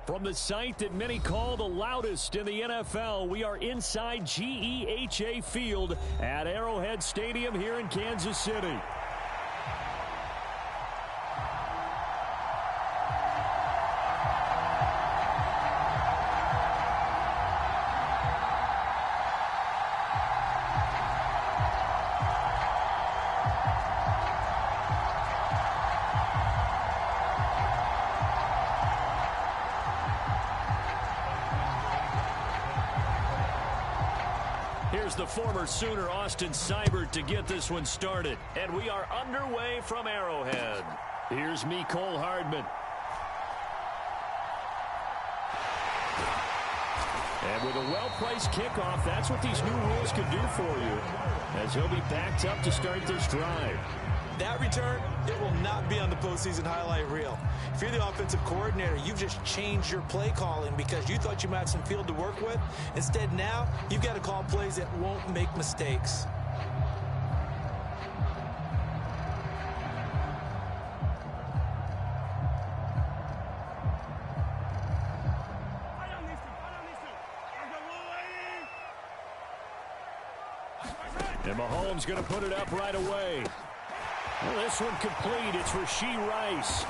From the site that many call the loudest in the NFL, we are inside GEHA Field at Arrowhead Stadium here in Kansas City. Here's the former Sooner, Austin Seibert, to get this one started. And we are underway from Arrowhead. Here's Mecole Hardman. And with a well-placed kickoff, that's what these new rules can do for you, as he'll be backed up to start this drive. That return, it will not be on the postseason highlight reel. If you're the offensive coordinator, you've just changed your play calling because you thought you might have some field to work with. Instead, now, you've got to call plays that won't make mistakes. And Mahomes going to put it up right away. Well, this one complete. It's Rashee Rice.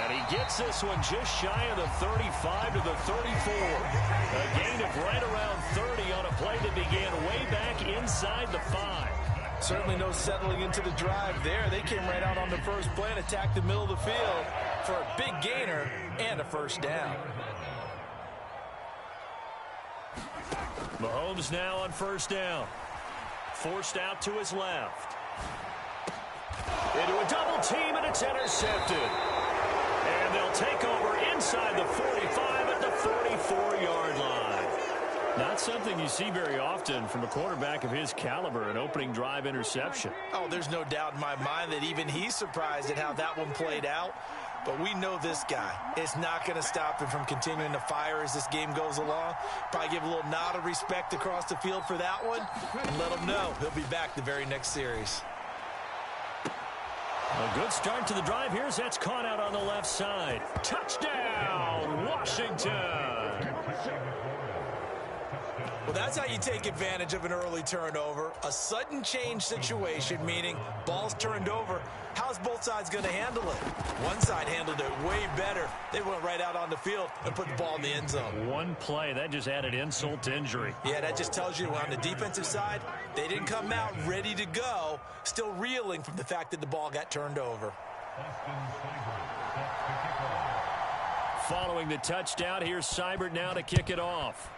And he gets this one just shy of the 35 to the 34. A gain of right around 30 on a play that began way back inside the 5. Certainly no settling into the drive there. They came right out on the first play and attacked the middle of the field for a big gainer and a first down. Mahomes now on first down. Forced out to his left. Into a double team, and it's intercepted. And they'll take over inside the 45 at the 44-yard line. Not something you see very often from a quarterback of his caliber, an opening drive interception. Oh, there's no doubt in my mind that even he's surprised at how that one played out. But we know this guy is not going to stop him from continuing to fire as this game goes along. Probably give a little nod of respect across the field for that one and let him know he'll be back the very next series. A good start to the drive. Here's that's caught out on the left side. Touchdown, Washington. Well, that's how you take advantage of an early turnover. A sudden change situation, meaning ball's turned over. How's both sides going to handle it? One side handled it way better. They went right out on the field and put the ball in the end zone. One play, that just added insult to injury. Yeah, that just tells you on the defensive side, they didn't come out ready to go, still reeling from the fact that the ball got turned over. Following the touchdown, here's Seibert now to kick it off.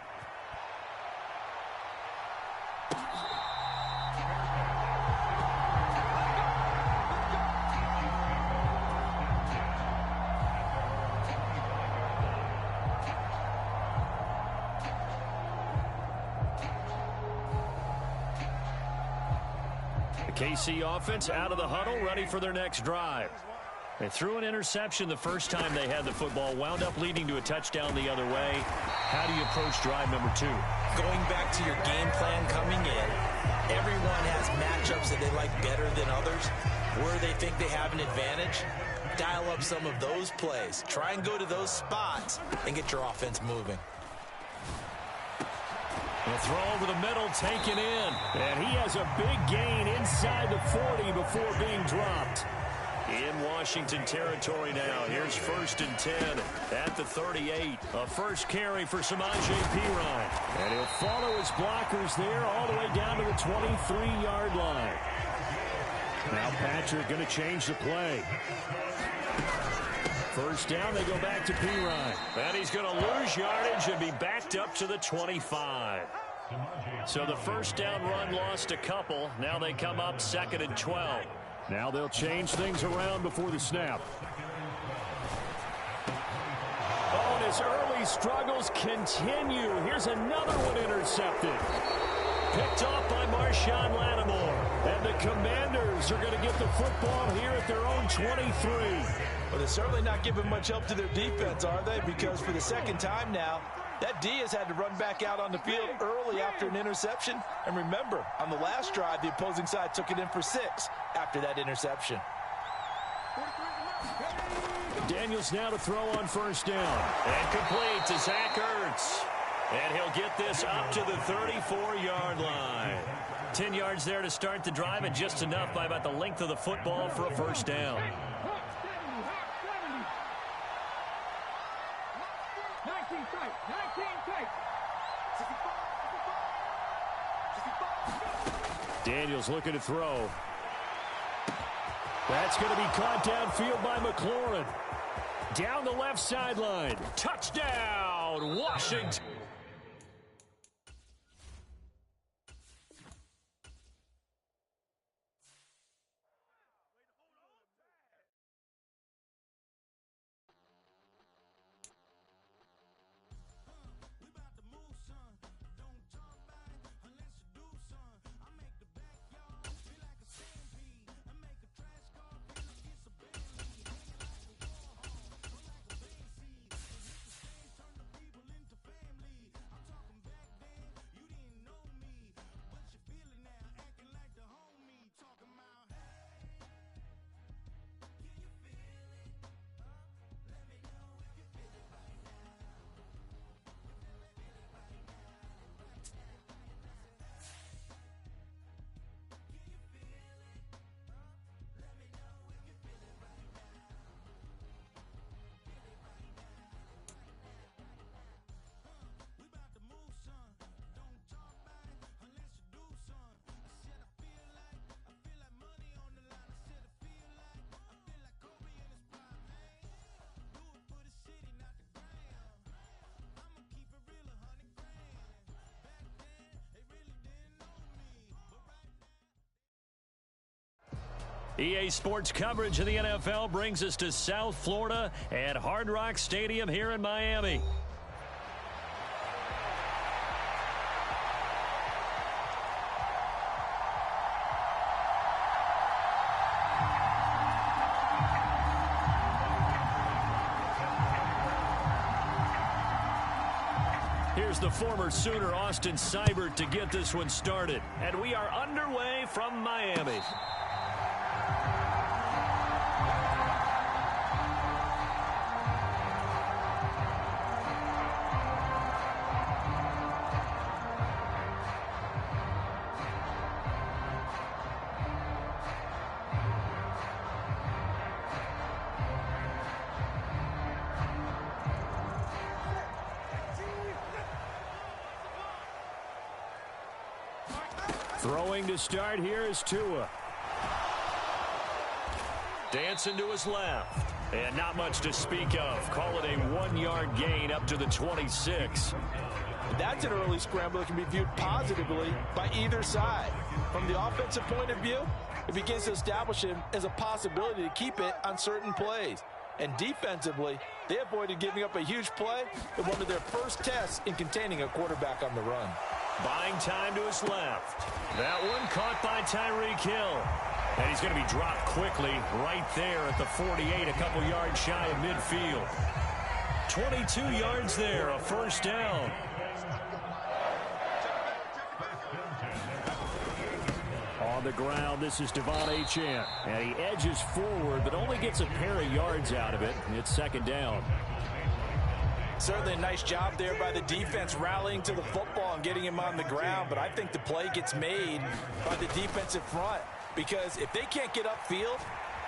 KC offense out of the huddle, ready for their next drive. They threw an interception the first time they had the football, wound up leading to a touchdown the other way. How do you approach drive number 2? Going back to your game plan coming in, everyone has matchups that they like better than others. Where they think they have an advantage, dial up some of those plays. Try and go to those spots and get your offense moving. The throw over the middle, taken in. And he has a big gain inside the 40 before being dropped. In Washington territory now. Here's 1st and 10 at the 38. A first carry for Samaje Perine. And he'll follow his blockers there all the way down to the 23-yard line. Now Patrick going to change the play. First down, they go back to Perine. And he's going to lose yardage and be backed up to the 25. So the first down run lost a couple. Now they come up 2nd and 12. Now they'll change things around before the snap. Oh, and his early struggles continue. Here's another one intercepted. Picked off by Marshawn Lattimore. And the Commanders are going to get the football here at their own 23. Well, they're certainly not giving much help to their defense, are they? Because for the second time now, that D has had to run back out on the field early after an interception. And remember, on the last drive, the opposing side took it in for 6 after that interception. Daniels now to throw on first down. And complete to Zach Ertz. And he'll get this up to the 34-yard line. 10 yards there to start the drive, and just enough by about the length of the football for a first down. Daniels looking to throw. That's going to be caught downfield by McLaurin. Down the left sideline. Touchdown, Washington. EA Sports coverage of the NFL brings us to South Florida at Hard Rock Stadium here in Miami. Here's the former Sooner Austin Seibert to get this one started. And we are underway from Miami. Throwing to start here is Tua. Dancing to his left. And not much to speak of. Call it a 1-yard gain up to the 26. That's an early scramble that can be viewed positively by either side. From the offensive point of view, it begins to establish him as a possibility to keep it on certain plays. And defensively, they avoided giving up a huge play in one of their first tests in containing a quarterback on the run. Buying time to his left. That one caught by Tyreek Hill. And he's going to be dropped quickly right there at the 48, a couple yards shy of midfield. 22 yards there, a first down. On the ground, this is Devon Achane. And he edges forward, but only gets a pair of yards out of it. It's second down. Certainly a nice job there by the defense rallying to the football and getting him on the ground, but I think the play gets made by the defensive front because if they can't get upfield,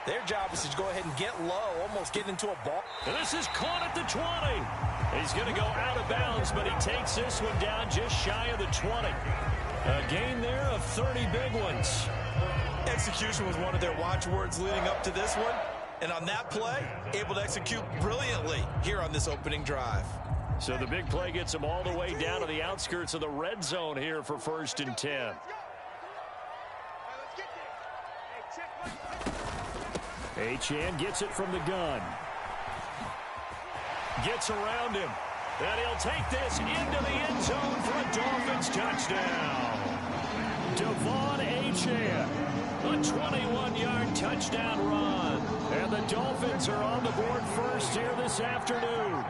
their job is to go ahead and get low, almost get into a ball. And this is caught at the 20. He's going to go out of bounds, but he takes this one down just shy of the 20. A gain there of 30 big ones. Execution was one of their watchwords leading up to this one. And on that play, able to execute brilliantly here on this opening drive. So the big play gets him all the way down to the outskirts of the red zone here for 1st and 10. Achane gets it from the gun. Gets around him. And he'll take this into the end zone for a Dolphins touchdown. Devon Achane, a 21-yard touchdown run. And the Dolphins are on the board first here this afternoon.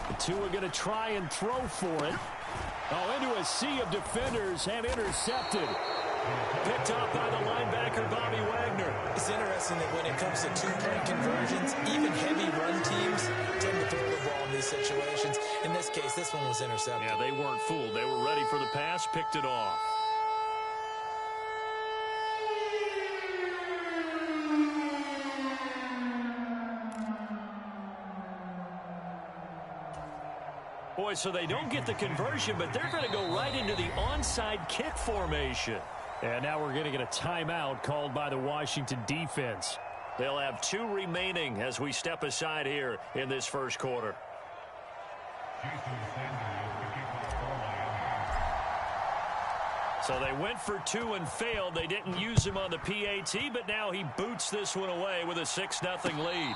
The two are going to try and throw for it. Oh, into a sea of defenders and intercepted. Picked up by the linebacker, Bobby Wagner. It's interesting that when it comes to two-point conversions, even heavy run teams tend to throw the ball in these situations. In this case, this one was intercepted. Yeah, they weren't fooled. They were ready for the pass, picked it off. Boy, so they don't get the conversion, but they're going to go right into the onside kick formation. And now we're going to get a timeout called by the Washington defense. They'll have 2 remaining as we step aside here in this first quarter. So they went for 2 and failed. They didn't use him on the PAT, but now he boots this one away with a 6-0 lead.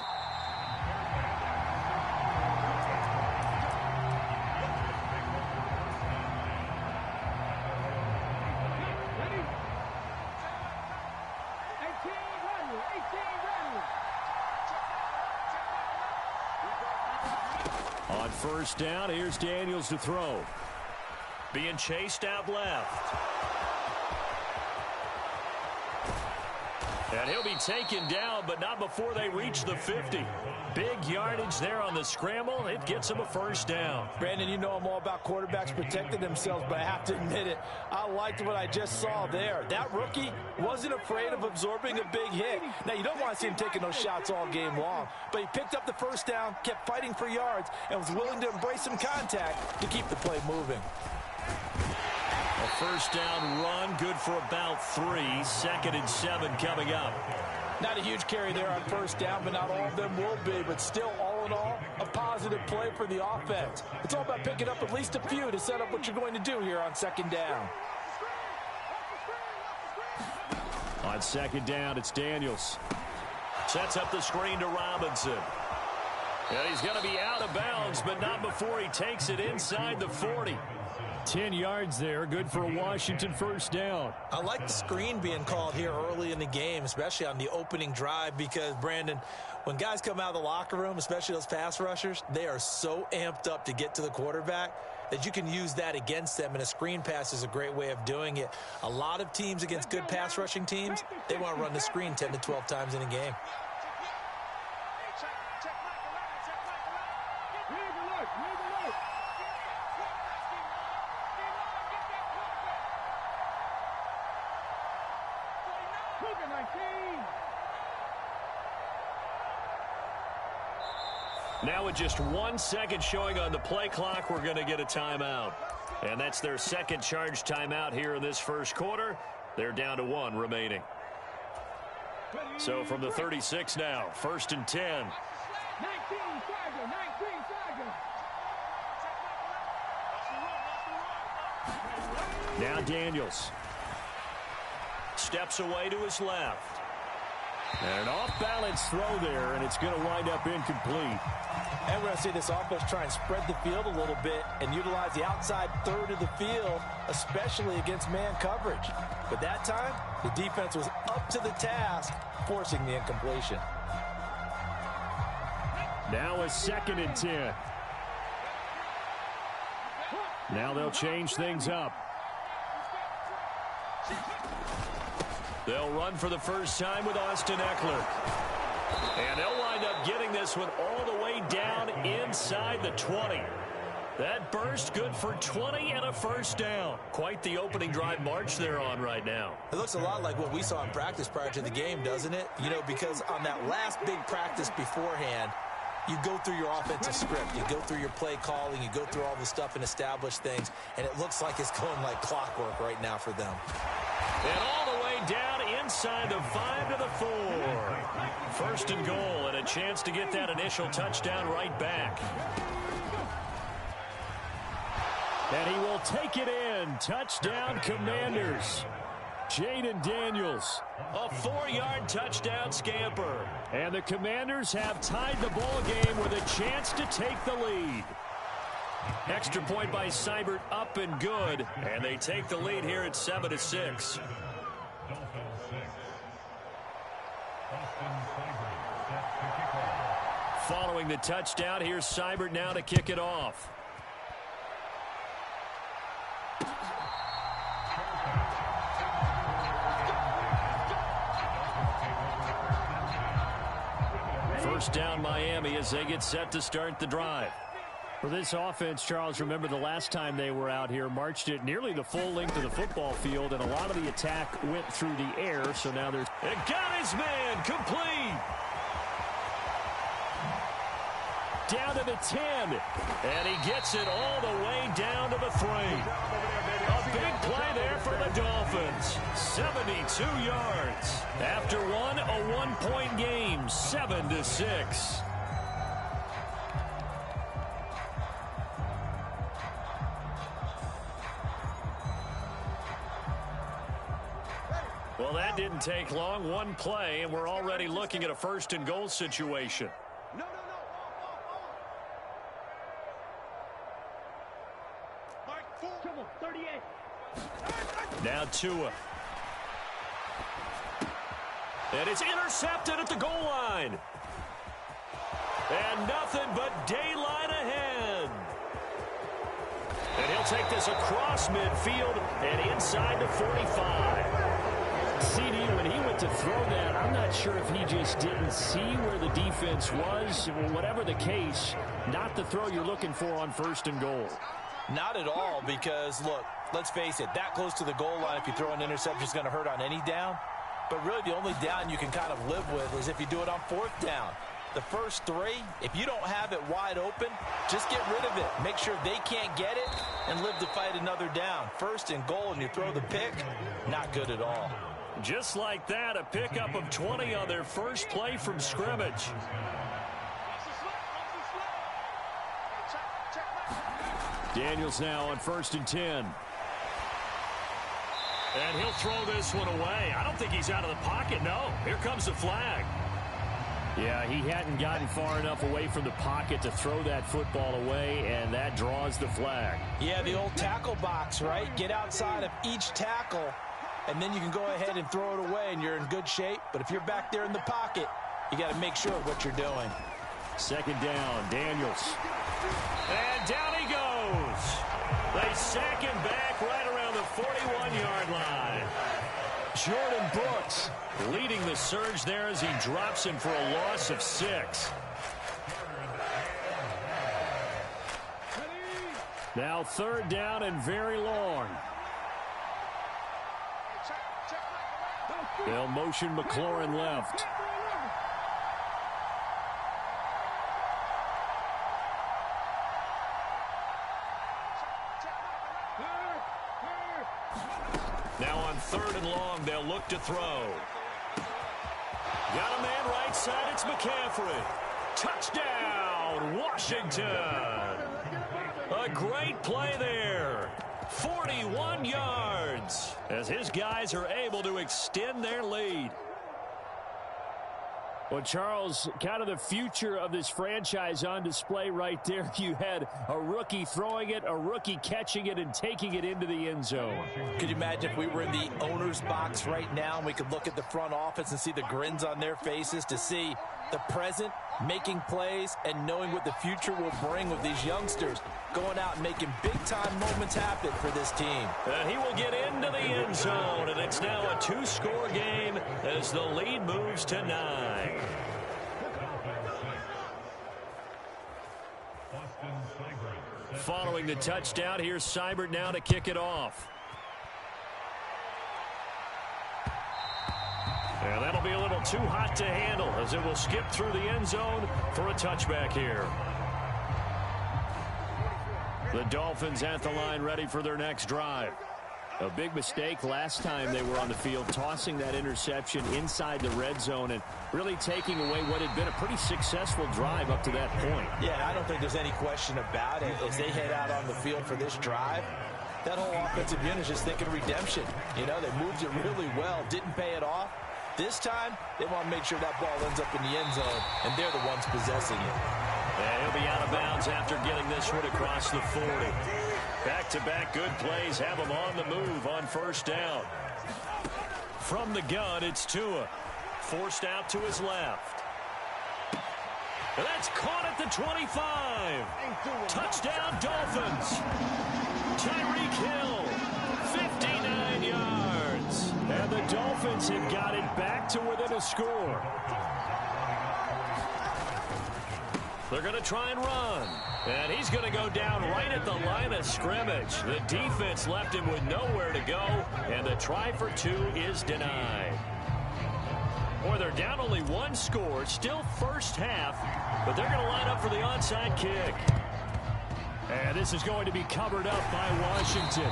On first down, here's Daniels to throw. Being chased out left. And he'll be taken down, but not before they reach the 50. Big yardage there on the scramble. It gets him a first down. Brandon, you know I'm all about quarterbacks protecting themselves, but I have to admit it, I liked what I just saw there. That rookie wasn't afraid of absorbing a big hit. Now, you don't want to see him taking those shots all game long, but he picked up the first down, kept fighting for yards, and was willing to embrace some contact to keep the play moving. A first down run, good for about 3. 2nd and 7 coming up. Not a huge carry there on first down, but not all of them will be. But still, all in all, a positive play for the offense. It's all about picking up at least a few to set up what you're going to do here on 2nd down. On 2nd down, it's Daniels. Sets up the screen to Robinson. And he's going to be out of bounds, but not before he takes it inside the 40. 10 yards there, good for a Washington first down. I like the screen being called here early in the game, especially on the opening drive, because, Brandon, when guys come out of the locker room, especially those pass rushers, they are so amped up to get to the quarterback that you can use that against them, and a screen pass is a great way of doing it. A lot of teams against good pass rushing teams, they want to run the screen 10 to 12 times in a game. Now with just 1 second showing on the play clock, we're going to get a timeout. And that's their second charge timeout here in this first quarter. They're down to 1 remaining. So from the 36 now, 1st and 10. Now Daniels. Steps away to his left. And an off-balance throw there, and it's going to wind up incomplete. And we're going to see this offense try and spread the field a little bit and utilize the outside third of the field, especially against man coverage. But that time, the defense was up to the task, forcing the incompletion. Now a 2nd and 10. Now they'll change things up. They'll run for the first time with Austin Eckler. And they'll wind up getting this one all the way down inside the 20. That burst good for 20 and a first down. Quite the opening drive march they're on right now. It looks a lot like what we saw in practice prior to the game, doesn't it? You know, because on that last big practice beforehand, you go through your offensive script. You go through your play calling. You go through all the stuff and establish things. And it looks like it's going like clockwork right now for them. And all the way down inside the 5 to the 4. 1st and goal, and a chance to get that initial touchdown right back. And he will take it in. Touchdown, Commanders. Jaden Daniels, a 4-yard touchdown scamper. And the Commanders have tied the ball game with a chance to take the lead. Extra point by Seibert, up and good. And they take the lead here at 7-6. Following the touchdown, here's Seibert now to kick it off. First down Miami as they get set to start the drive. For this offense, Charles, remember the last time they were out here, marched it nearly the full length of the football field, and a lot of the attack went through the air, so now there's... It got his man, complete! Down to the 10, and he gets it all the way down to the 3. A big play there for the Dolphins. 72 yards. After one, a one-point game, 7-6. Well, that didn't take long. One play, and we're already looking at a first-and-goal situation. Now Tua. And it's intercepted at the goal line. And nothing but daylight ahead. And he'll take this across midfield and inside the 45. CD, when he went to throw that, I'm not sure if he just didn't see where the defense was. Whatever the case, not the throw you're looking for on first and goal. Not at all, because, look, let's face it, that close to the goal line, if you throw an interception, is going to hurt on any down. But really, the only down you can kind of live with is if you do it on fourth down. The first three, if you don't have it wide open, just get rid of it. Make sure they can't get it and live to fight another down. First and goal, and you throw the pick, not good at all. Just like that, a pickup of 20 on their first play from scrimmage. Daniels now on 1st and 10. And he'll throw this one away. I don't think he's out of the pocket, no. Here comes the flag. Yeah, he hadn't gotten far enough away from the pocket to throw that football away, and that draws the flag. Yeah, the old tackle box, right? Get outside of each tackle, and then you can go ahead and throw it away, and you're in good shape. But if you're back there in the pocket, you got to make sure of what you're doing. Second down, Daniels. And down he goes. They sack him back right around the 41-yard line. Jordan Brooks leading the surge there as he drops him for a loss of 6. Now third down and very long. They'll motion McLaurin left. Now on 3rd and long, they'll look to throw. Got a man right side, it's McCaffrey. Touchdown, Washington. A great play there. 41 yards as his guys are able to extend their lead. Well, Charles, kind of the future of this franchise on display right there. You had a rookie throwing it, a rookie catching it, and taking it into the end zone. Could you imagine if we were in the owner's box right now and we could look at the front office and see the grins on their faces, to see the present making plays and knowing what the future will bring with these youngsters going out and making big-time moments happen for this team. He will get into the end zone, and it's now a 2-score game as the lead moves to 9. Following the touchdown, here's Seibert now to kick it off. And that'll be a little too hot to handle as it will skip through the end zone for a touchback here. The Dolphins at the line ready for their next drive. A big mistake last time they were on the field, tossing that interception inside the red zone and really taking away what had been a pretty successful drive up to that point. Yeah, I don't think there's any question about it. As they head out on the field for this drive, that whole offensive unit is just thinking redemption. You know, they moved it really well, didn't pay it off. This time, they want to make sure that ball ends up in the end zone, and they're the ones possessing it. And he'll be out of bounds after getting this one across the 40. Back-to-back good plays have him on the move on first down. From the gun, it's Tua. Forced out to his left. And that's caught at the 25. Touchdown, Dolphins. Tyreek Hill, 59 yards. And the Dolphins have got it back to within a score. They're going to try and run. And he's going to go down right at the line of scrimmage. The defense left him with nowhere to go, and the try for two is denied. Boy, they're down only one score, still first half, but they're going to line up for the onside kick. And this is going to be covered up by Washington.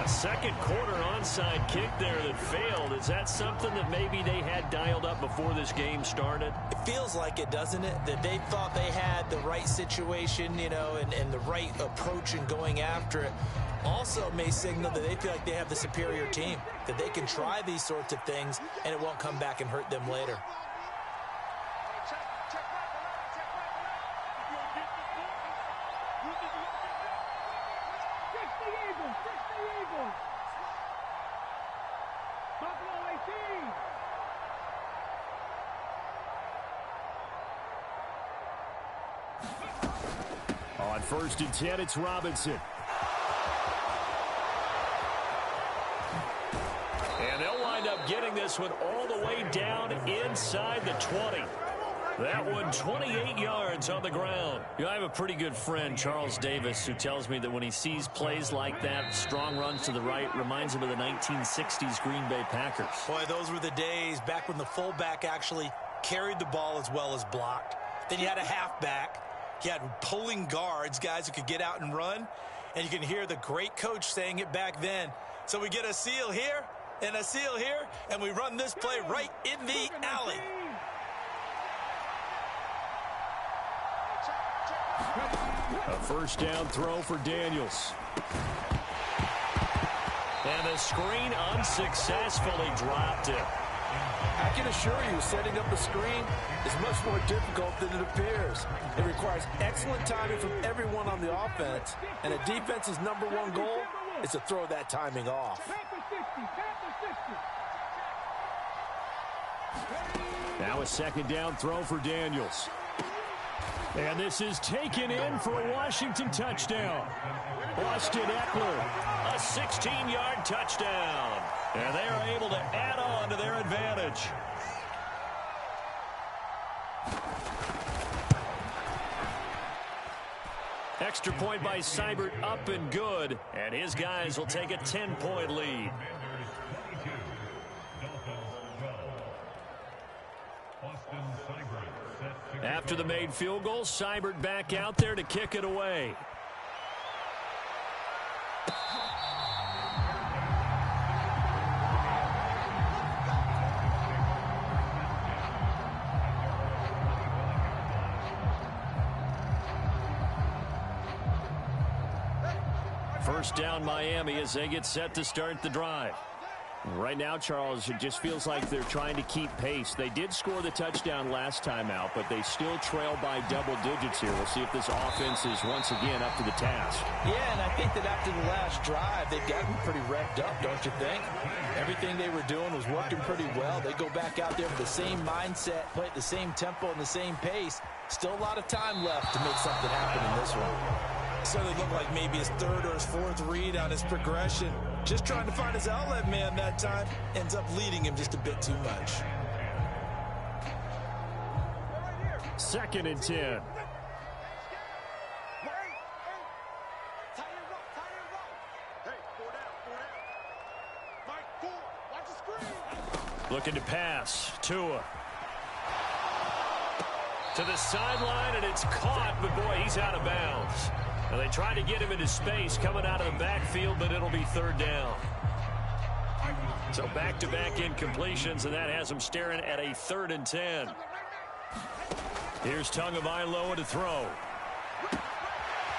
A second quarter onside kick there that failed. Is that something that maybe they had dialed up before this game started? It feels like it, doesn't it? That they thought they had the right situation, you know, and the right approach in going after it. Also may signal that they feel like they have the superior team, that they can try these sorts of things and it won't come back and hurt them later. On 1st and 10, it's Robinson. And they'll wind up getting this one all the way down inside the 20. That one 28 yards on the ground. You know, I have a pretty good friend, Charles Davis, who tells me that when he sees plays like that, strong runs to the right, reminds him of the 1960s Green Bay Packers. Boy, those were the days back when the fullback actually carried the ball as well as blocked. Then you had a halfback. You had pulling guards, guys who could get out and run. And you can hear the great coach saying it back then. So we get a seal here and a seal here, and we run this play right in the alley. A first down throw for Daniels. And the screen unsuccessfully dropped it. I can assure you, setting up a screen is much more difficult than it appears. It requires excellent timing from everyone on the offense, and a defense's #1 goal is to throw that timing off. Now a second down throw for Daniels. And this is taken in for a Washington touchdown. Austin Eckler, a 16-yard touchdown. And they are able to add on to their advantage. Extra point by Seibert, up and good. And his guys will take a 10-point lead. After the made field goal, Seibert back out there to kick it away. First down Miami as they get set to start the drive. Right now, Charles, it just feels like they're trying to keep pace. They did score the touchdown last time out, but they still trail by double digits here. We'll see if this offense is once again up to the task. Yeah, and I think that after the last drive, they've got them pretty revved up, don't you think? Everything they were doing was working pretty well. They go back out there with the same mindset, play at the same tempo and the same pace. Still a lot of time left to make something happen in this one. Certainly looked like maybe his third or his fourth read on his progression. Just trying to find his outlet man that time. Ends up leading him just a bit too much. 2nd and 10. Looking to pass. Tua. To the sideline, and it's caught, but boy, he's out of bounds. And they try to get him into space coming out of the backfield, but it'll be 3rd down. So back-to-back incompletions, and that has him staring at a 3rd and 10. Here's Tagovailoa to throw.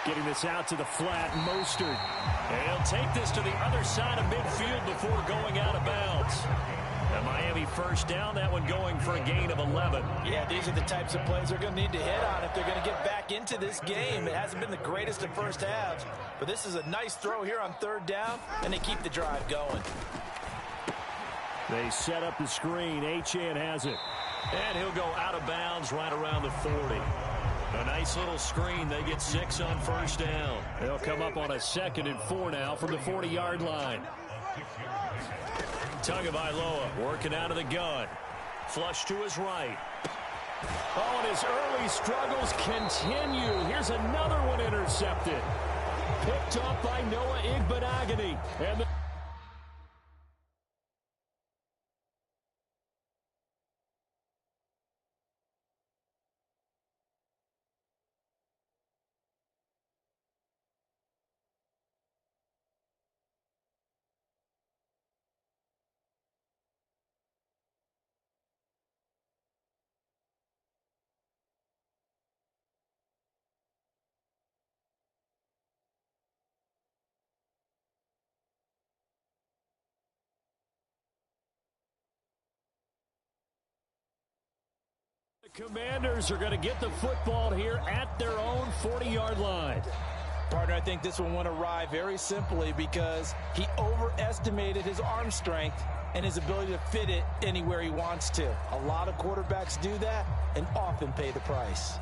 Getting this out to the flat, Mostert. And he'll take this to the other side of midfield before going out of bounds. A Miami first down, that one going for a gain of 11. Yeah, these are the types of plays they're going to need to hit on if they're going to get back into this game. It hasn't been the greatest of first halves, but this is a nice throw here on 3rd down, and they keep the drive going. They set up the screen. Achane has it. And he'll go out of bounds right around the 40. A nice little screen. They get 6 on first down. They'll come up on a 2nd and 4 now from the 40-yard line. Tagovailoa working out of the gun. Flush to his right. Oh, and his early struggles continue. Here's another one intercepted. Picked up by Noah Igbenogany. And the Commanders are going to get the football here at their own 40-yard line. Partner, I think this one went awry very simply because he overestimated his arm strength and his ability to fit it anywhere he wants to. A lot of quarterbacks do that and often pay the price.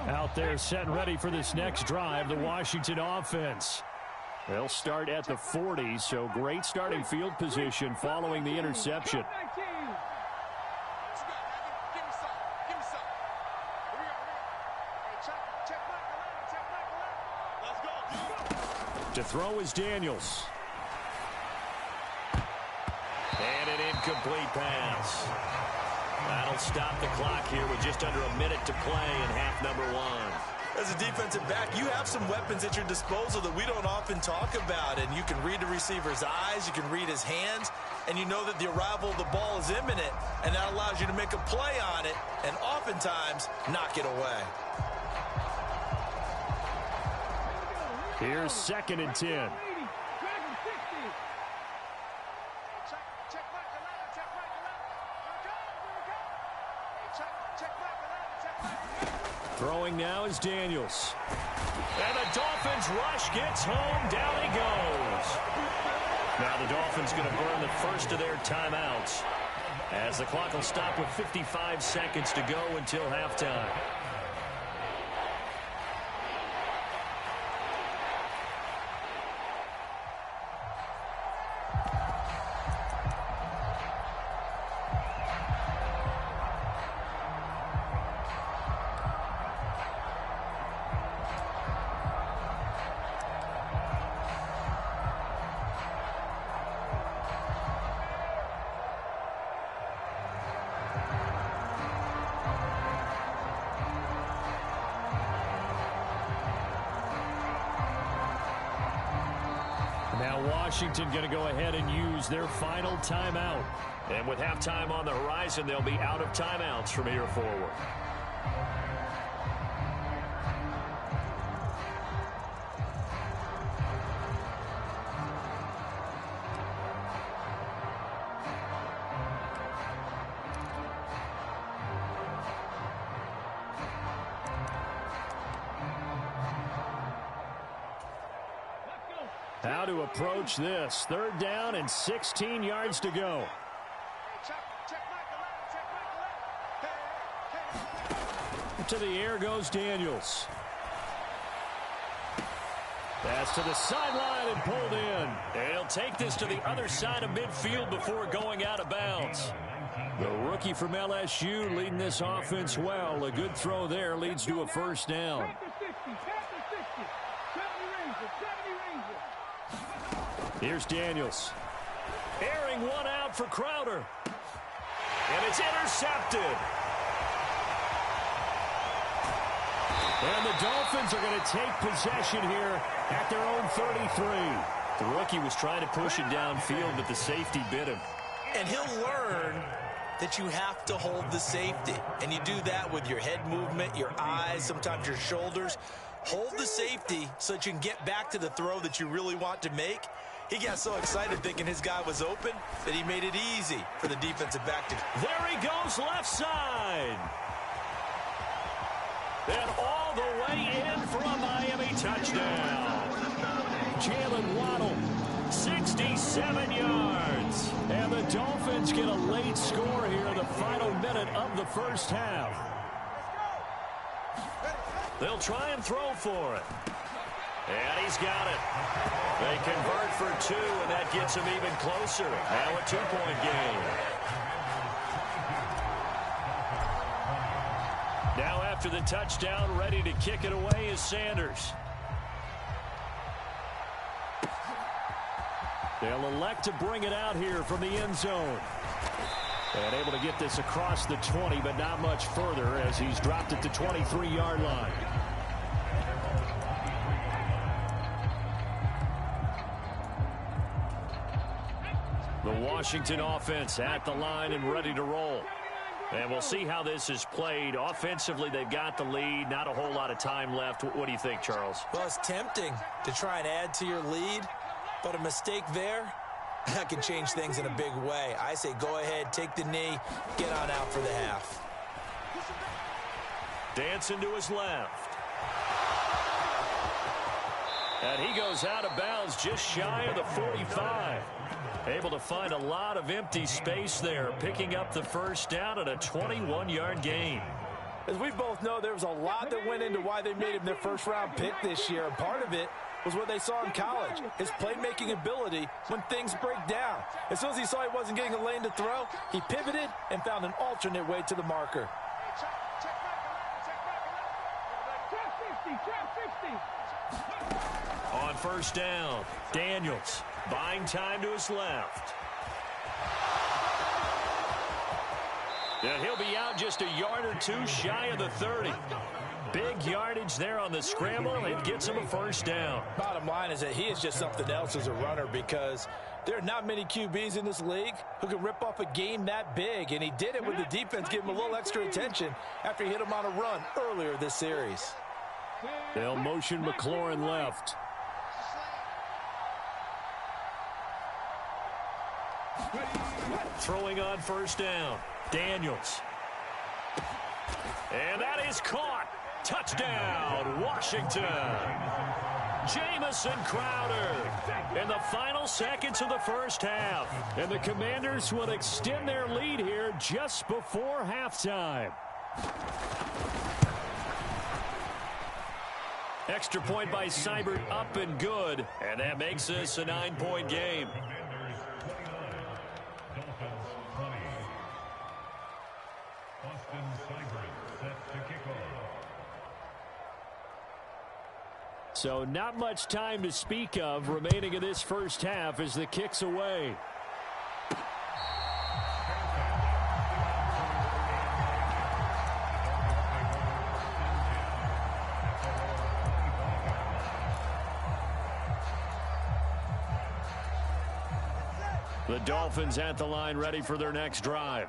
Out there set and ready for this next drive, the Washington offense. They'll start at the 40, so great starting field position following the interception. To throw is Daniels. And an incomplete pass. That'll stop the clock here with just under a minute to play in half number one. As a defensive back, you have some weapons at your disposal that we don't often talk about. And you can read the receiver's eyes, you can read his hands, and you know that the arrival of the ball is imminent, and that allows you to make a play on it and oftentimes knock it away. Here's 2nd and 10. Throwing now is Daniels. And the Dolphins rush gets home. Down he goes. Now the Dolphins going to burn the first of their timeouts as the clock will stop with 55 seconds to go until halftime. Now Washington going to go ahead and use their final timeout. And with halftime on the horizon, they'll be out of timeouts from here forward. How to approach this. 3rd down and 16 yards to go. To the air goes Daniels. Pass to the sideline and pulled in. They'll take this to the other side of midfield before going out of bounds. The rookie from LSU leading this offense well. A good throw there leads to a 1st down. Here's Daniels. Airing one out for Crowder. And it's intercepted. And the Dolphins are going to take possession here at their own 33. The rookie was trying to push it downfield, but the safety bit him. And he'll learn that you have to hold the safety. And you do that with your head movement, your eyes, sometimes your shoulders. Hold the safety so that you can get back to the throw that you really want to make. He got so excited thinking his guy was open that he made it easy for the defensive back to. There he goes left side. And all the way in for a Miami touchdown. Jalen Waddle, 67 yards. And the Dolphins get a late score here in the final minute of the 1st half. They'll try and throw for it. And he's got it. They convert for 2, and that gets them even closer. Now a 2-point game. Now after the touchdown, ready to kick it away is Sanders. They'll elect to bring it out here from the end zone. And able to get this across the 20, but not much further as he's dropped at the 23-yard line. The Washington offense at the line and ready to roll. And we'll see how this is played. Offensively, they've got the lead. Not a whole lot of time left. What do you think, Charles? Well, it's tempting to try and add to your lead, but a mistake there, that can change things in a big way. I say go ahead, take the knee, get on out for the half. Dancing to his left. And he goes out of bounds just shy of the 45. Able to find a lot of empty space there, picking up the first down at a 21-yard gain. As we both know, there was a lot that went into why they made him their first-round pick this year, and part of it was what they saw in college, his playmaking ability when things break down. As soon as he saw he wasn't getting a lane to throw, he pivoted and found an alternate way to the marker. On first down, Daniels buying time to his left. And he'll be out just a yard or 2 shy of the 30. Big yardage there on the scramble. It gets him a first down. Bottom line is that he is just something else as a runner because there are not many QBs in this league who can rip off a game that big, and he did it with the defense giving him a little extra attention after he hit him on a run earlier this series. They'll motion McLaurin left. Throwing on first down, Daniels. And that is caught. Touchdown, Washington. Jamison Crowder in the final seconds of the first half. And the Commanders will extend their lead here just before halftime. Extra point by Seibert up and good. And that makes this a 9-point game. So not much time to speak of remaining in this first half as the kick's away. The Dolphins at the line ready for their next drive.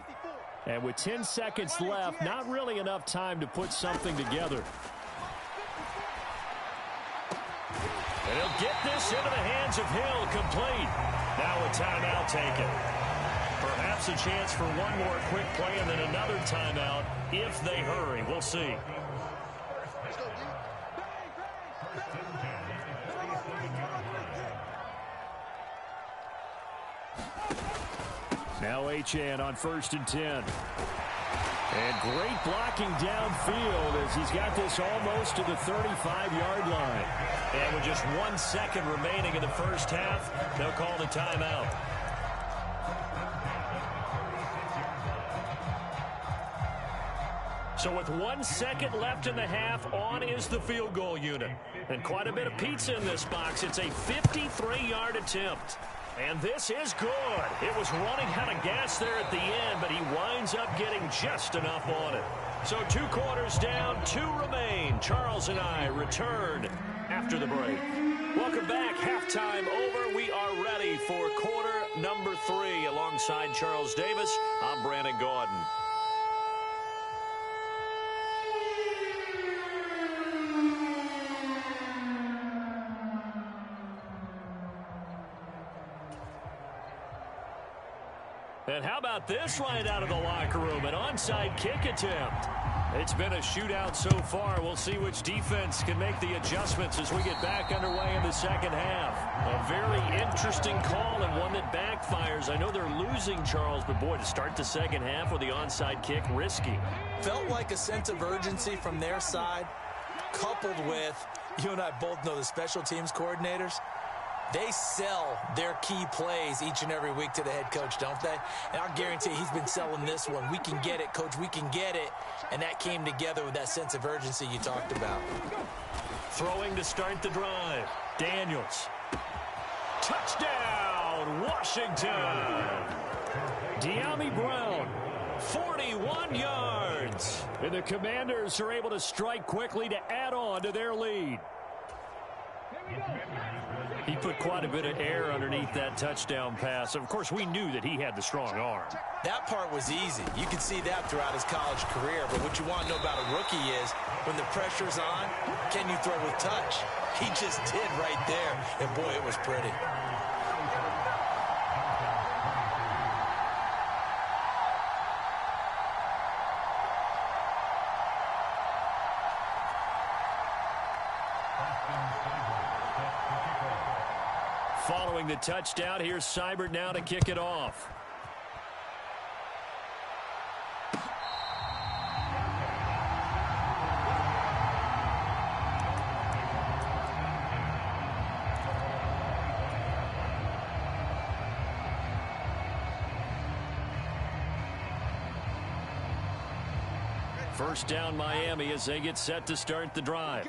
And with 10 seconds left, not really enough time to put something together. And he'll get this into the hands of Hill, complete. Now a timeout taken. Perhaps a chance for one more quick play and then another timeout if they hurry. We'll see. Now Achane on 1st and 10. And great blocking downfield as he's got this almost to the 35-yard line. And with just 1 second remaining in the first half, they'll call the timeout. So with 1 second left in the half, on is the field goal unit. And quite a bit of pizza in this box. It's a 53-yard attempt. And this is good. It was running out of gas there at the end, but he winds up getting just enough on it. So 2 quarters down, 2 remain. Charles and I return after the break. Welcome back. Halftime over. We are ready for quarter number 3. Alongside Charles Davis, I'm Brandon Gaudin. And how about this right out of the locker room? An onside kick attempt. It's been a shootout so far. We'll see which defense can make the adjustments as we get back underway in the second half. A very interesting call and one that backfires. I know they're losing, Charles, but boy, to start the second half with the onside kick, risky. Felt like a sense of urgency from their side. coupled with, you and I both know the special teams coordinators, they sell their key plays each and every week to the head coach, don't they? And I'll guarantee he's been selling this one. We can get it, coach, we can get it. And that came together with that sense of urgency you talked about. Throwing to start the drive. Daniels. Touchdown, Washington. De'Ami Brown, 41 yards. And the Commanders are able to strike quickly to add on to their lead. He put quite a bit of air underneath that touchdown pass. Of course, we knew that he had the strong arm. That part was easy. You can see that throughout his college career. But what you want to know about a rookie is when the pressure's on, can you throw with touch? He just did right there. And, boy, it was pretty. Following the touchdown, here's Seibert now to kick it off. First down, Miami, as they get set to start the drive.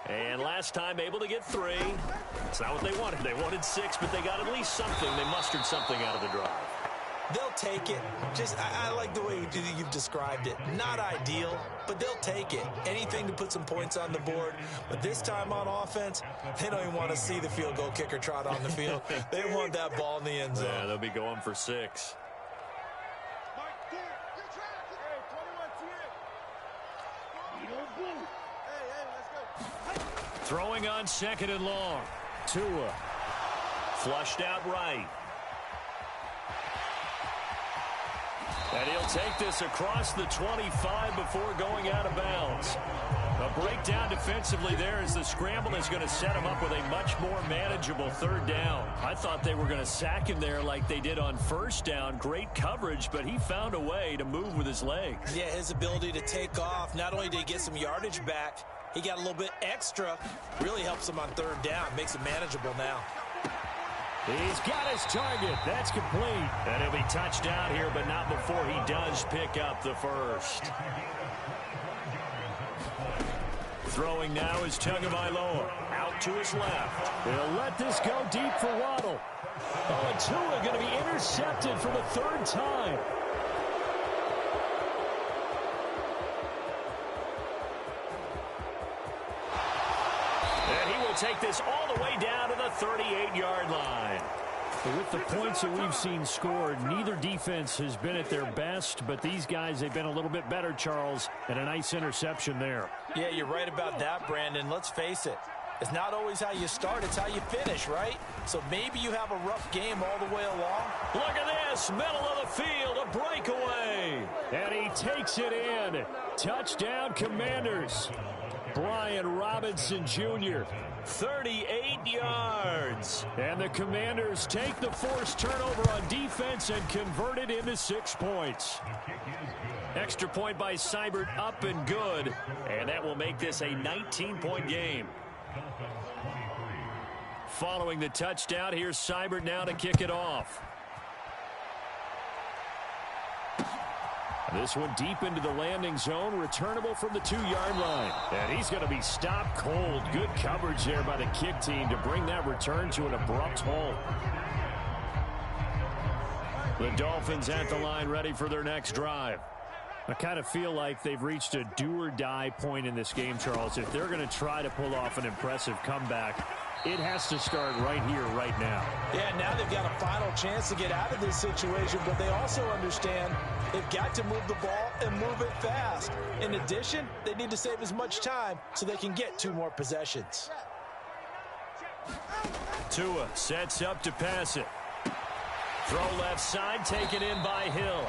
And last time able to get 3. It's not what they wanted. They wanted 6, but they got at least something. They mustered something out of the drive. They'll take it. I like the way you've described it. Not ideal, but they'll take it. Anything to put some points on the board. But this time on offense, they don't even want to see the field goal kicker trot on the field. They want that ball in the end zone. Yeah, they'll be going for 6. Throwing on 2nd and long. Tua. Flushed out right. And he'll take this across the 25 before going out of bounds. A breakdown defensively there as the scramble is going to set him up with a much more manageable 3rd down. I thought they were going to sack him there like they did on 1st down. Great coverage, but he found a way to move with his legs. Yeah, his ability to take off. Not only did he get some yardage back, he got a little bit extra. Really helps him on 3rd down. Makes it manageable now. He's got his target. That's complete. And he'll be touched out here, but not before he does pick up the first. Throwing now is Tagovailoa. Out to his left. He'll let this go deep for Waddle. Oh, and Tua going to be intercepted for the 3rd time. And he will take this all the way down to the 38-yard line. With the points that we've seen scored, neither defense has been at their best, but these guys, they've been a little bit better, Charles, and a nice interception there. Yeah, you're right about that, Brandon. Let's face it. It's not always how you start, it's how you finish, right? So maybe you have a rough game all the way along. Look at this, middle of the field, a breakaway. And he takes it in. Touchdown, Commanders. Brian Robinson Jr., 38 yards. And the Commanders take the forced turnover on defense and convert it into 6 points. Extra point by Seibert, up and good. And that will make this a 19-point game. Following the touchdown, here's Seibert now to kick it off. This one deep into the landing zone, returnable from the 2-yard line. And he's going to be stopped cold. Good coverage there by the kick team to bring that return to an abrupt halt. The Dolphins at the line, ready for their next drive. I kind of feel like they've reached a do-or-die point in this game, Charles. If they're going to try to pull off an impressive comeback, it has to start right here, right now. Yeah, now they've got a final chance to get out of this situation, but they also understand they've got to move the ball and move it fast. In addition, they need to save as much time so they can get 2 more possessions. Tua sets up to pass it. Throw left side, taken in by Hill.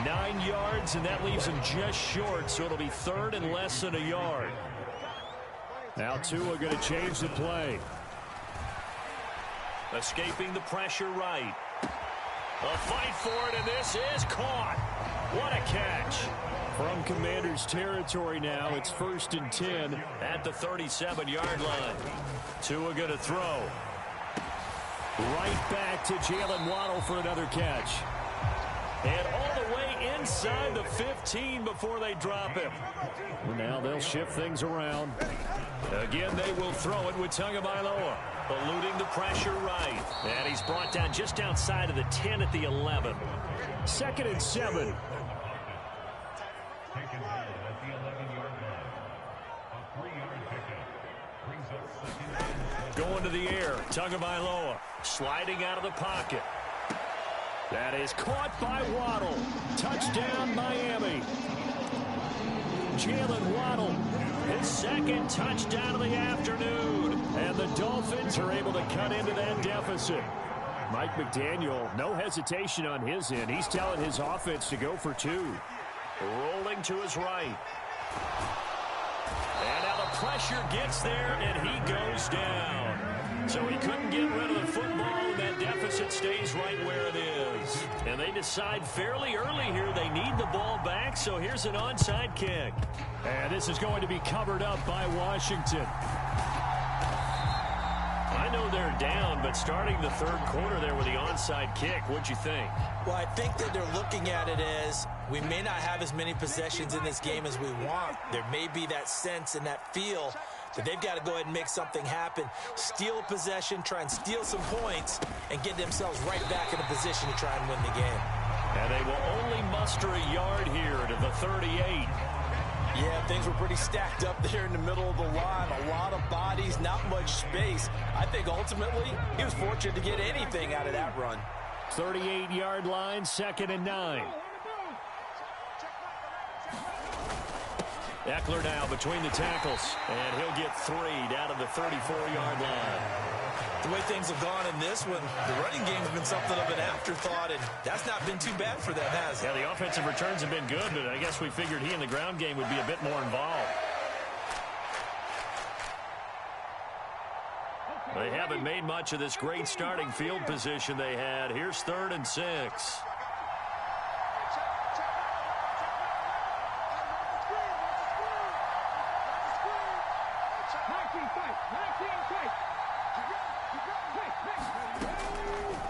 9 yards, and that leaves him just short, so it'll be 3rd and less than a yard. Now Tua going to change the play. Escaping the pressure right. A fight for it, and this is caught. What a catch. From Commanders territory now, it's 1st and 10 at the 37-yard line. Tua going to throw. Right back to Jalen Waddle for another catch. And all the way inside the 15 before they drop him. Well, now they'll shift things around. Again, they will throw it with Tagovailoa, eluding the pressure right. And he's brought down just outside of the 10 at the 11. 2nd and 7. Going to the air, Tagovailoa sliding out of the pocket. That is caught by Waddle. Touchdown, Miami. Jalen Waddle, his 2nd touchdown of the afternoon. And the Dolphins are able to cut into that deficit. Mike McDaniel, no hesitation on his end. He's telling his offense to go for 2. Rolling to his right. And now the pressure gets there, and he goes down. So he couldn't get rid of the football, and that deficit stays right where it is. And they decide fairly early here they need the ball back, so here's an onside kick. And this is going to be covered up by Washington. I know they're down, but starting the 3rd quarter there with the onside kick, what'd you think? Well, I think that they're looking at it as we may not have as many possessions in this game as we want. There may be that sense and that feel that they've got to go ahead and make something happen, steal a possession, try and steal some points, and get themselves right back in a position to try and win the game. And they will only muster a yard here to the 38. Yeah, things were pretty stacked up there in the middle of the line. A lot of bodies, not much space. I think ultimately he was fortunate to get anything out of that run. 38-yard line, 2nd and 9. Eckler now between the tackles, and he'll get 3 down to the 34-yard line. The way things have gone in this one, the running game's been something of an afterthought, and that's not been too bad for them, has it? Yeah, the offensive returns have been good, but I guess we figured he in the ground game would be a bit more involved. They haven't made much of this great starting field position they had. Here's 3rd and 6.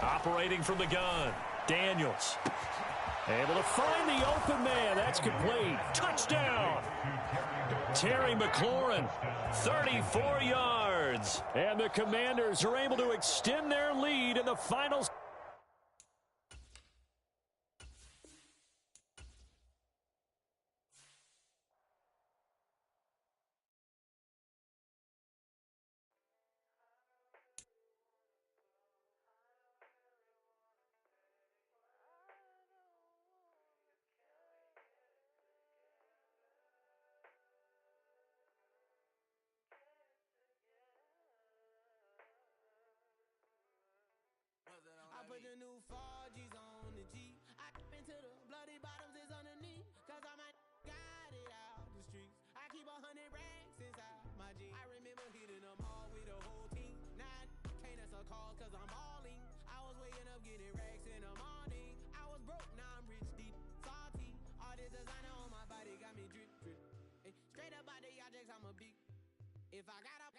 Operating from the gun, Daniels. Able to find the open man. That's complete. Touchdown. Terry McLaurin, 34 yards. And the Commanders are able to extend their lead in the final. I put the new 4Gs on the G. I into the bloody bottoms is underneath. Cause I might got it out the streets. I keep 100 racks inside my jeans. I remember hitting them all with the whole team. Now I can't answer calls cause I'm balling. I was waking up getting racks in the morning. I was broke, now I'm rich, deep, salty. All this designer on my body got me drip, drip. Hey, straight up out the objects, I'm a big. If I got up,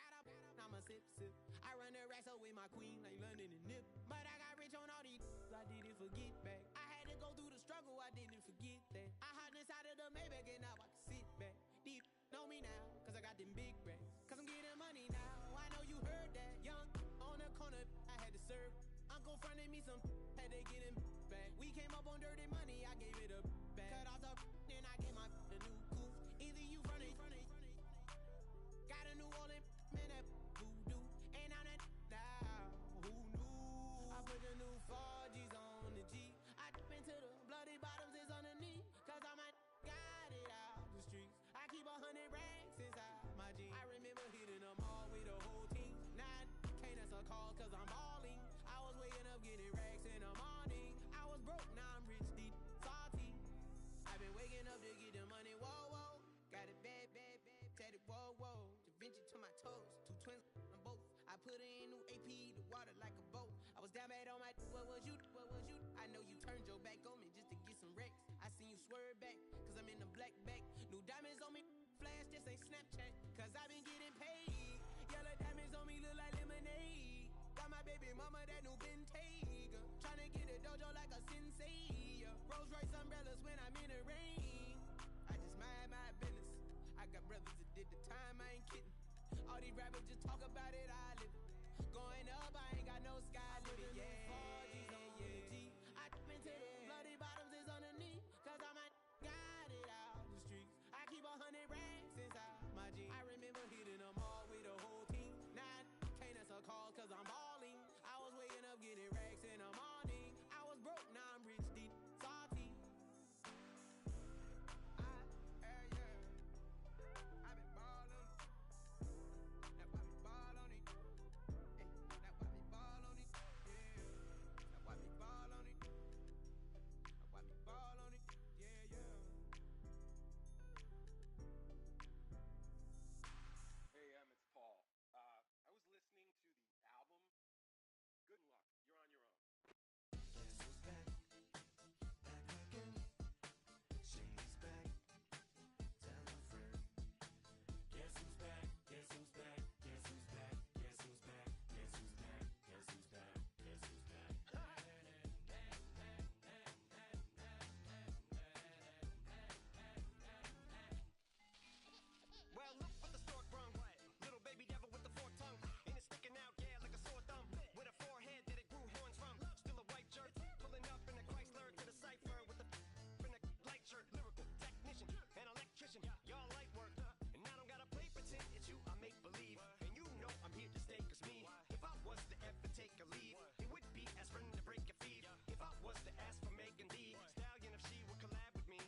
I'ma sip, sip. I run the racks up with my queen like London and Nip. But I got rich on all these, I didn't forget back. I had to go through the struggle, I didn't forget that. I hopped inside of the Maybach and now I can sit back. Deep, know me now, cause I got them big racks. Cause I'm getting money now, I know you heard that. Young, on the corner, I had to serve. Uncle fronted me some, had to get him back. We came up on dirty money, I gave it a back. Cut off the, then I gave my a new coupe. Either you front it, got a New Orleans, man, that voodoo. And I'm that now, who knew? I put the new 4Gs on the G. I dip into the bloody bottoms is underneath. Cause I might got it out the streets. I keep 100 racks inside my jeans. I remember hitting them all with the whole team. Now I can't answer calls cause I'm balling. I was waking up getting racks in the morning. I was broke, now I'm rich, deep, salty. I've been waking up to get the money, whoa, whoa. Got it bad, bad, bad, tatted, whoa, whoa. Vinci to my toes, 2 twins on both. I put her in new AP, the water like a boat. I was down bad on my, what was you? I know you turned your back on me just to get some wrecks. I seen you swerve back, cause I'm in the black New diamonds on me, flash, this ain't Snapchat, cause I been getting paid. Yellow diamonds on me look like lemonade. Got my baby mama that new Bentayga. Tryna get a dojo like a sensei. Rolls Royce umbrellas when I'm in the rain. I just mind my business. I got brothers that did the time, I ain't kidding. All these rappers just talk about it, I live it. Going up, I ain't got no sky limit. Yeah, 4G's on the G. I dip into the bloody bottoms is underneath, cause I might got it out the streets. I keep 100 racks inside my jeans. I remember hitting them all with the whole team. Now can't answer calls cause I'm balling. I was waking up getting racks in the morning. I was broke, now I'm rich, deep, salty. I been ballin'. Now why me ball on it? Now why me ball on it? Yeah. Now why me ball on it? Now why me ball on it? Yeah, yeah. Hey, it's Paul. I was listening to the album. Good luck. You're on your own. Guess who's back? Back again. She's back. Tell a friend. Guess who's back? Guess who's back? Guess who's back? Guess who's back? Guess who's back? Guess who's back? Guess who's back? Well, look what the stork brung. Little baby devil with the forked tongue. And it's sticking out, yeah, like a sore thumb. With a forehead that it grew horns from. Still a white shirt. Pulling up in a Chrysler to the cipher with the in a light shirt. Lyrical technician, an electrician. Y'all light work. And I don't gotta play pretend. It's you, I make believe. And you know I'm here to stay, cause me. If I was to ever take a leave, it would be aspirin to break your feet. If I was to ask for Megan D Stallion, if she would collab with me,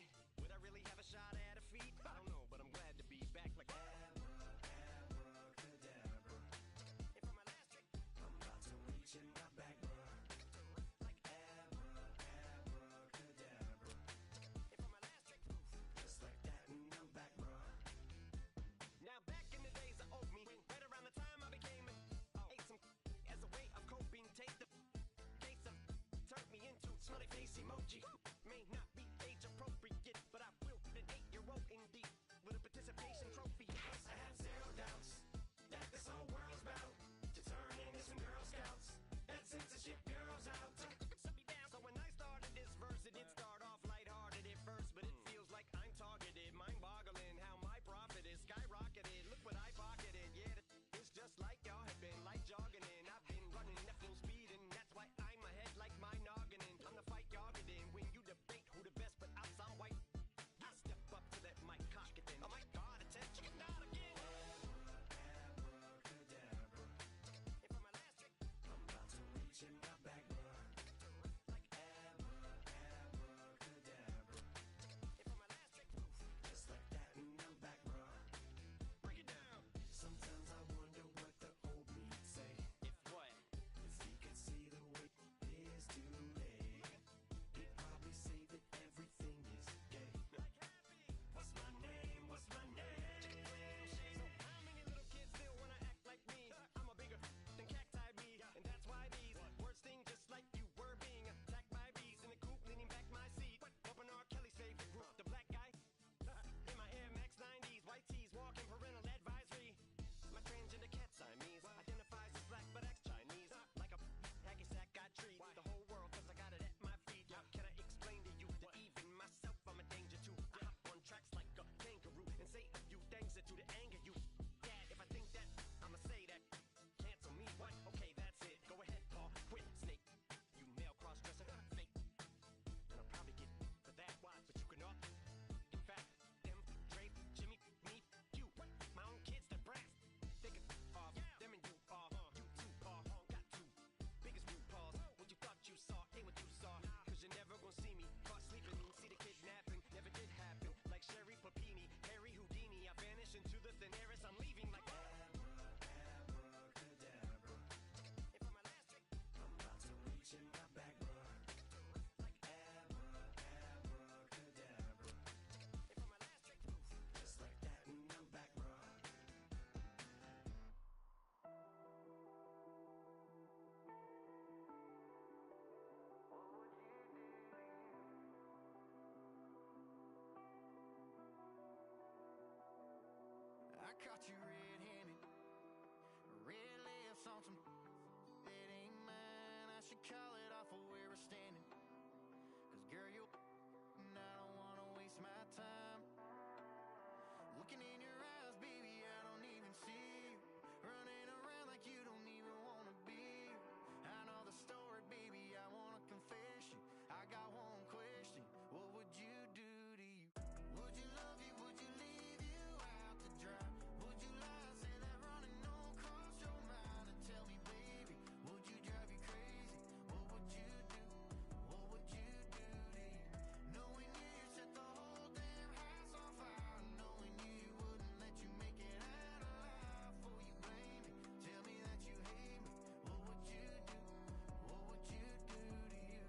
would I really have a shot at her feet? I don't know, but I'm glad to be back like abracadabra. And for my last trick, I'm about to reach in my back, bruh. Like abracadabra. And for my last trick, just like that, and I'm back, bruh. Now back in the days of old me, right around the time I became ate some as a way of coping. Take the case of turned me into smiley face emoji. May not be age appropriate, but I will an 8-year-old indeed with a participation trophy. Yes, I have zero doubts that this whole world's about to turn into some Girl Scouts. That censorship bureau's out. Shut me down. So when I started this verse, it did start off lighthearted at first, but it feels like I'm targeted. Mind-boggling how my profit is skyrocketed. Look what I pocketed. Yeah, it's just like y'all have been like jogging in. I've been running at full speed, and that's why I'm ahead like my noggin. I'm the fight y'all get in when call it off of where we're standing. Cause girl, you and I don't wanna waste my time. Looking in your eyes, baby, I don't even see you. Running around like you don't even wanna be. I know the story, baby, I wanna confess you. I got one question, what would you do to you? Would you love you, would you leave you out to dry? Would you lie, say that running don't cross your mind? And tell me, baby, would you drive you crazy? What would you do? What would you do to you? Knowing you set the whole damn house on fire. Knowing you wouldn't let you make it out alive. For you blame me, tell me that you hate me. What would you do? What would you do to you?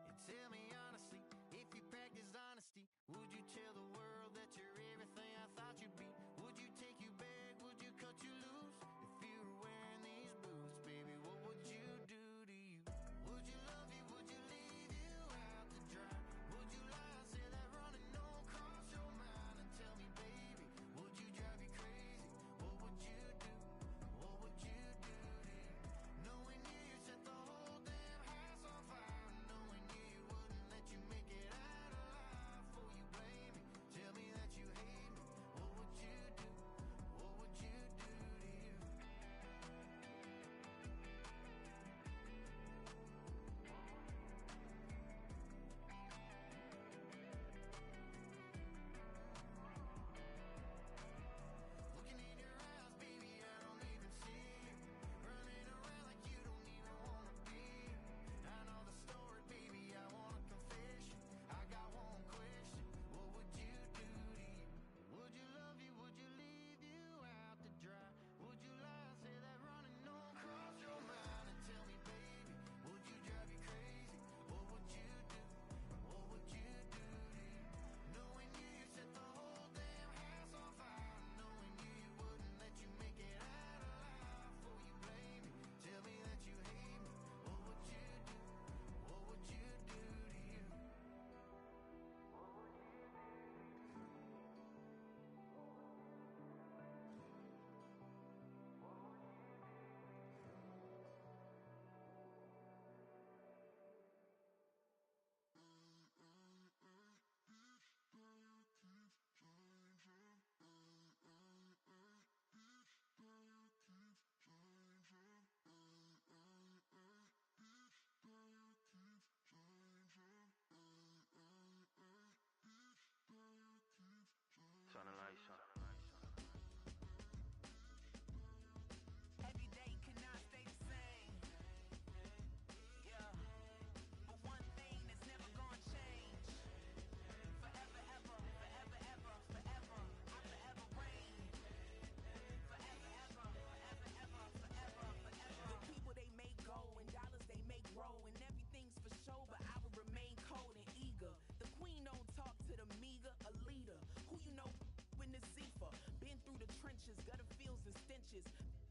And tell me honestly, if you practiced honesty, would you tell the world that you're everything I thought you'd be? Would you take you back? Would you cut you loose? If you were wearing these boots, baby, what would you do to you? Would you love you? Would you leave you out to dry? Would you lie, say that running don't cross your mind? And tell me, baby, would you drive you crazy? What would you do? What would you do to you? Knowing you set the whole damn house on fire. Knowing you wouldn't let you make it out alive. For you blame me, tell me that you hate me. What would you do? What would you do to you? Looking in your eyes, baby, I don't even see you. Running around like you don't even wanna be. I know the story, baby, I wanna confess you. I got one question, what would you do to you? Would you love you, would you leave you out to dry? Would you lie, say that running don't cross your mind? And tell me, baby, would you drive you crazy? What would you do? What would you do to you? Knowing you set the whole damn house on fire. Knowing you wouldn't let you make it out alive. For you blame me, tell me that you hate me. What would you do? What would you do to you? Turn the lights on. Every day cannot stay the same. Yeah. But one thing that's never gonna change. Forever, ever, forever, ever, forever. I forever reign. Forever, ever, forever, ever, forever, forever. The people they make go and dollars they make grow. And everything's for show, but I will remain cold and eager. The queen don't talk to the meager, a leader. Who you know in the Zephyr? Been through the trenches, gutter fields and stenches.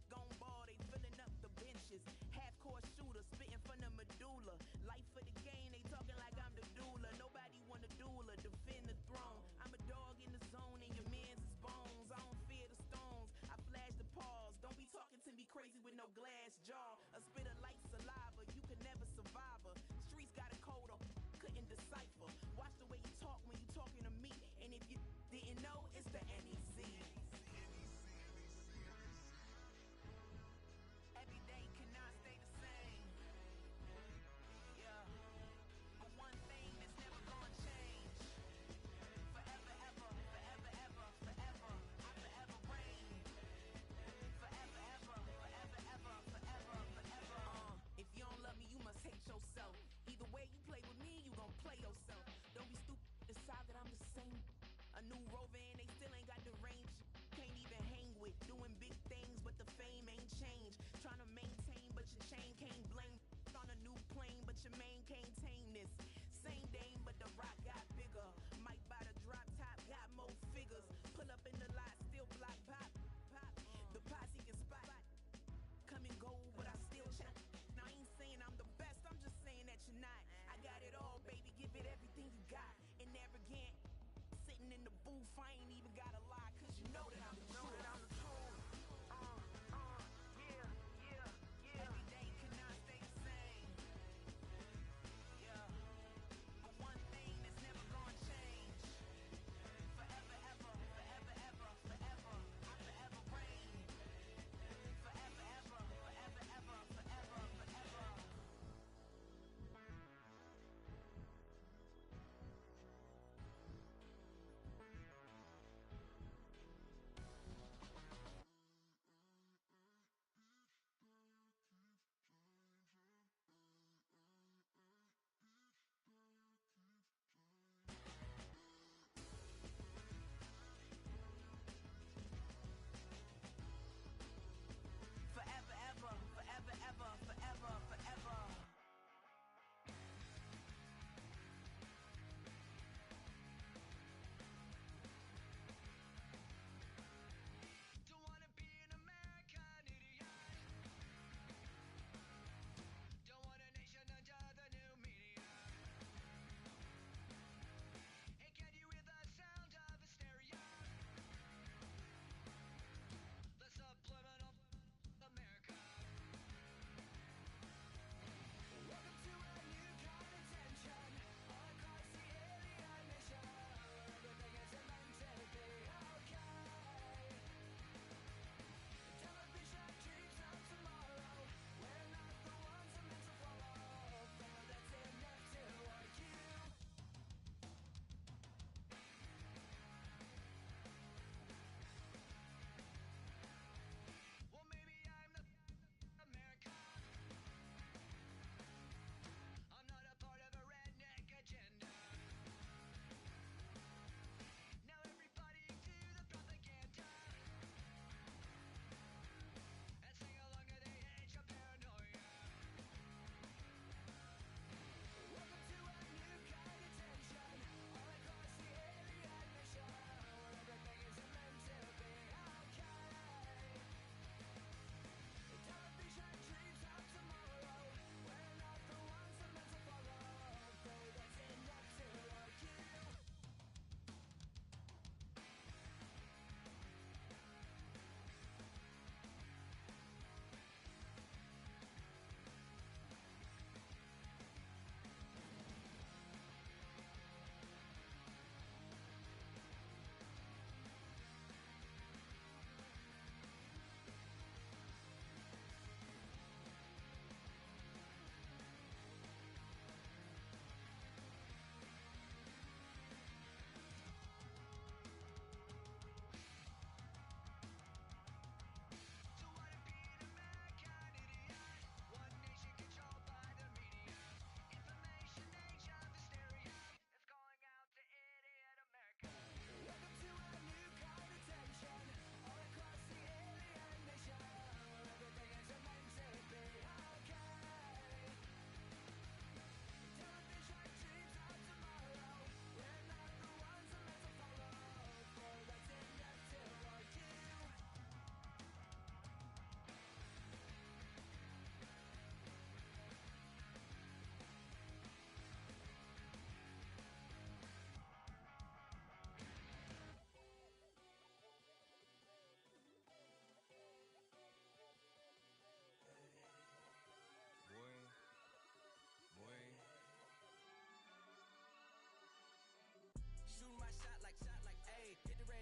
Gone ball, they filling up the benches. Half-court shooter, spitting from the medulla. Life for the game, they talking like I'm the doula. Nobody wanna doula, defend the throne. I'm a dog in the zone and your man's is bones. I don't fear the stones, I flash the paws. Don't be talking to me crazy with no glass jaw. A spit of light saliva, you can never survive her. Streets got a code up, couldn't decipher. Watch the way you talk when you talking to me. And if you didn't know, it's the NEC. Every day cannot stay the same. Yeah. But one thing that's never gonna change. Forever, ever, forever, ever, forever. I forever reign. Forever, ever, forever, ever, forever, forever. If you don't love me, you must hate yourself. Either way you play with me, you gon' play yourself. Don't be stupid, decide that I'm the same. A new rover and they still ain't got the range. Can't even hang with, doing big things, but the fame ain't changed. Trying to maintain, but your chain can't blame. On a new plane, but your main can't tame this. Same dame, but the rock got bigger. Might buy the drop top, got more figures. Pull up in the lot, still block pop. The posse can spot. Come and go, but I still check. Now I ain't saying I'm the best, I'm just saying that you're not. I got it all, baby, give it everything you got. And arrogant, sitting in the booth, I ain't even gotta lie, cause you know that I'm the truth.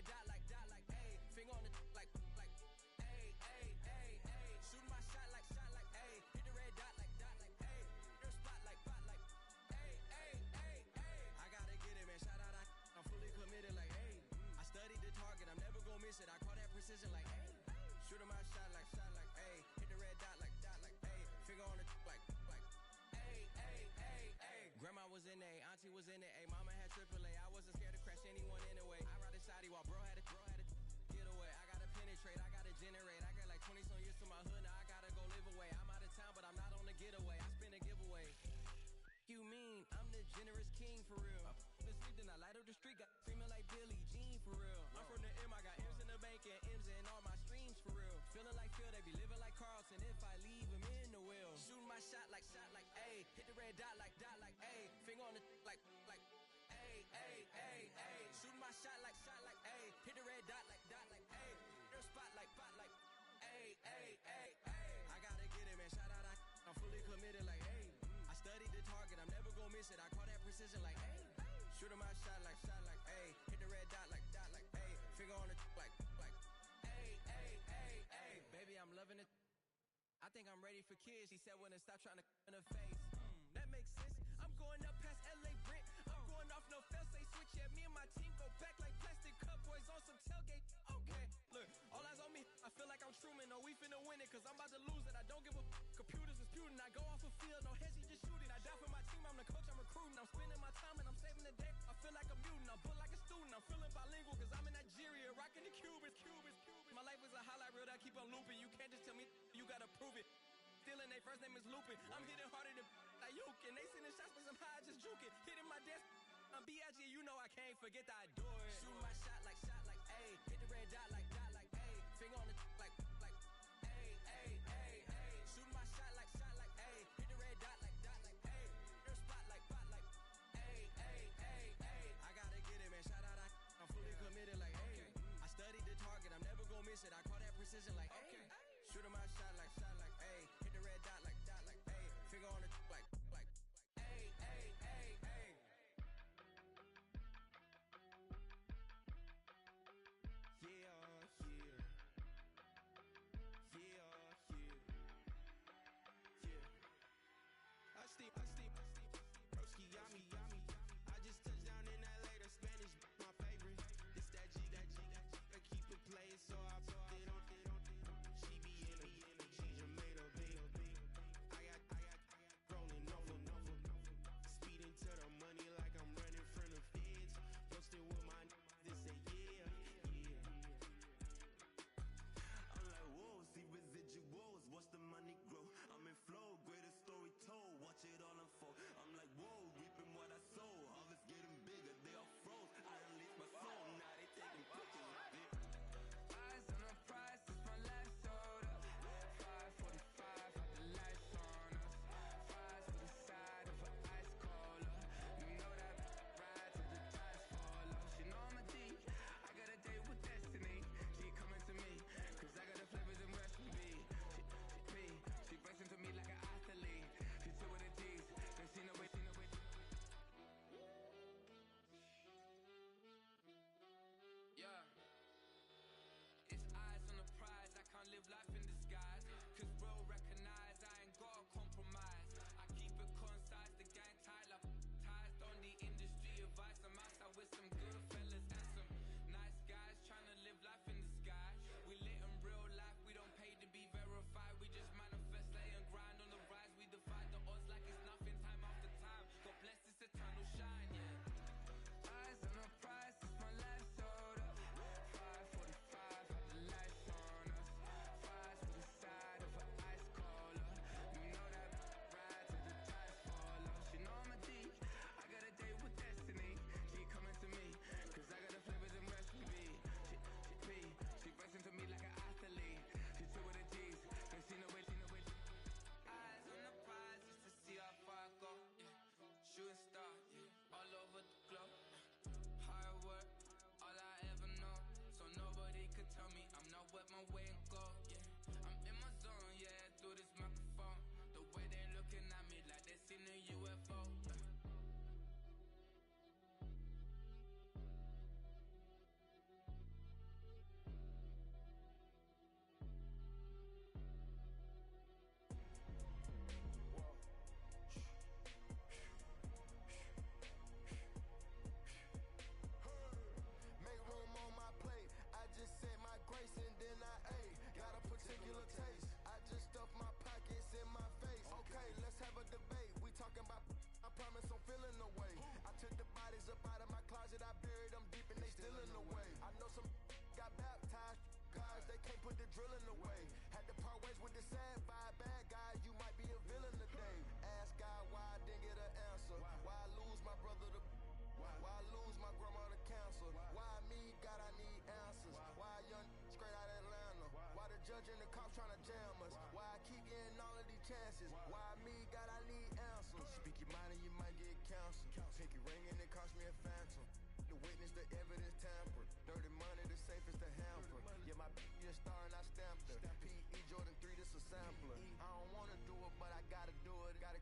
dot like, ayy. Finger on the like, ayy, ayy, ayy, ayy. Shooting my shot like, ayy. Hit the red dot like, ayy. Their spot like, ayy, ayy, ayy, ayy. I gotta get it, man. Shout out, I'm fully committed like, ayy. I studied the target, I'm never gonna miss it. I call that precision like, ayy. Shooting my shot like, ayy. Hit the red dot like, ayy. Finger on the like, ayy, ayy, ayy, ayy. Grandma was in A, auntie was in it, ayy. Mama had AAA, I wasn't scared to crash anyone anyway. I ride a shotty while bro had a get away. I gotta penetrate, I gotta generate. I got like 20 some years to my hood, now I gotta go live away. I'm out of town, but I'm not on the getaway. I spin a giveaway. You mean I'm the generous king for real? I been sleep, then I light up the street, got screaming like Billie Jean for real. I'm from the M, I got M's in the bank and M's in all my streams for real. Feeling like Phil, they be living like Carlson if I leave him in the wheel. Shooting my shot like, ayy. Hit the red dot like, ayy. Finger on the like, ayy, ayy, ayy, ayy. Shooting my shot like, ayy. Hit the red dot like, ayy. Their spot like, ayy, ayy, ayy, ayy. I gotta get it, man. Shout out, I'm fully committed like, ayy. I studied the target, I'm never gonna miss it. I call that precision like, ayy. Shooting my shot like, ayy. Hit the red dot like, ayy. Finger on the like, ayy, ayy, ayy, ayy. Baby, I'm loving it. I think I'm ready for kids. He said when to stop trying to in her face. That makes sense. I'm going up past LA Brent. I'm going off no fail, say switch. Yeah, me and my team go back like plastic cup boys on some tailgate. Okay, look, all eyes on me. I feel like I'm Truman. No, we finna win it, cause I'm about to lose it. I don't give a computers disputing. I go off a field, no heads, he just shooting. I die for my team, I'm the coach, I'm recruiting. I'm spending my time and I'm saving the day. I feel like a mutant, I'm built like a student. I'm feeling bilingual, cause I'm in Nigeria, rocking the Cubans. My life is a highlight reel that I keep on looping. You can't just tell me, you gotta prove it. Stealing, they first name is Lupin. I'm hitting harder than Ayuk, and they sending shots for some high, just juke it. Hitting my desk, I'm B.I.G., you know I can't forget that I do it. Shooting my shot like, ayy. Hit the red dot like, ayy. Finger on the like, ayy, ayy, ayy, ayy. Shooting my shot like, ayy. Hit the red dot like, ayy. Their spot like, ayy, ayy, ayy, ayy. I gotta get it, man. Shout out, I'm fully committed like, ayy. I studied the target, I'm never gonna miss it. I call that precision like, ayy. Shooting my shot like, ayy. Hit the red dot like, ayy. Finger on the like, ayy, ayy, ayy, ayy. I steam, broski, yummy. I just touched down in LA, the Spanish, my favorite. This that G, I keep it playing, so I put it on. She be in me, she just made a big. I got rolling over. Speeding to the money like I'm running from the feds. Posted with my they say yeah. I'm like, whoa, see residuals, watch the money grow. I'm in flow, greatest story told, watch it all unfold. I'm like, whoa, reaping what I sow. Harvest getting bigger, they all froze. I unleashed my soul, now they taking pictures of it. Eyes on the prize, it's my last soda. 5:45, got the lights on us. Fries for the side of an ice cola. You know that ride till the tires fall off. She know I'm a D. I got a date with destiny. She coming to me, cause I got the flavors and recipe. She breaks into me like an athlete. She two with the D's, then she know it. Yeah. It's eyes on the prize, I can't live life in disguise. Cause bro recognize I ain't gotta compromise. I keep it concise, the gang tight like ties. Don't need industry advice. I'm outside with some good fellas and some nice guys trying to live life in the sky. We lit in real life, we don't pay to be verified. We just manifest, lay and grind on the rise. We defy the odds like it's nothing, time after time. God bless this eternal shine, yeah. Eyes on the prize, it's my last soda. 5:45, got the lights on us. Fries for the side of an ice cola. You know that ride till the tires fall off. She know I'm a D. I got a date with destiny. She coming to me, cause I got the flavors and recipe. She breaks into me like an athlete. She two with the G's, then she know it. Eyes on the prize just to see how far I go. Yeah. Shooting star, yeah. All over the globe. Hard work, all I ever know. So nobody could tell me I'm not wet my way and go. Yeah, I'm in my zone, yeah, through this microphone. The way they looking at me like they seen a UFO. away. I know some got baptized, guys, they can't put the drilling away. Had to part ways with the sad vibe, bad guy, you might be a villain today. Ask God why I didn't get an answer. Why I lose my brother to why I lose my grandma to cancer. Why me, God, I need answers. Why a young straight out Atlanta. Why the judge and the cops trying to jam us. Why I keep getting all of these chances. Why me, God, I need answers. Speak your mind and you might get canceled. Pinky ring and it cost me a phantom. The witness, the evidence tampered. Dirty money, the safest to hamper. Yeah, my a star and I stamped her. P.E. Jordan 3, this a sampler. I don't wanna do it, but I gotta do it. Gotta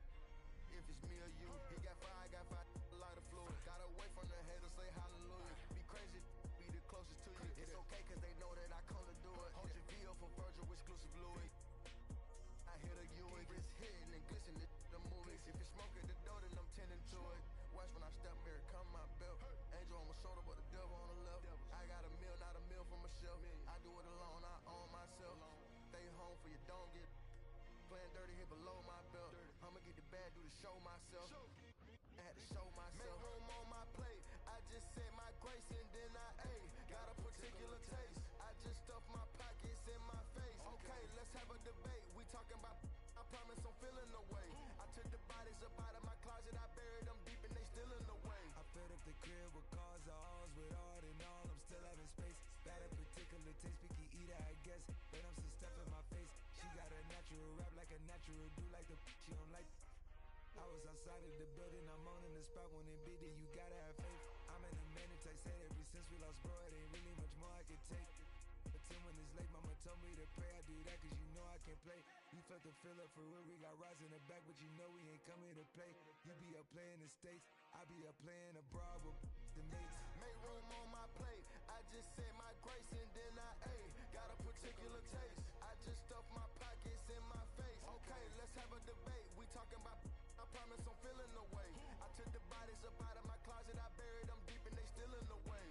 if it's me or you. He got fire, I got fire. Lighter fluid. Gotta wait from the haters, say hallelujah. Be crazy, be the closest to you. It's okay, cause they know that I come to do it. Hold your VO for Virgil, exclusive Louis. I hit a Ewing, it's hitting and glistening the movies. If it's smoking the dough, then I'm tending to it. Watch when I step here, come my belt. Angel on my shoulder, but the devil on the left. I got a meal, not a meal for myself. I do it alone, I own myself. Stay home for you, don't get playing dirty here below my belt. I'ma get the bad, do the show myself. I had to show myself. Make room on my plate. I just said my grace and then I ate. Got a particular taste. I just stuffed my pockets in my face. Okay, let's have a debate. We talking about, I promise I'm feeling the way. I took the bodies up out of my closet. I buried them deep and they still in the way. I filled up the crib with cars, the halls with art and all. I'm still having space. Got a particular taste, picky eater, I guess. But I'm some stuff in my face. She got a natural rap like a natural do like the she don't like. I was outside of the building, I'm on in the spot when it beat it, you gotta have faith. I'm in a minute, I said ever since we lost bro, it ain't really much more I can take. But 10 when it's late, mama told me to pray, I do that cause you know I can play. You felt the fill up for real, we got rise in the back, but you know we ain't come here to play. You be up playing the States, I be up playing abroad with the mates. Make room on my plate, I just said my grace and then I ate. Got a particular taste, I just stuffed my pockets in my face. Okay, let's have a debate, we talking about I promise I'm feeling the way. I took the bodies up out of my closet, I buried them deep and they still in the way.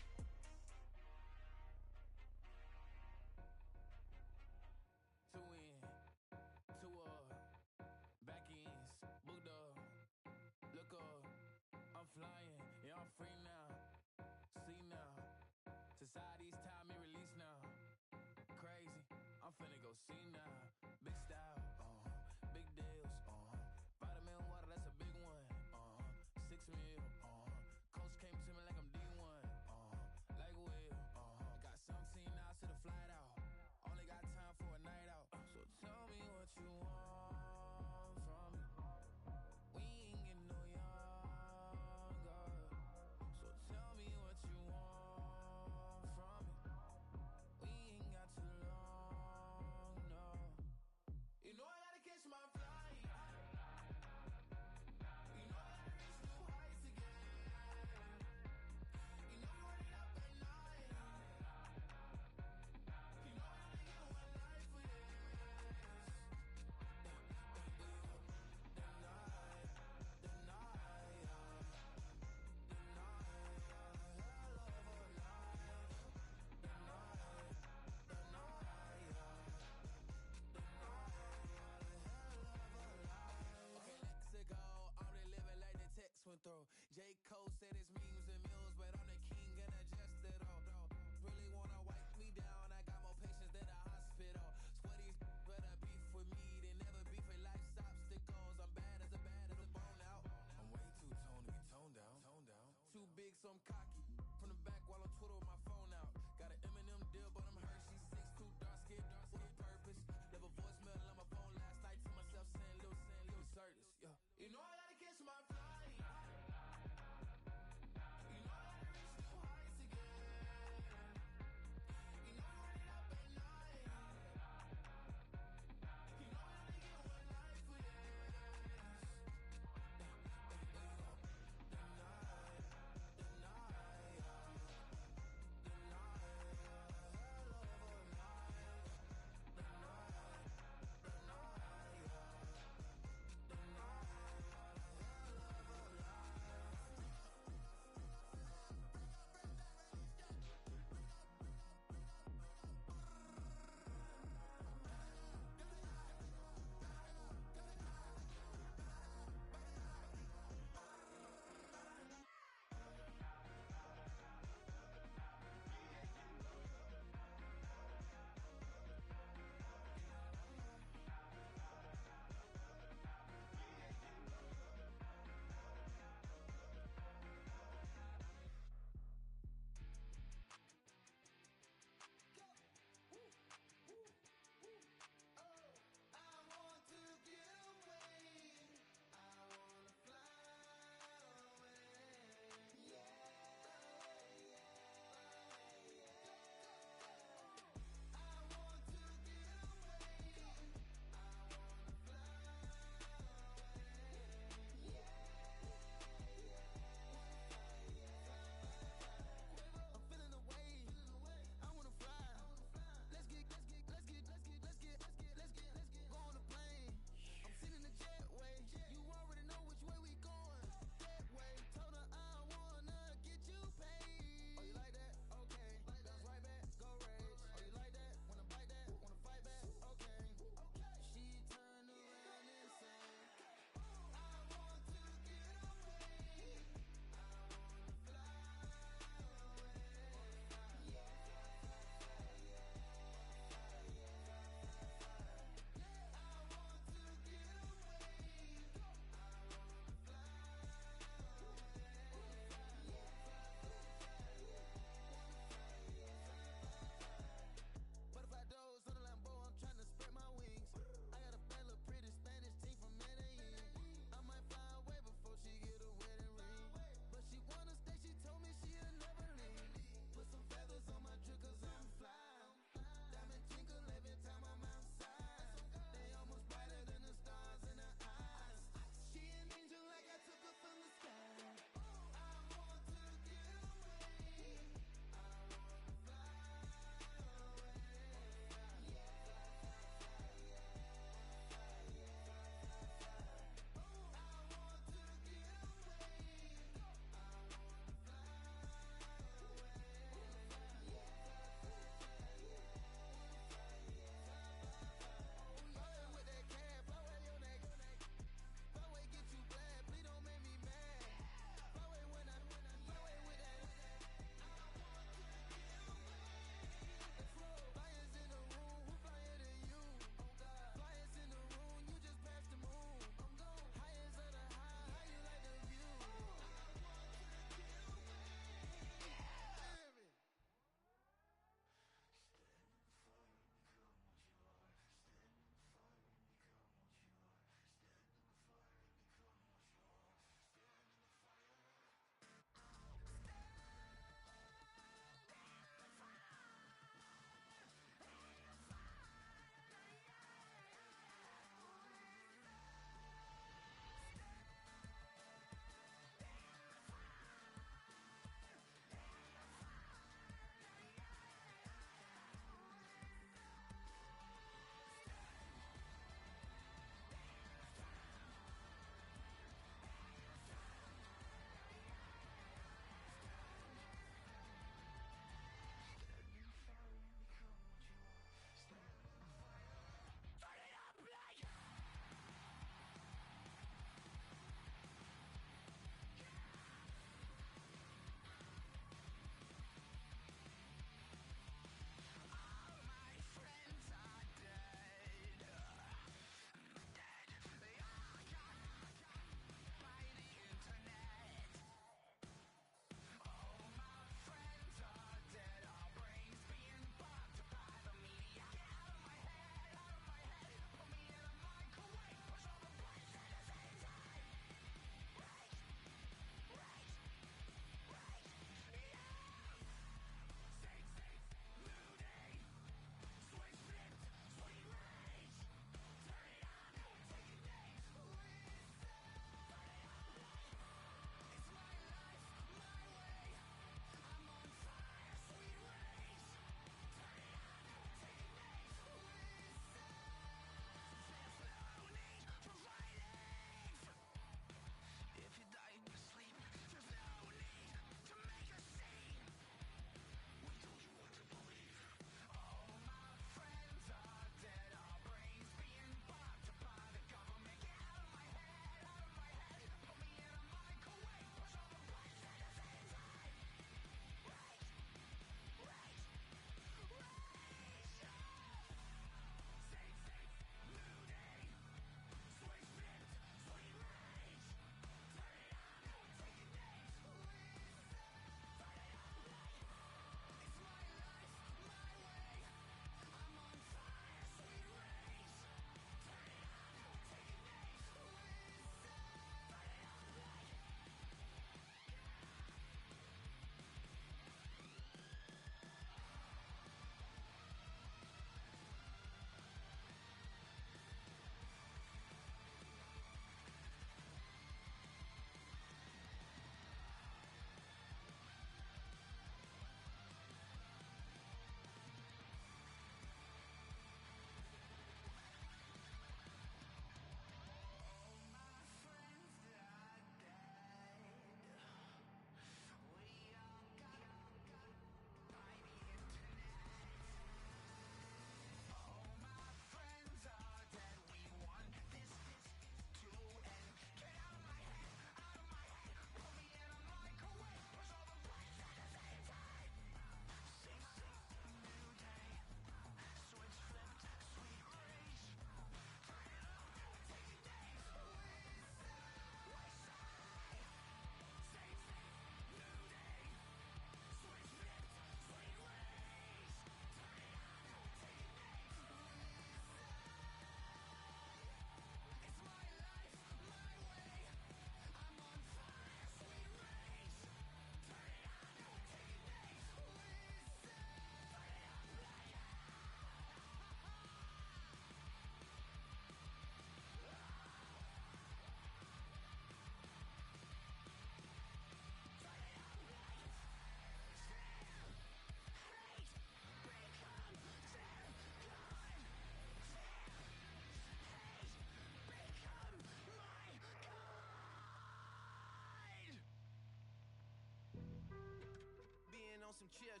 some chill.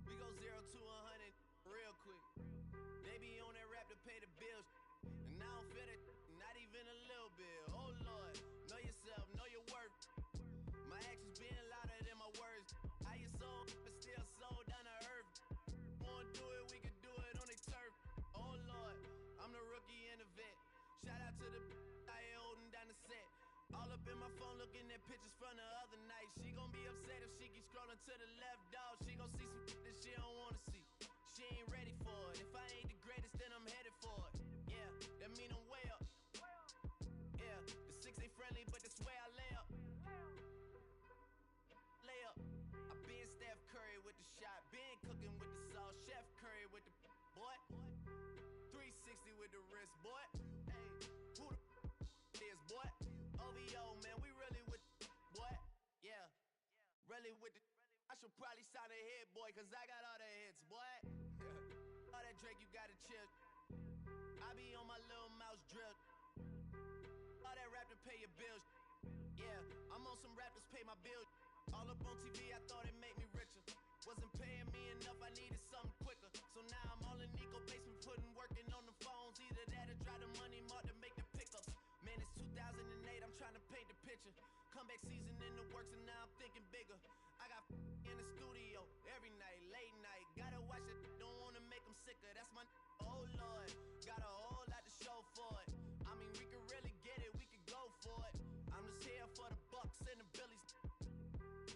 We go 0 to 100 real quick. They be on that rap to pay the bills. And I don't feel it, not even a little bit. Oh Lord, know yourself, know your worth. My actions being louder than my words. How you sold, but still sold down to earth. Wanna do it, we can do it on the turf. Oh Lord, I'm the rookie and the vet. Shout out to the I ain't holding down the set. All up in my phone looking at pictures from the other night. She gon' be upset if she keep scrolling to the left, dog. She gon' see some that she don't wanna see. She ain't ready for it. If I ain't the greatest, then I'm headed for it. Yeah, that mean I'm way up. Yeah, the 6 ain't friendly, but that's where I lay up. Lay up. I been Steph Curry with the shot. Been cooking with the sauce. Chef Curry with the boy. 360 with the wrist, boy. Hey, who the is, boy? OVO, man, we really with boy. Yeah, really with the. I should probably sign a hit, boy, cause I got all the hits, boy. All that Drake, you gotta chill. I be on my little mouse drill. All that rap to pay your bills. Yeah, I'm on some rappers pay my bills. All up on TV, I thought it made me richer. Wasn't paying me enough, I needed something quicker. So now I'm all in Nico basement, working on the phones. Either that or try the money mark to make the pickups. Man, it's 2008, I'm trying to paint the picture. Comeback season in the works and now I'm thinking bigger. I got in the studio every night, late night. Gotta watch it, don't wanna make them sicker. That's my oh Lord, got a whole lot to show for it. I mean, we could really get it, we could go for it. I'm just here for the bucks and the billies.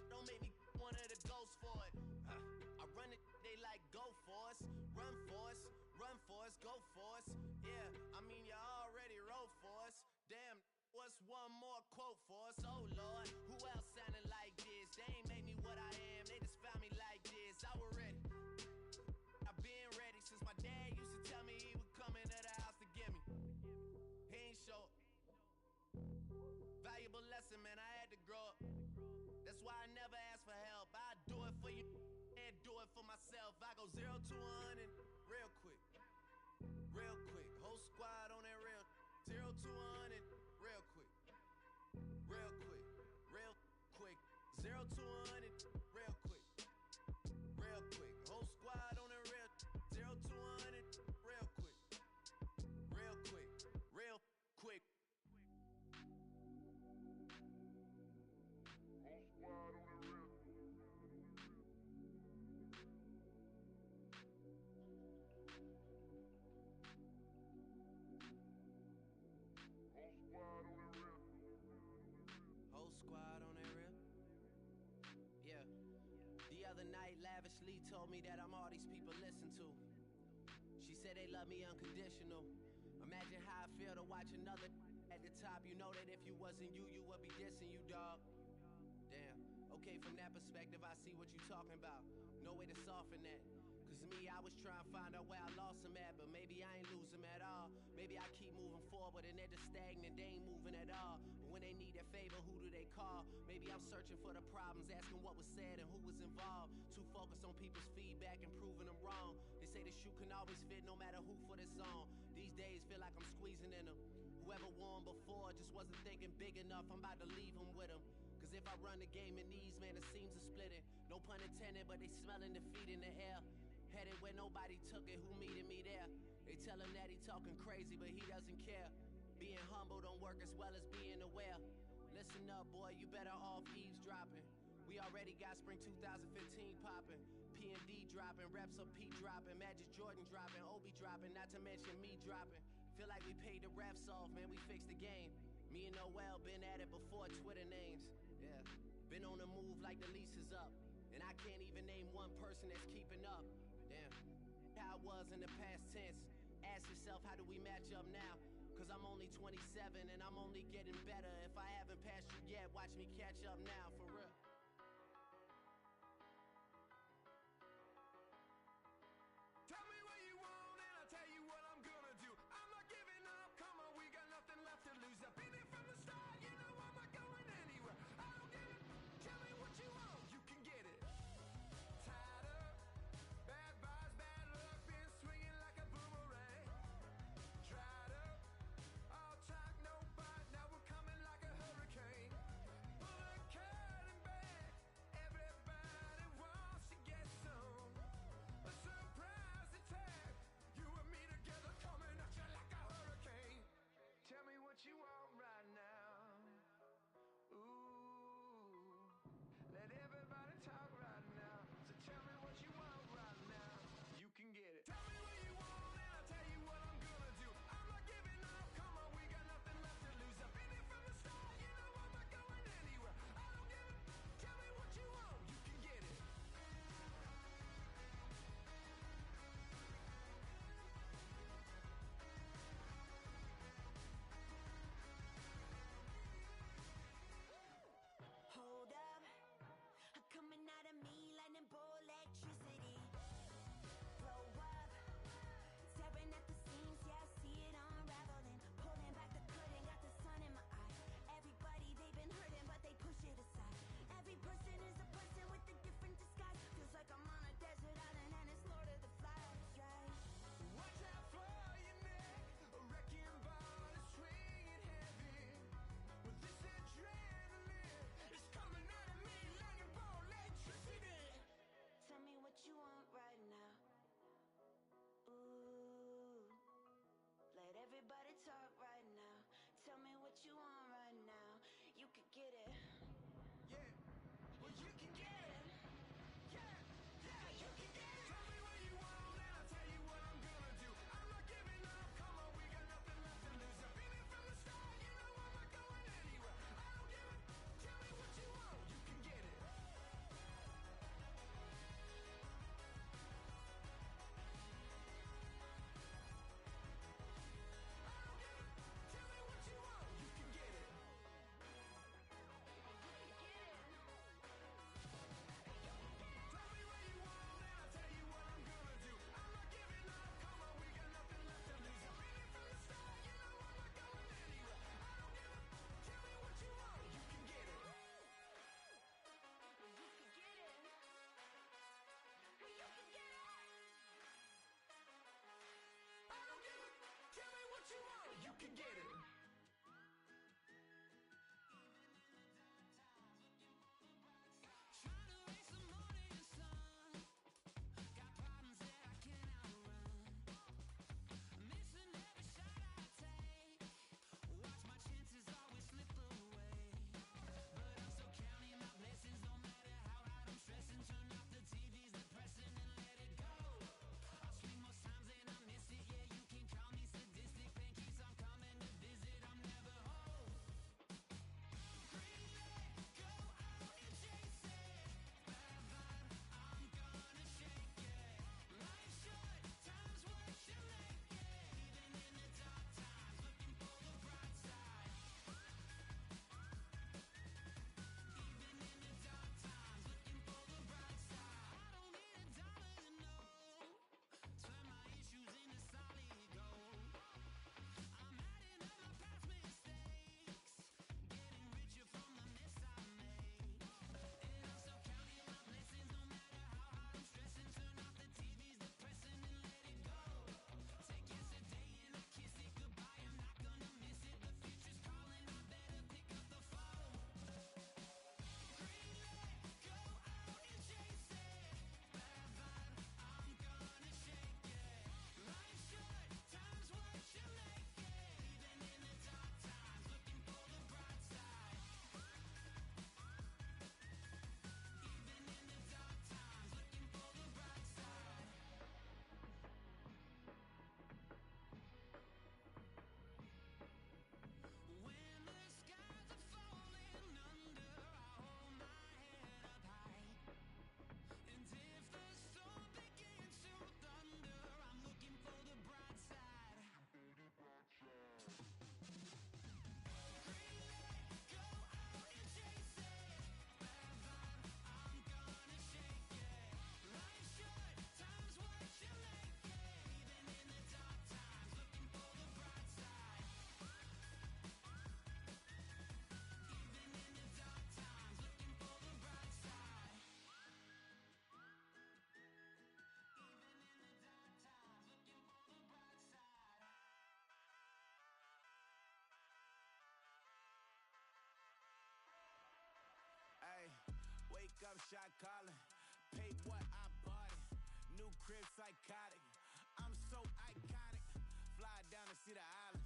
Don't make me one of the ghosts for it. I run it, they like go for us, run for us, run for us, go for us. Yeah, I mean you already wrote for us. Damn, what's one more quote for us? Oh Lord, who else sounded like this? They ain't made me what I am, they just found me like this. I was ready, I've been ready since my dad used to tell me he would come into the house to get me. He ain't show. Valuable lesson, man, I had to grow up. That's why I never ask for help. I do it for you and do it for myself. I go 0 to 100 real quick. Real quick. Whole squad on that real. 0 to 100 real quick. Real quick. Real quick. 0 to 100 real quick. Real quick. Whole squad on that real. 0 to 100 real quick. Real quick. Real quick. Whole squad on that real. Yeah. The other night, lavishly told me that I'm all these people listen to. She said they love me unconditional. Imagine how I feel to watch another at the top. You know that if you wasn't you, you would be dissing you, dog. Damn. Okay, from that perspective, I see what you talking about. No way to soften that. Cause me, I was trying to find out where I lost them at, but maybe I ain't lose them at all. Maybe I keep moving forward and they're just stagnant, they ain't moving at all. But when they need their favor, who do they call? Maybe I'm searching for the problems, asking what was said and who was involved. Too focused on people's feedback and proving them wrong. They say the shoe can always fit no matter who for this song. These days feel like I'm squeezing in them. Whoever won before just wasn't thinking big enough, I'm about to leave them with them. Cause if I run the game in these, man, the seams are splitting. No pun intended, but they smelling defeat in the air. Headed where nobody took it, who meeted me there? They tell him that he talking crazy, but he doesn't care. Being humble don't work as well as being aware. Listen up, boy, you better off eavesdropping. We already got spring 2015 popping. P&D dropping, reps of P dropping, Magic Jordan dropping, Obi dropping, not to mention me dropping. Feel like we paid the refs off, man, we fixed the game. Me and Noel been at it before Twitter names. Yeah, been on the move like the lease is up. And I can't even name one person that's keeping up. Damn, how it was in the past tense. Ask yourself, how do we match up now? Cause I'm only 27 and I'm only getting better. If I haven't passed you yet, watch me catch up now, for real. Tell me what you want and I'll tell you what I'm gonna do. I'm not giving up, come on, we got nothing left to lose. I've been here from the start, you know I'm not going anywhere. I don't get it, tell me what you want, you can get it. Tied up, bad vibes, bad luck, been swinging like a boomerang. Dried up, all talk, no bite, now we're coming like a hurricane. Pull the curtain. up shot calling. Paid what I bought it. New crib psychotic. I'm so iconic. Fly down to see the islands.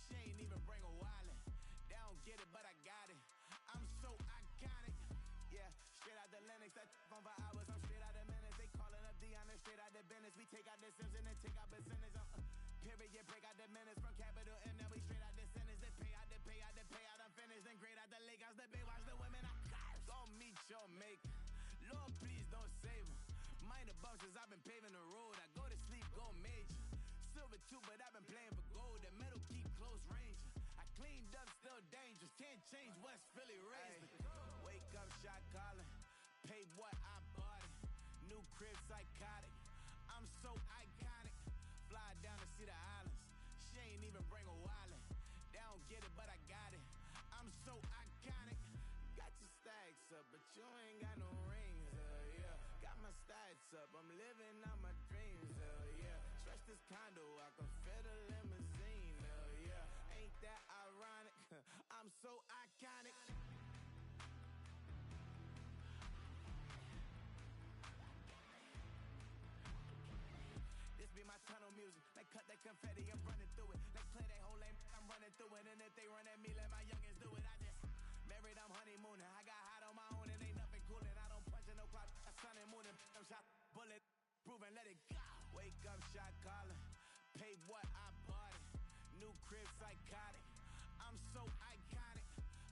She ain't even bring a wallet. They don't get it, but I got it. I'm so iconic. Yeah, straight out the Lennox. That on for hours. I'm straight out the minutes. They calling up Dion and straight out the business. We take out the Sims and then take out percentage. Period, break out the minutes from capital M. Now we straight out the sentence. They pay out, they pay out, they pay out. I'm finished. Then grade out the Lakers. The bay watch the women. I got it. Go meet your maker. Lord, please don't save them. Minor bumps as I've been paving the road. I go to sleep, go major. Silver too, but I've been playing for gold. The metal keep close range. I cleaned up, still dangerous. Can't change West Philly raised. Wake up, shot calling. Paid what I bought it. New crib psychotic. I'm so iconic. Fly down to see the islands. She ain't even bring a wallet. They don't get it, but I got it. I'm so iconic. Got your stacks up, but you ain't got no rings, yeah. Got my stats up, I'm living out my dreams, yeah. Stretch this condo, I can fit a limousine, yeah. Ain't that ironic? I'm so iconic. This be my tunnel music. They cut that confetti, I'm running through it. They play that whole lane, I'm running through it. And if they run at me, let my youngins do it. I just married, I'm honeymooning. I got hot on my own and ain't nothing coolin'. I don't punch in no clock, I sun and moonin'. I'm shot, bullet, proven, let it go. Wake up, shot calling. Paid what I bought it. New crib psychotic. I'm so iconic.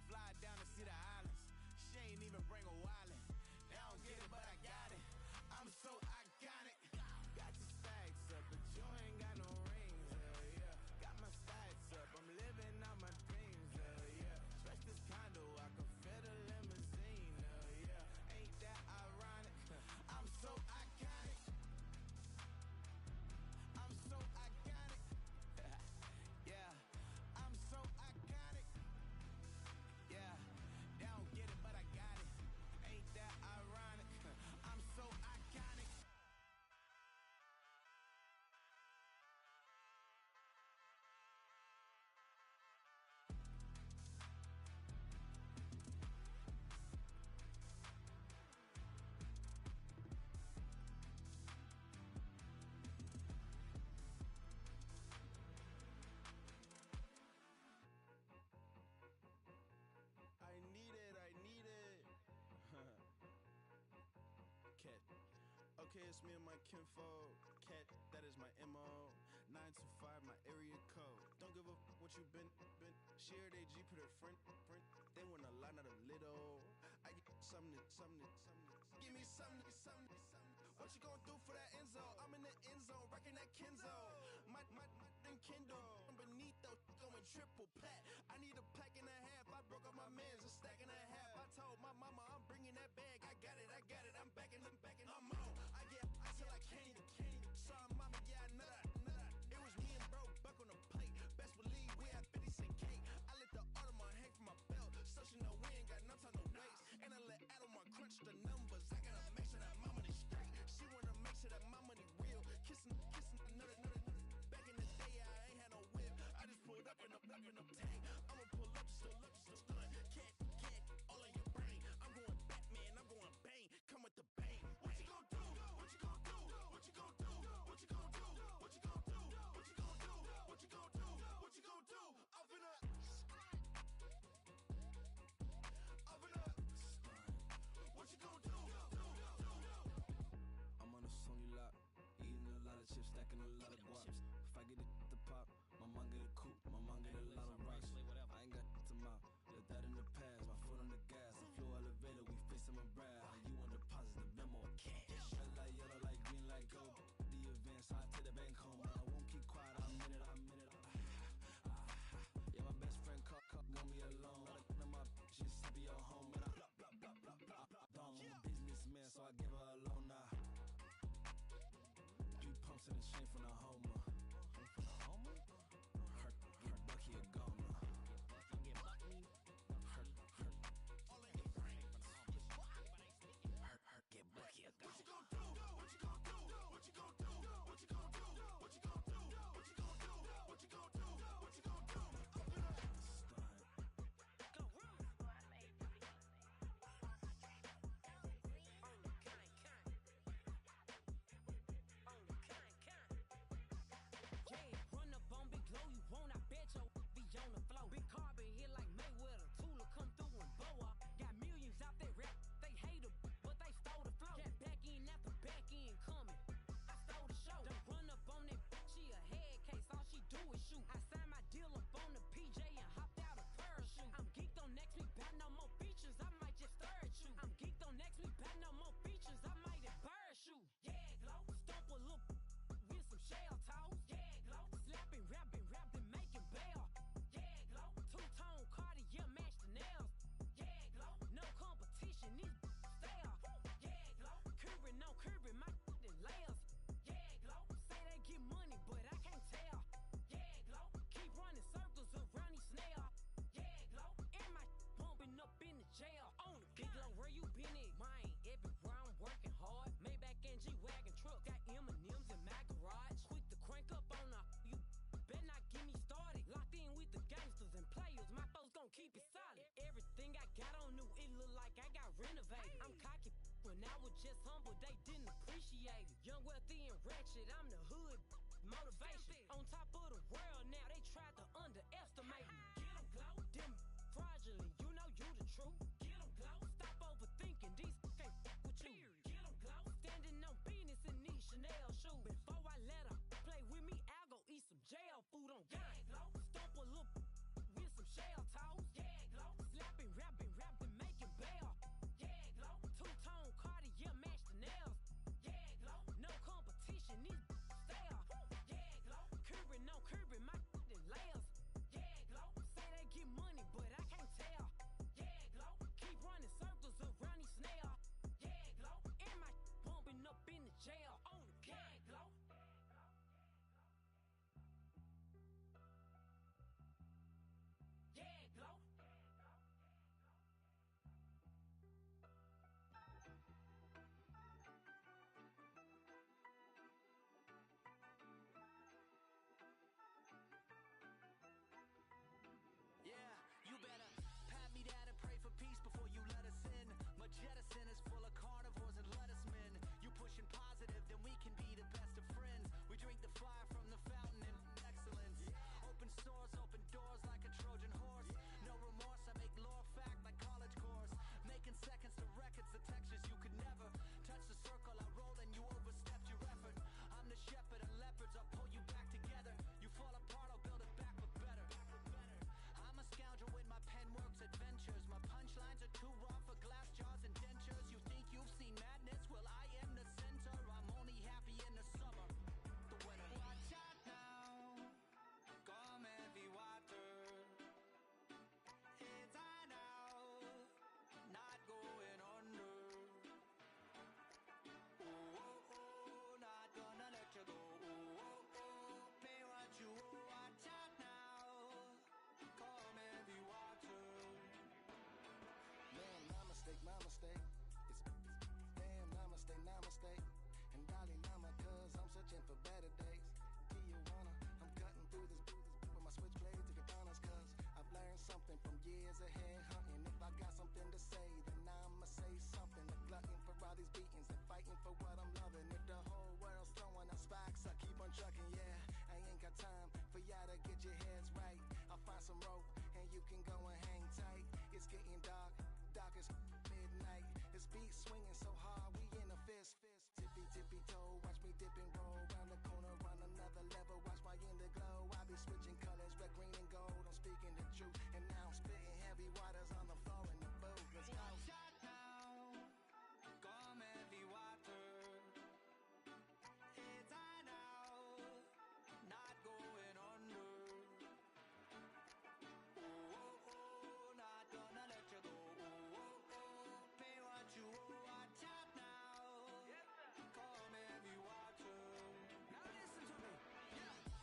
Fly down to see the islands. She ain't even bring a wallet. They don't get it, but I got it. I'm so iconic. Got your stacks up, but you ain't got no rings, yeah. Got my stats up, I'm living out my dreams, yeah. Stretch this condo, I can fit a limousine, yeah. Ain't that ironic? I'm so iconic. I'm so iconic. Yeah, I'm so iconic. Yeah, they don't get it, but I got it. Ain't that ironic? I'm so iconic. I need it. Cat. Okay, it's me and my kinfolk. Cat, that is my MO. 925, my area code. Don't give a what you been. Shared AG, put her friend. They want a lot, not a little. I get something. Give me something. What you gonna do for that Enzo? I'm in the end zone, rocking that Kenzo. My Kindle. I'm beneath though, going triple plat. I need a pack and a half. I broke up my mans, a stack and a half. I told my mama I'm bringing that bag. I got it. I'm backing. I'm on. I get till I can't. Sorry, mama, yeah, I know that. It was me and bro, buck on the plate. Best believe we had 50 cent cake. I let the Audemars hang from my belt, so she know we ain't got no time to waste. And I let Audemars crunch the numbers. I gotta make sure that my money straight. She wanna make sure that my money real. Kissing another. Back in the day, I ain't had no whip. I just pulled up in a tank. I'ma pull up, still stun. Cat, all in your brain. I'm going Batman, I'm going bang. Come with the bang. What you gon' do? What you gon' do? What you gon' do? What you gon' do? What you gon' do? What you gon' do? What you gon' do? What you gon' do? I'm finna. What you gon' do? I'm on a Sony lot, eating a lot of chips, stacking a lot of guap. If I get it to pop, my mom get a coupe, my mom get a lot of rocks. I ain't got to mouth, let that in the past. My foot on the gas, I flew elevator, we facing my brad. How you want deposit the memo or cash? Red light, yellow light, green light, go. The event, so I take the bank home. I won't keep quiet, I'm in it. Yeah, my best friend caught me alone. Let my bitches be your home, and I blah. I'm a businessman, so I give her a loan now. 3 pumps in the chain from the Homer. Hurt, get Bucky a goner. Hurt. All in your brain. Hurt, get Bucky a goner. What you gon' do? What you gon' do? What you gon' do? What you gon' do? What you gon' do? What you gon' do? What you gon' do? What you gon' do? renovate. I'm cocky when I was just humble, they didn't appreciate it. Young, wealthy, and ratchet, I'm the hood motivation. On top of the world now, they tried to underestimate me. Get 'em glow, them fraudulent, you know you the truth. Get 'em glow, stop overthinking, these can't with you. Get 'em glow, standing on business in these Chanel shoes. Before I let her play with me, I'll go eat some jail food on gang. Stomp a little with some shell toes. Slapping, rapping, making bail. Two-tone Cartier match the nails. No competition, these stale. Curbing, no curbing, my layers. Say they get money, but I can't tell. Keep running circles around these snails. And my bumping up in the jail on the gang. Yeah, you better pat me down and pray for peace before you let us in. My jettison is full of carnivores and lettuce men. You pushing positive, then we can be the best of friends. We drink the fire from the fountain in excellence. Open sores, open doors like a Trojan horse. No remorse, I make lore fact like college course. Making seconds to records, the textures you could never touch the circle I roll and you overstepped your effort. I'm the shepherd and leopards, I'll pull you back together. You fall apart, I'll build it back but better. I'm a scoundrel with my pen works adventures. My punchlines are too raw for glass jars and dentures. You think you've seen madness? Well, I am the center. I'm only happy in the summer. The winter. Watch out now. Come heavy water. It's on now. Not going under. Oh, oh, oh. Not gonna let you go. Oh, oh, oh. Pay what you owe. Watch out now. Come heavy water. Man, my mistake. It's damn, namaste. And Dalai Lama, cause I'm searching for better days. Tijuana, I'm cutting through this with my switchblade to katanas, cause I've learned something from years of head hunting. If I got something to say, then I'ma say something. A glutton for all these beatings and fighting for what I'm loving. If the whole world's throwing out sparks, I keep on trucking, yeah. I ain't got time for y'all to get your heads right. I'll find some rope and you can go and hang tight. It's getting dark as midnight. This beat swinging so hard, we in a fist. Tippy toe, watch me dip and roll. Round the corner, run another level. Watch my in the glow. I be switching colors, red, green, and gold. I'm speaking the truth, and now I'm spitting heavy waters on the floor in the booth. Let's go. Shut now. Come heavy water. It's on now. Not going under. Oh, oh, oh. Not gonna let you go. Oh, oh, oh. Pay what you owe. Watch out now. Come heavy water. Now listen to me. Yeah.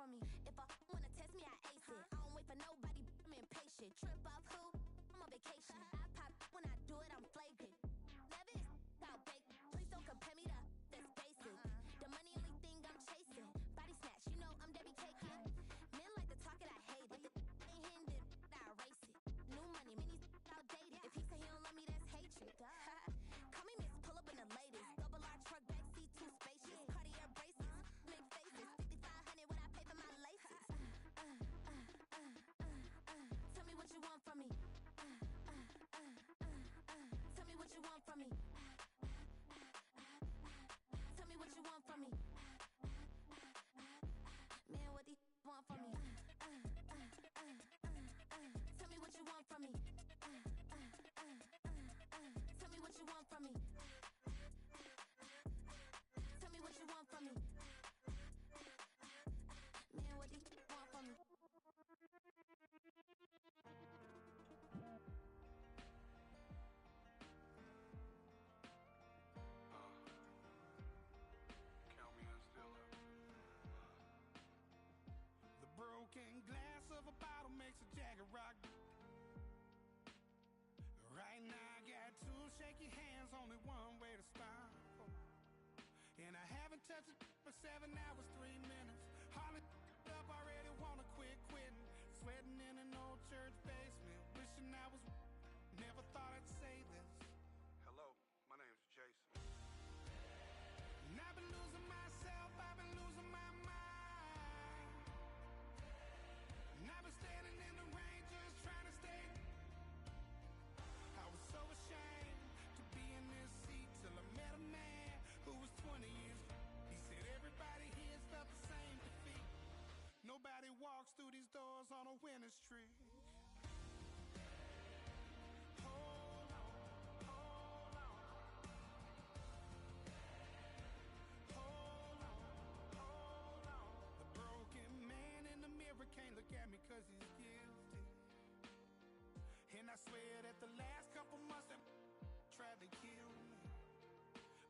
from me. If I wanna test me, I ace it. I don't wait for nobody, I'm impatient. Trip off who? I'm on vacation. I pop when I do it, I'm flagrant. Never is outbake. Please don't compare me to that's basic. The money only thing I'm chasing. Body snatch, you know I'm Debbie caking. Men like to talk it, I hate it. Ain't hindered, I erase it. New money, many outdated. If he say he don't love me, that's hatred. Call me Miss, pull up in the latest. Double R truck, backseat, too spacious. Cartier braces, make faces. 5,500 what I pay for my laces. Tell me what you want from me. Tell me what you want from me. Tell me what you want from me. Man, what do you want from me? Tell me what you want from me. Tell me what you want from me. Tell me what you want from me. Man, what do you want from me? Count me in still up. The broken glass of a bottle makes a jagged rock. Right now I got two shaky hands, only one way to stop. And I haven't touched it for 7 hours, 3 minutes. Hardly up, already wanna quit quitting. Sweating in an old church basement, wishing I was. Never thought I'd say this. Hello, my name's Jason. And I've been losing myself, I've been losing my mind. And I've been standing in the rain, just trying to stay. I was so ashamed to be in this seat till I met a man who was 20 years. He said everybody here felt the same defeat. Nobody walks through these doors on a winning streak. Hold on, hold on. Hold on, hold on. The broken man in the mirror can't look at me 'cause he's guilty. And I swear that the last couple months that tried to kill me.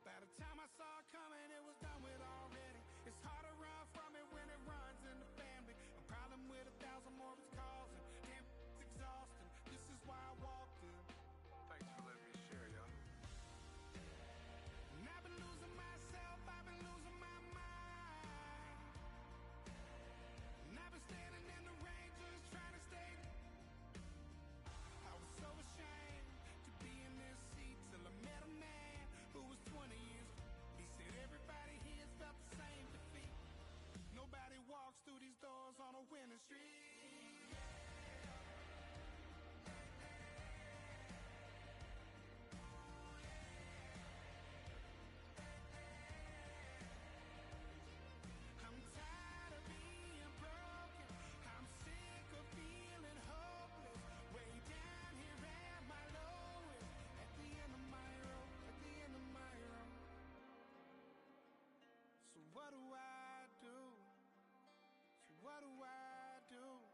By the time I saw it coming, it was done with already. It's hard to run from it when it runs in the family. A problem with 1,000 more it's causing. Damn, it's exhausting. This is why I walked in. Thanks for letting me share, y'all. And I've been losing myself, I've been losing my mind. And I've been standing in the rain, just trying to stay. I was so ashamed to be in this seat till I met a man who was 20 years. He said everybody here felt the same defeat. Nobody walks through these doors on a winning streak. I'm tired of being broken. I'm sick of feeling hopeless. Way down here at my lowest. At the end of my road. At the end of my road. So what do I do? So what do I do?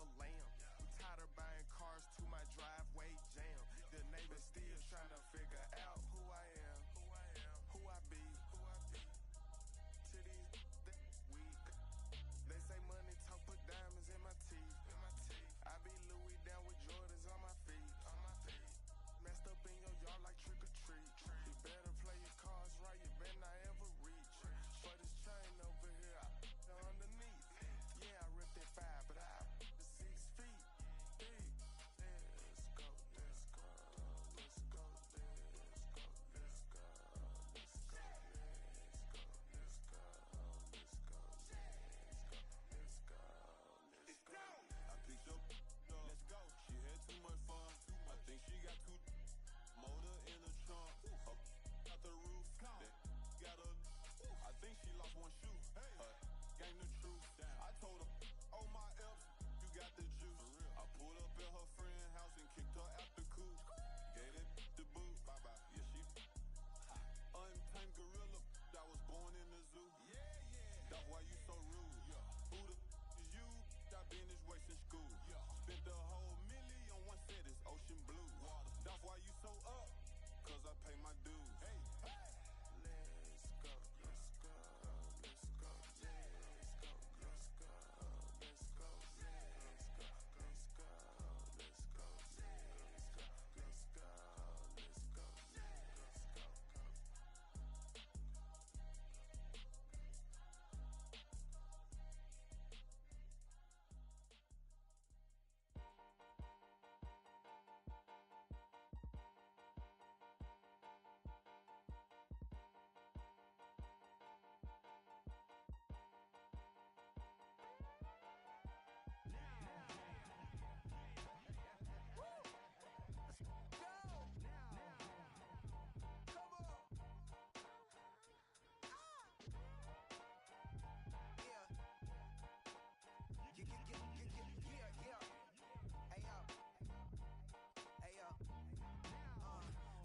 a lamb. I'm tired of buying cars to my driveway jam. The neighbors still trying to figure out who I am, who I be. To these weak. They say money talk, put diamonds in my teeth. I be Louis down with Jordans on my feet. Messed up in your yard like trick or treat. You better play your cards right, you better not ever reach. For this chain over here, I underneath. Yeah, I ripped that 5, but I 6 feet deep. Let's go, let's go, let's go, let's go, let's go, let's go, let's go, let's go, let's go, let's go, let's go. I picked up, let's go. She had too much fun. I think she got too motor in the trunk. Up out the roof. Got a. I think she lost one shoe. Gang the truth. I told her, oh my F's, you got the juice. I pulled up at her friend's house and kicked her out the coop. Gave it the boot. Bye bye. Yeah, she untamed gorilla. I was born in the zoo. That's why you so rude. Who the is you? I been this way since school. Spent the whole million on one set, it's ocean blue. That's why you so up, cause I pay my dues. Let's go, let's go, let's go, let's go, let's go, let's go, let's go, let's go, let's go, let's go, let's go, let's go, let's go,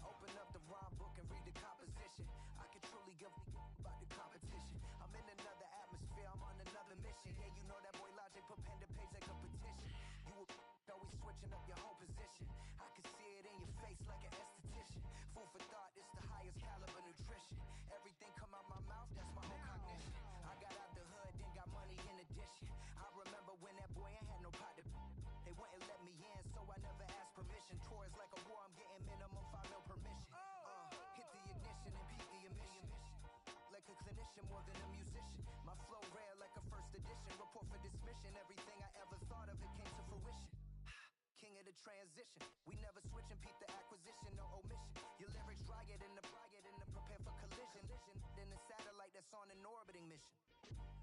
Open up the rhyme book and read the composition. I can truly give about the competition. I'm in another atmosphere, I'm on another mission. Yeah, you know that boy Logic put pen to page like a petition. You always switching up your whole position. I can see it in your face like an esthetician. Food for thought, it's the highest caliber nutrition. Everything come out my mouth, that's my own cognition. I got out the hood, then got money in addition. I remember when that boy ain't had no pot to. They wouldn't let me in, so I never asked permission. Tours like a war, I'm getting minimum 5 mil permission. Hit the ignition and beat the emission. Like a clinician more than a musician. My flow rare like a first edition. Report for dismission. Everything I ever thought of, it came to fruition. King of the transition. We never switch and peep the acquisition, no omission. Your lyrics dry it in the prepare for collision. Then the satellite that's on an orbiting mission.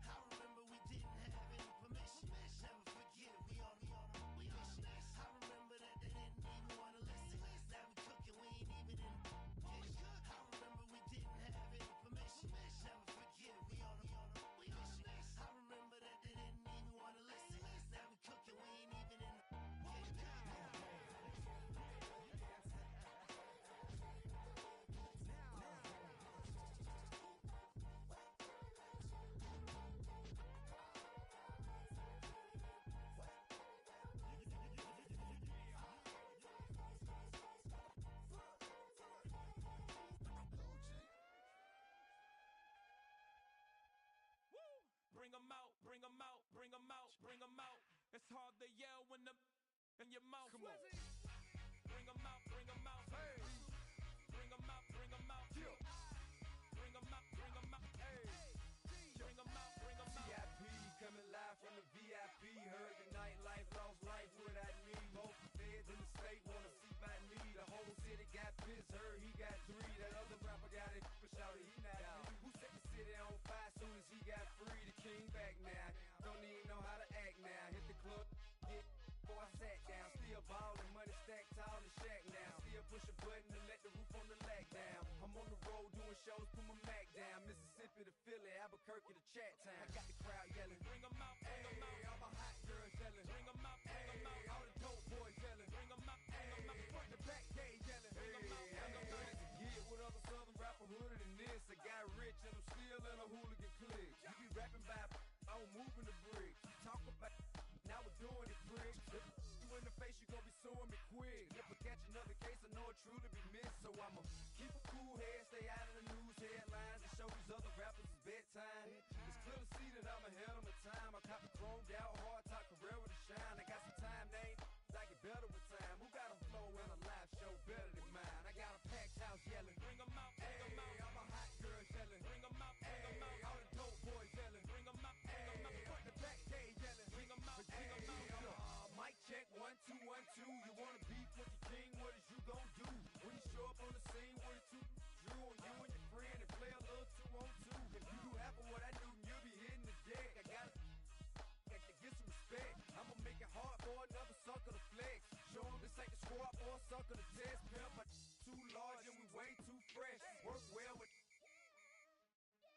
I remember we didn't have any permission. Never forget we on a mission. I remember that they didn't even want to listen. Now we cooking, we ain't even in the kitchen. I remember we didn't have any permission. Never forget we on a mission. I remember that they didn't even want to listen. Now we cooking, we ain't even in the kitchen. Bring 'em out, bring 'em out, bring 'em out, bring 'em out. It's hard to yell when the in your mouth. Come on. Bring 'em out, bring 'em out. Hey. Bring 'em out, bring 'em out. Yeah. Bring 'em out, bring 'em out. Hey. Bring 'em out, bring 'em out. VIP coming live from the VIP. Heard the nightlife, lost life without me. Both feds in the state wanna see by me. The whole city got pissed, heard he got 3. That other rapper got it, but shouted he not me. Who set the city on fire soon as he got free? The king back now, don't even know how to act now. Hit the club, get before I sat down. Still ballin', money stacked tall and shack now. Still push a button to let the roof on the lag down. I'm on the road doing shows, put my Mac down. Mississippi to Philly, Albuquerque to Chat Town. I got the crowd yelling, bring 'em out, bring 'em out. All my hot girls yelling, bring 'em out, bring 'em out. All the dope boys yelling, bring 'em out, bring 'em out. Front to back, they yelling, bring 'em out, bring 'em out. To get with other southern rapper hooded than this. I got rich and I'm still in a hooligan clique. You be rapping by, I don't move in the bricks. Talk about, now we're doing it, prick. would truly be missed. So I'ma keep a cool head, stay out of the news headlines, and show these other rappers it's bedtime. It's clear to see that I'm ahead of my time. I cop the chromed out, hard top career with a shine. I got some time, they ain't I get better with time. Who got a flow and a live show better than mine? I got a packed house yelling, bring 'em out, bring 'em out. I'm a hot girl yelling, bring 'em out, bring 'em out. All the dope boys yelling, bring 'em out, bring 'em out. Front the back day yelling, bring 'em out, bring 'em out. Mic check, 1 2 1 2. You wanna beef with the king? What is you gon' do when you show up on the scene with a two drew on you and your friend and play a little 2 on 2? If you do half of what I do, you'll be hitting the deck. I got to get some respect. I'ma make it hard for another sucker to flex. Show 'em this ain't the squad or a sucker to test. Pimp, my too large and we way too fresh. Work well with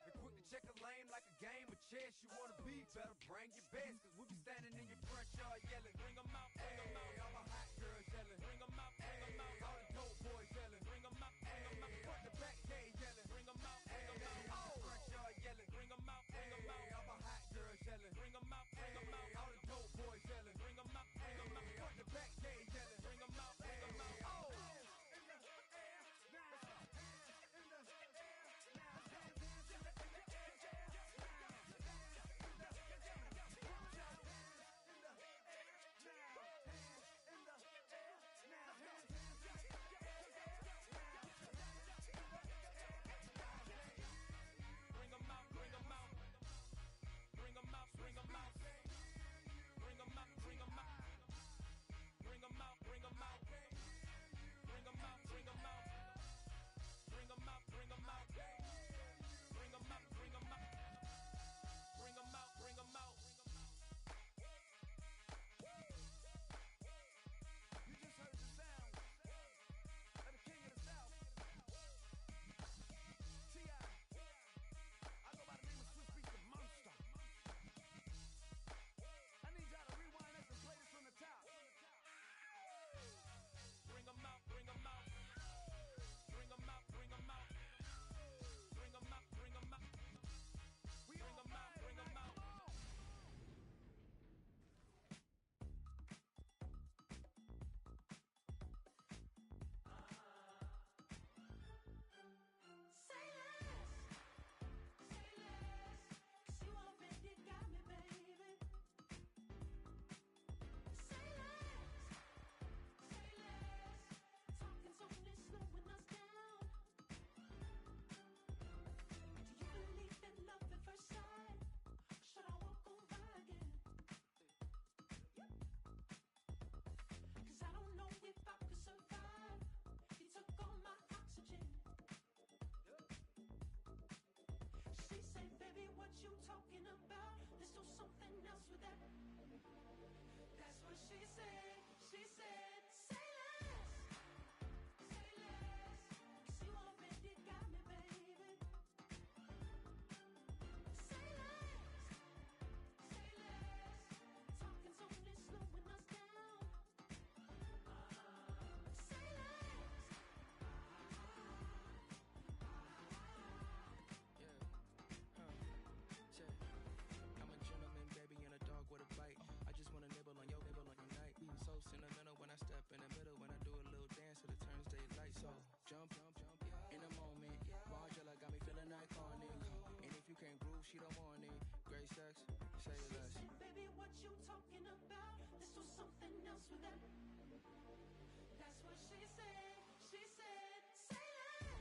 be quick to check a lane like a game of chess. You wanna be better, bring your best. Cause we be standing in your front yard yelling, bring 'em out, bring 'em out. All my hot girls yelling, bring 'em out, bring 'em out. All the dope boys yelling, bring 'em out, bring 'em out. Front the back gate yelling, bring 'em out, bring 'em out. All the front yard yelling, bring 'em out, bring 'em out. All my hot girls yelling, bring 'em out, bring 'em out. All the dope boys yelling, bring 'em out, bring 'em out. Front the back gate yelling, bring 'em out, bring 'em out. Oh. You talking about? Let's do something else with that. That's what she said. She said, say less. Say less. 'Cause you already got me, baby. Say less. Say less. Talking's only slowing us down. Say less. I'm a gentleman, baby, and a dog with a bite. I just wanna nibble on your night. So sentimental when I step in the middle. When I do a little dance till it turns daylight. So jump, in a moment. Margella got me feeling iconic. And if you can't groove, she don't want it. Great sex, say less. She said, baby, what you talking about? Let's do something else with that. That's what she said. She said, say less.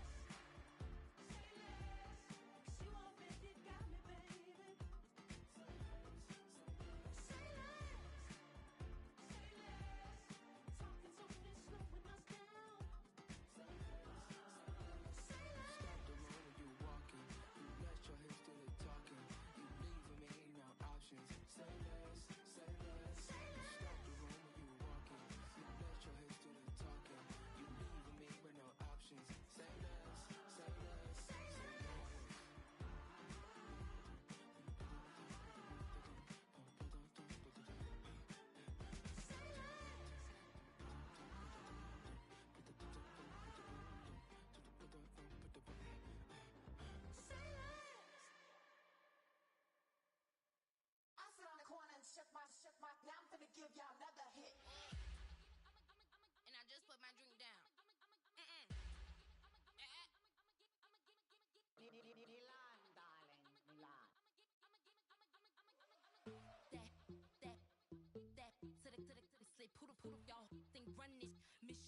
Say less. 'Cause you already got me, baby. Say less. Say less. Talking's only slowing us down. Say less. Say less. Stop the road when you walking. You let your hips do the talking. You leaving me no options. Say less, say less. Say less. Stop the road when you walking. You let your hips do the talking. You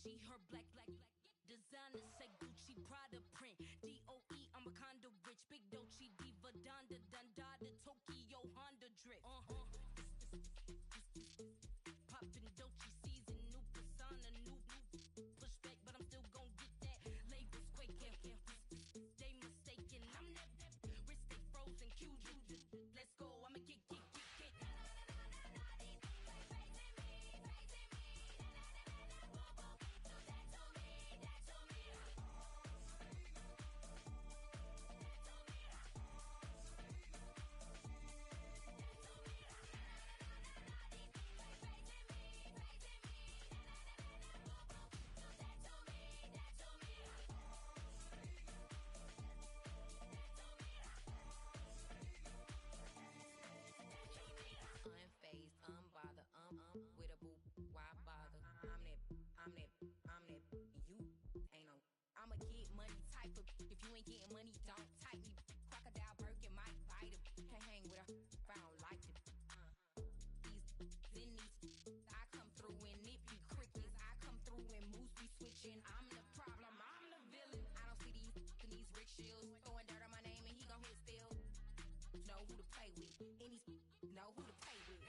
Gucci, her black designer say Gucci, Prada print. DOE, I'm a condo rich, big Dolce, Diva, Donda, the Tokyo, Honda drip. Poppin' Dolce season, new persona, new pushback, but I'm still gon' get that. Labels quaking, they mistaken. I'm that wrist stay frozen, Q. Let's go, I'ma get. Unfazed, unbothered, with a boo, why bother? I'm that, you ain't no. I'm a get money type of, if you ain't getting money, don't type me. Crocodile Birkin might bite him. Can't hang with her if I don't like it. These I come through and nip you crickets. I come through and moose be switching. I'm the problem, I'm the villain. I don't see these rickshaws throwing dirt on my name and he gon' hit still. Know who to play with, and he's know who to play with.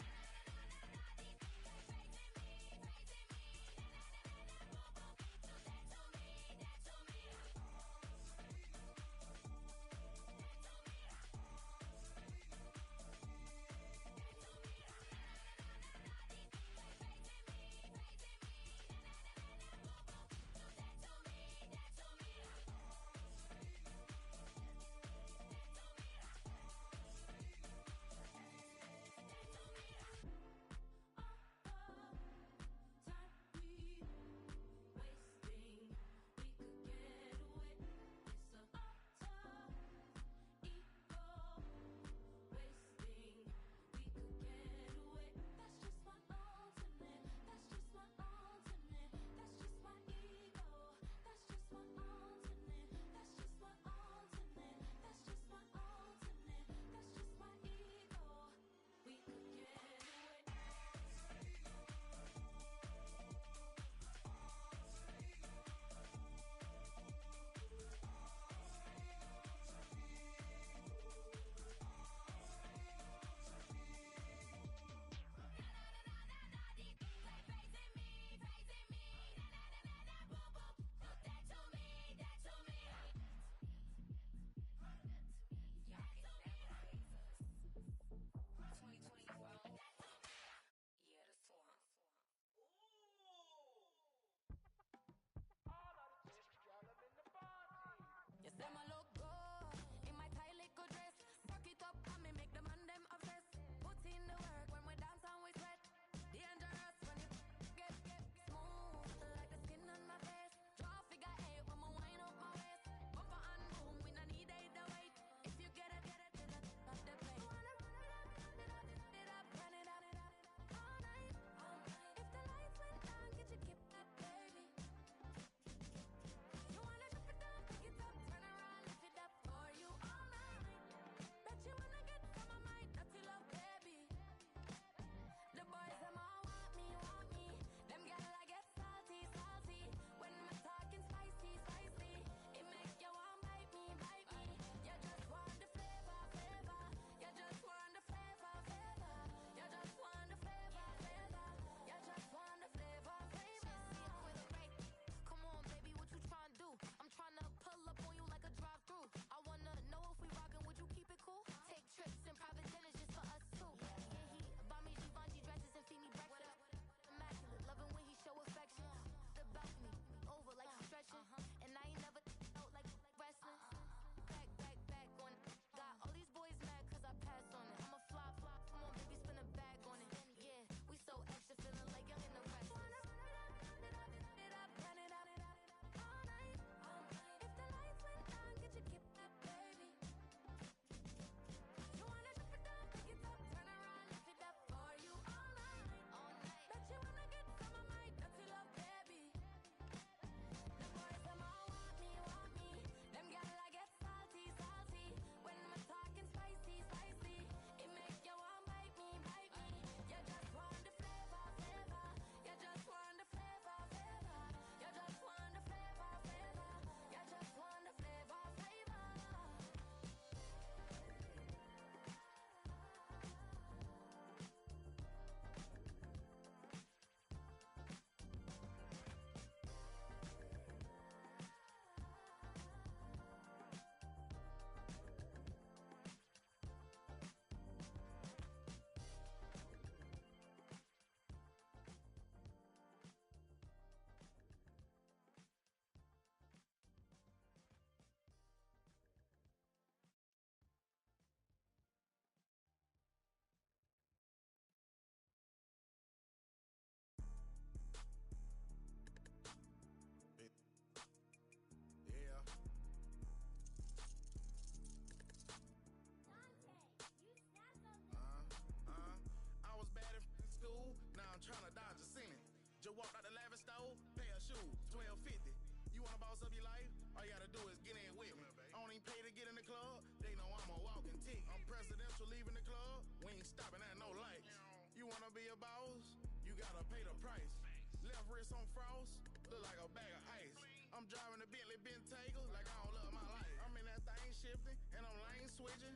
shoes, 12.50. You wanna boss up your life? All you gotta do is get in with me. I don't even pay to get in the club. They know I'm a walking tick. I'm presidential leaving the club. We ain't stopping at no lights. You wanna be a boss? You gotta pay the price. Left wrist on frost, look like a bag of ice. I'm driving a Bentley Bentayga like I don't love my life. I'm in that thing shifting and I'm lane switching.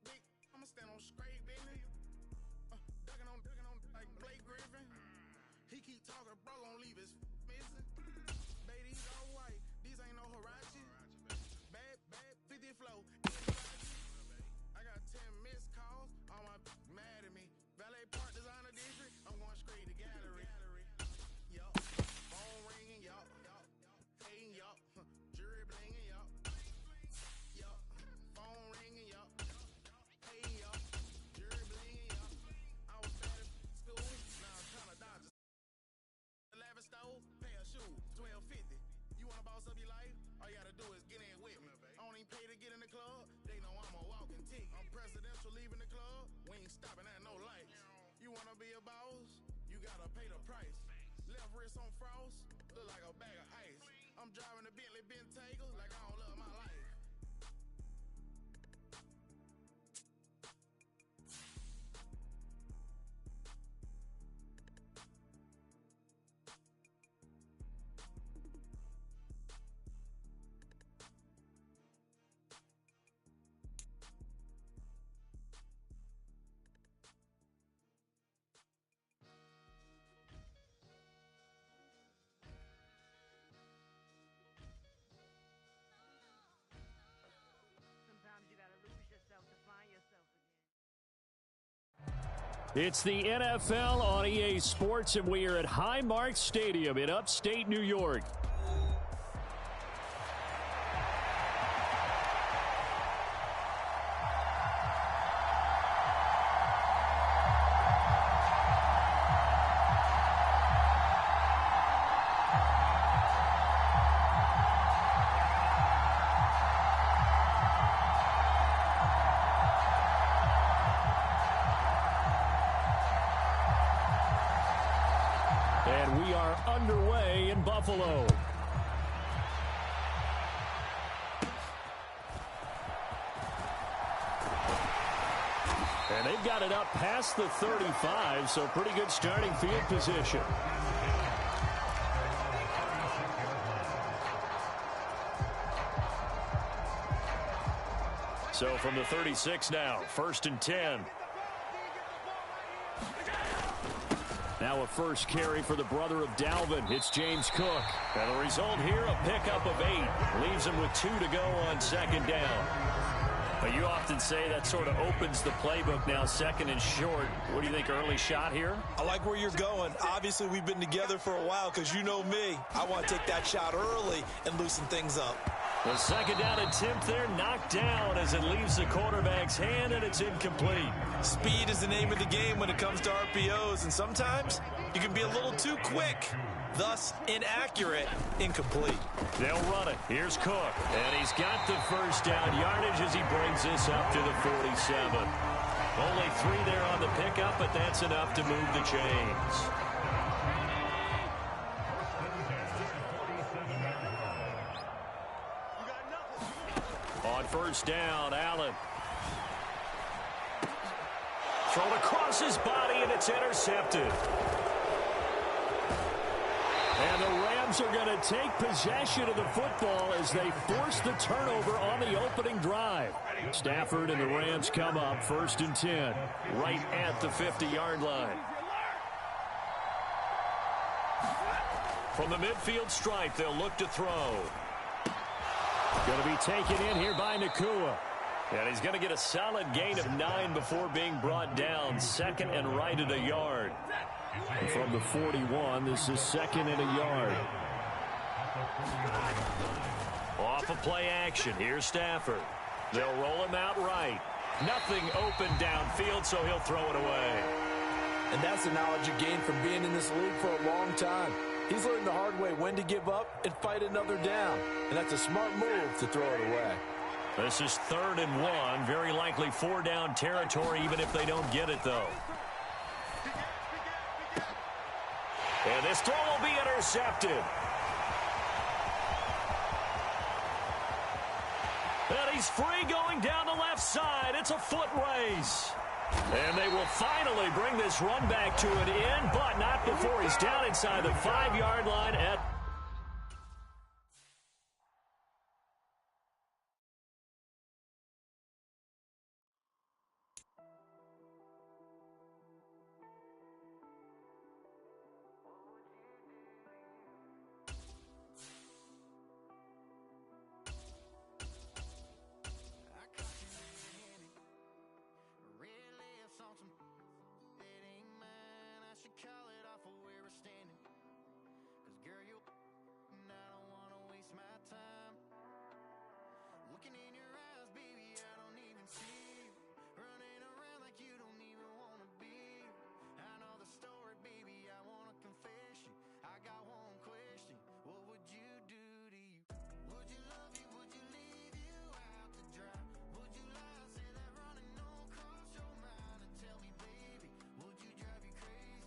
Big, I'ma stand on straight business. Ducking on like Blake Griffin. He keep talking, bro, gon' leave his missing. Baby, these all white, these ain't no Hirachi. Bad, 50 flow. I got 10 missed calls, all my mad at me. Valet Park Designer District, I'm going straight to gallery. Yup, phone ringing, yup, hating, yup, jury blinging, yup, phone ringing, yup, hating, yup, jury blinging, yup. I was bad at school, now I'm trying to dodge a lavish stove, pair of shoes, 12.50. You wanna boss up your life? All you gotta do is get in with me. I don't even pay to get in the club. They know I'm a walking tick. I'm presidential leaving the club. We ain't stopping at no lights. You wanna be a boss? You gotta pay the price. Left wrist on frost, look like a bag of ice. I'm driving a Bentley Bentayga like I don't love my life. Sometimes you gotta lose yourself to find yourself again. It's the NFL on EA Sports, and we are at Highmark Stadium in upstate New York. And we are underway in Buffalo. And they've got it up past the 35, so pretty good starting field position. So from the 36 now, 1st and 10. Now a first carry for the brother of Dalvin. It's James Cook. And the result here, a pickup of 8. Leaves him with 2 to go on 2nd down. But you often say that sort of opens the playbook now, 2nd and short. What do you think, early shot here? I like where you're going. Obviously, we've been together for a while because you know me. I want to take that shot early and loosen things up. The 2nd down attempt there knocked down as it leaves the quarterback's hand, and it's incomplete. Speed is the name of the game when it comes to RPOs, and sometimes you can be a little too quick. Thus, inaccurate, incomplete. They'll run it. Here's Cook, and he's got the first down yardage as he brings this up to the 47. Only 3 there on the pickup, but that's enough to move the chains. On 1st down, Allen. Thrown across his body, and it's intercepted. And the Rams are going to take possession of the football as they force the turnover on the opening drive. Stafford and the Rams come up 1st and 10, right at the 50-yard line. From the midfield stripe, they'll look to throw. Going to be taken in here by Nakua. And he's going to get a solid gain of 9 before being brought down. 2nd and right at a yard. And from the 41, this is 2nd and a yard. Off of play action. Here's Stafford. They'll roll him out right. Nothing open downfield, so he'll throw it away. And that's the knowledge you gain from being in this league for a long time. He's learned the hard way when to give up and fight another down. And that's a smart move to throw it away. This is 3rd and 1. Very likely 4-down territory, even if they don't get it, though. And this throw will be intercepted. And he's free going down the left side. It's a foot race. And they will finally bring this run back to an end, but not before he's down inside the 5-yard line at... Call it off of where we're standing. 'Cause girl, you and I don't wanna waste my time. Looking in your eyes, baby, I don't even see you. Running around like you don't even wanna be. I know the story, baby, I wanna confess you. I got one question. What would you do to you? Would you love you? Would you leave you out to dry? Would you lie, say that running don't cross your mind? And tell me, baby, would you drive you crazy?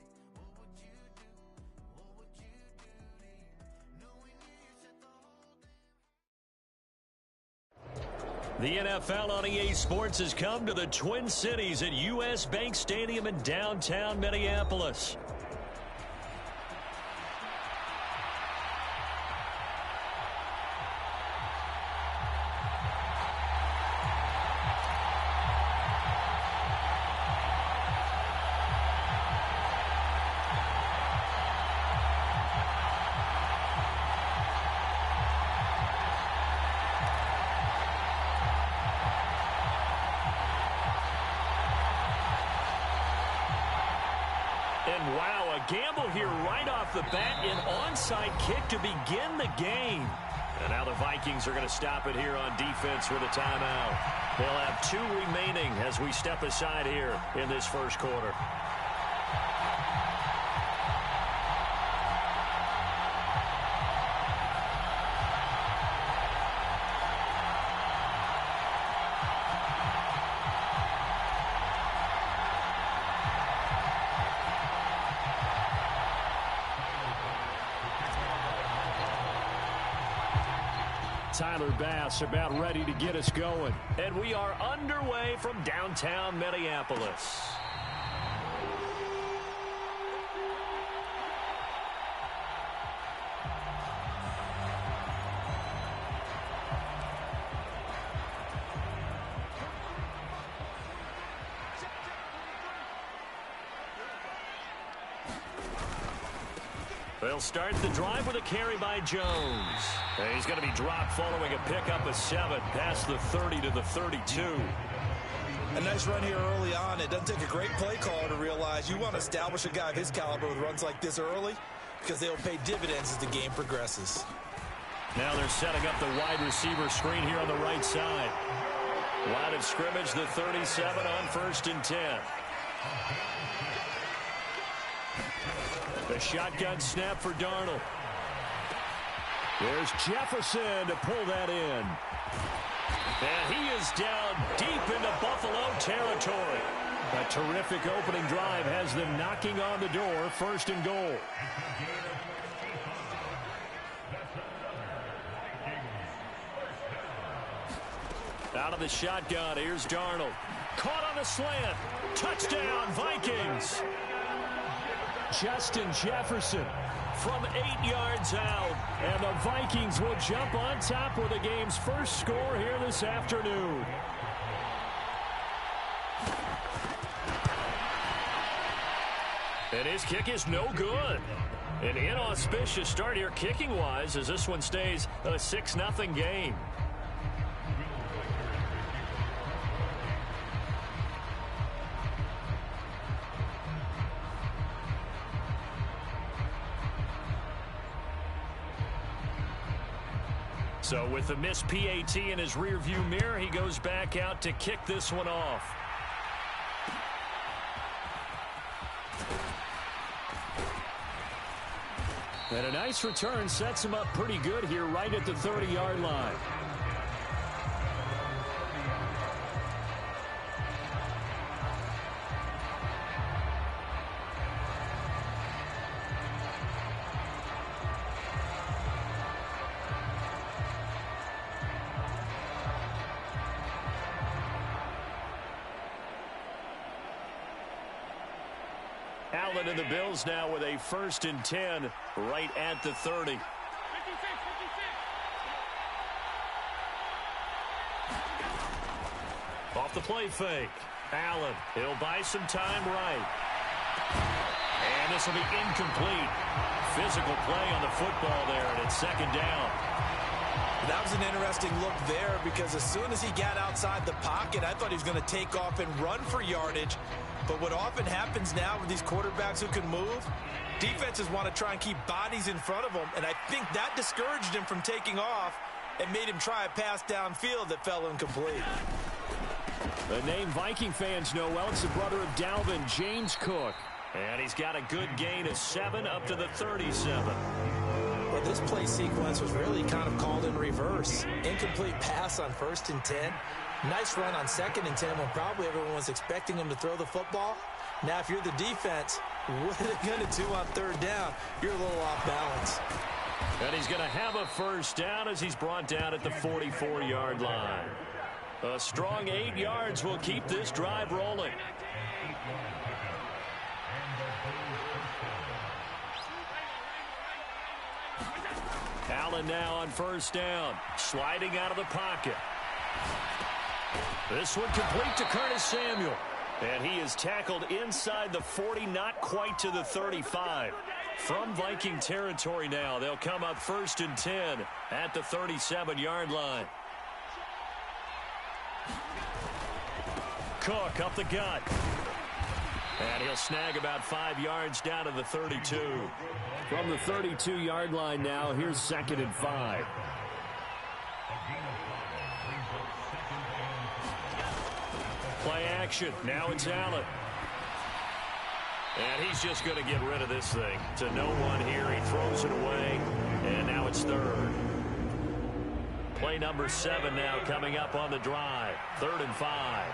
The NFL on EA Sports has come to the Twin Cities at U.S. Bank Stadium in downtown Minneapolis. And wow, a gamble here right off the bat, an onside kick to begin the game. And now the Vikings are going to stop it here on defense with a timeout. They'll have 2 remaining as we step aside here in this first quarter. Tyler Bass about ready to get us going. And we are underway from downtown Minneapolis. They'll start the drive with a carry by Jones. And he's going to be dropped following a pickup of 7 past the 30 to the 32. A nice run here early on. It doesn't take a great play caller to realize you want to establish a guy of his caliber with runs like this early because they'll pay dividends as the game progresses. Now they're setting up the wide receiver screen here on the right side. Line of scrimmage, the 37 on 1st and 10. The shotgun snap for Darnold. There's Jefferson to pull that in. And he is down deep into Buffalo territory. A terrific opening drive has them knocking on the door, 1st and goal. Out of the shotgun, here's Darnold. Caught on the slant. Touchdown, Vikings. Justin Jefferson from 8 yards out. And the Vikings will jump on top with the game's first score here this afternoon. And his kick is no good. An inauspicious start here kicking-wise as this one stays a 6-0 game. So with the missed PAT in his rearview mirror, he goes back out to kick this one off. And a nice return sets him up pretty good here right at the 30-yard line. Allen and the Bills now with a 1st and 10 right at the 30. Off the play fake. Allen, he'll buy some time right. And this will be incomplete. Physical play on the football there, and it's 2nd down. That was an interesting look there because as soon as he got outside the pocket, I thought he was going to take off and run for yardage. But what often happens now with these quarterbacks who can move, defenses want to try and keep bodies in front of them, and I think that discouraged him from taking off and made him try a pass downfield that fell incomplete. The name Viking fans know well. It's the brother of Dalvin, James Cook. And he's got a good gain of 7 up to the 37. Well, this play sequence was really kind of called in reverse. Incomplete pass on 1st and 10. Nice run on 2nd and 10 when probably everyone was expecting him to throw the football. Now, if you're the defense, what are they going to do on 3rd down? You're a little off balance. And he's going to have a 1st down as he's brought down at the 44-yard line. A strong 8 yards will keep this drive rolling. Allen now on 1st down, sliding out of the pocket. This one complete to Curtis Samuel. And he is tackled inside the 40, not quite to the 35. From Viking territory now, they'll come up 1st and 10 at the 37-yard line. Cook up the gut. And he'll snag about 5 yards down to the 32. From the 32-yard line now, here's 2nd and 5. Play action. Now it's Allen. And he's just going to get rid of this thing. To no one here. He throws it away. And now it's 3rd. Play number 7 now coming up on the drive. 3rd and 5.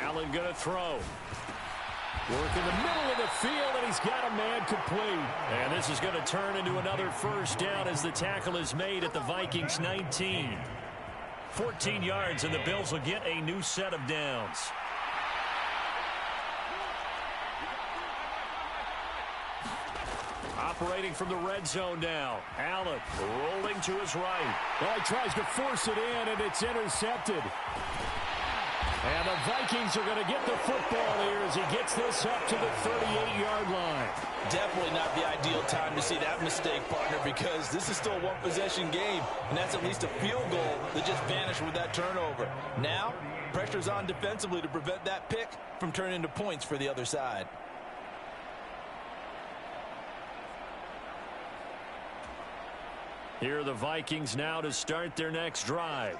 Allen going to throw. Work in the middle of the field, and he's got a man complete. And this is going to turn into another 1st down as the tackle is made at the Vikings 19. 14 yards, and the Bills will get a new set of downs. Operating from the red zone now. Allen rolling to his right. Well, he tries to force it in, and it's intercepted. And the Vikings are going to get the football here as he gets this up to the 38-yard line. Definitely not the ideal time to see that mistake, partner, because this is still a one-possession game, and that's at least a field goal that just vanished with that turnover. Now, pressure's on defensively to prevent that pick from turning into points for the other side. Here are the Vikings now to start their next drive.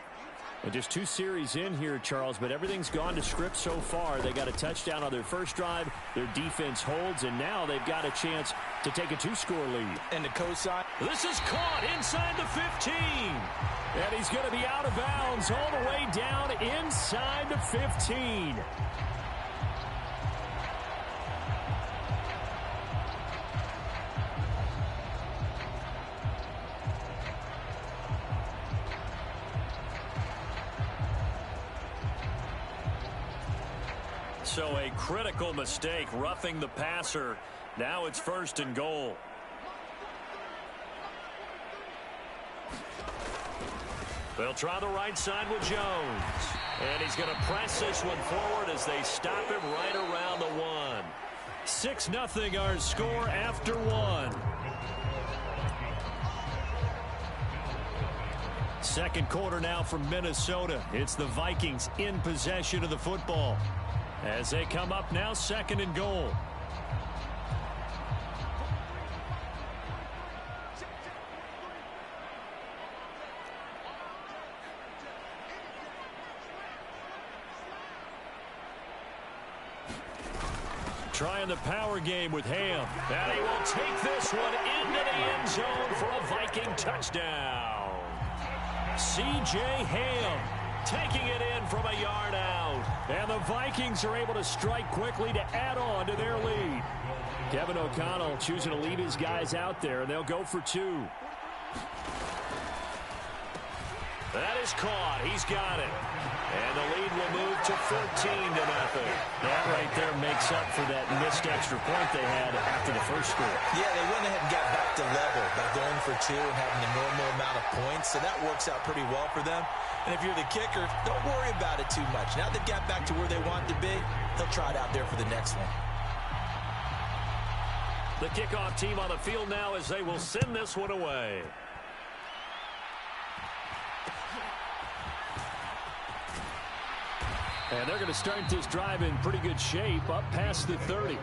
And just 2 series in here, Charles, but everything's gone to script so far. They got a touchdown on their first drive. Their defense holds, and now they've got a chance to take a 2-score lead. And the cosign. This is caught inside the 15. And he's going to be out of bounds all the way down inside the 15. So a critical mistake, roughing the passer. Now it's 1st and goal. They'll try the right side with Jones. And he's going to press this one forward as they stop him right around the 1. 6-0 our score after 1. Second quarter now from Minnesota. It's the Vikings in possession of the football. As they come up now, 2nd and goal. Trying the power game with Ham. And he will take this one into the end zone for a Viking touchdown. C.J. Ham taking it in from a yard out. And the Vikings are able to strike quickly to add on to their lead. Kevin O'Connell choosing to leave his guys out there, and they'll go for 2. That is caught. He's got it. And the lead will move to 14-0. That right there makes up for that missed extra point they had after the first score. Yeah, they went ahead and got back to level by going for 2 and having the normal amount of points, so that works out pretty well for them. And if you're the kicker, don't worry about it too much. Now they've got back to where they want to be, they'll try it out there for the next one. The kickoff team on the field now as they will send this one away. And they're going to start this drive in pretty good shape, up past the 30.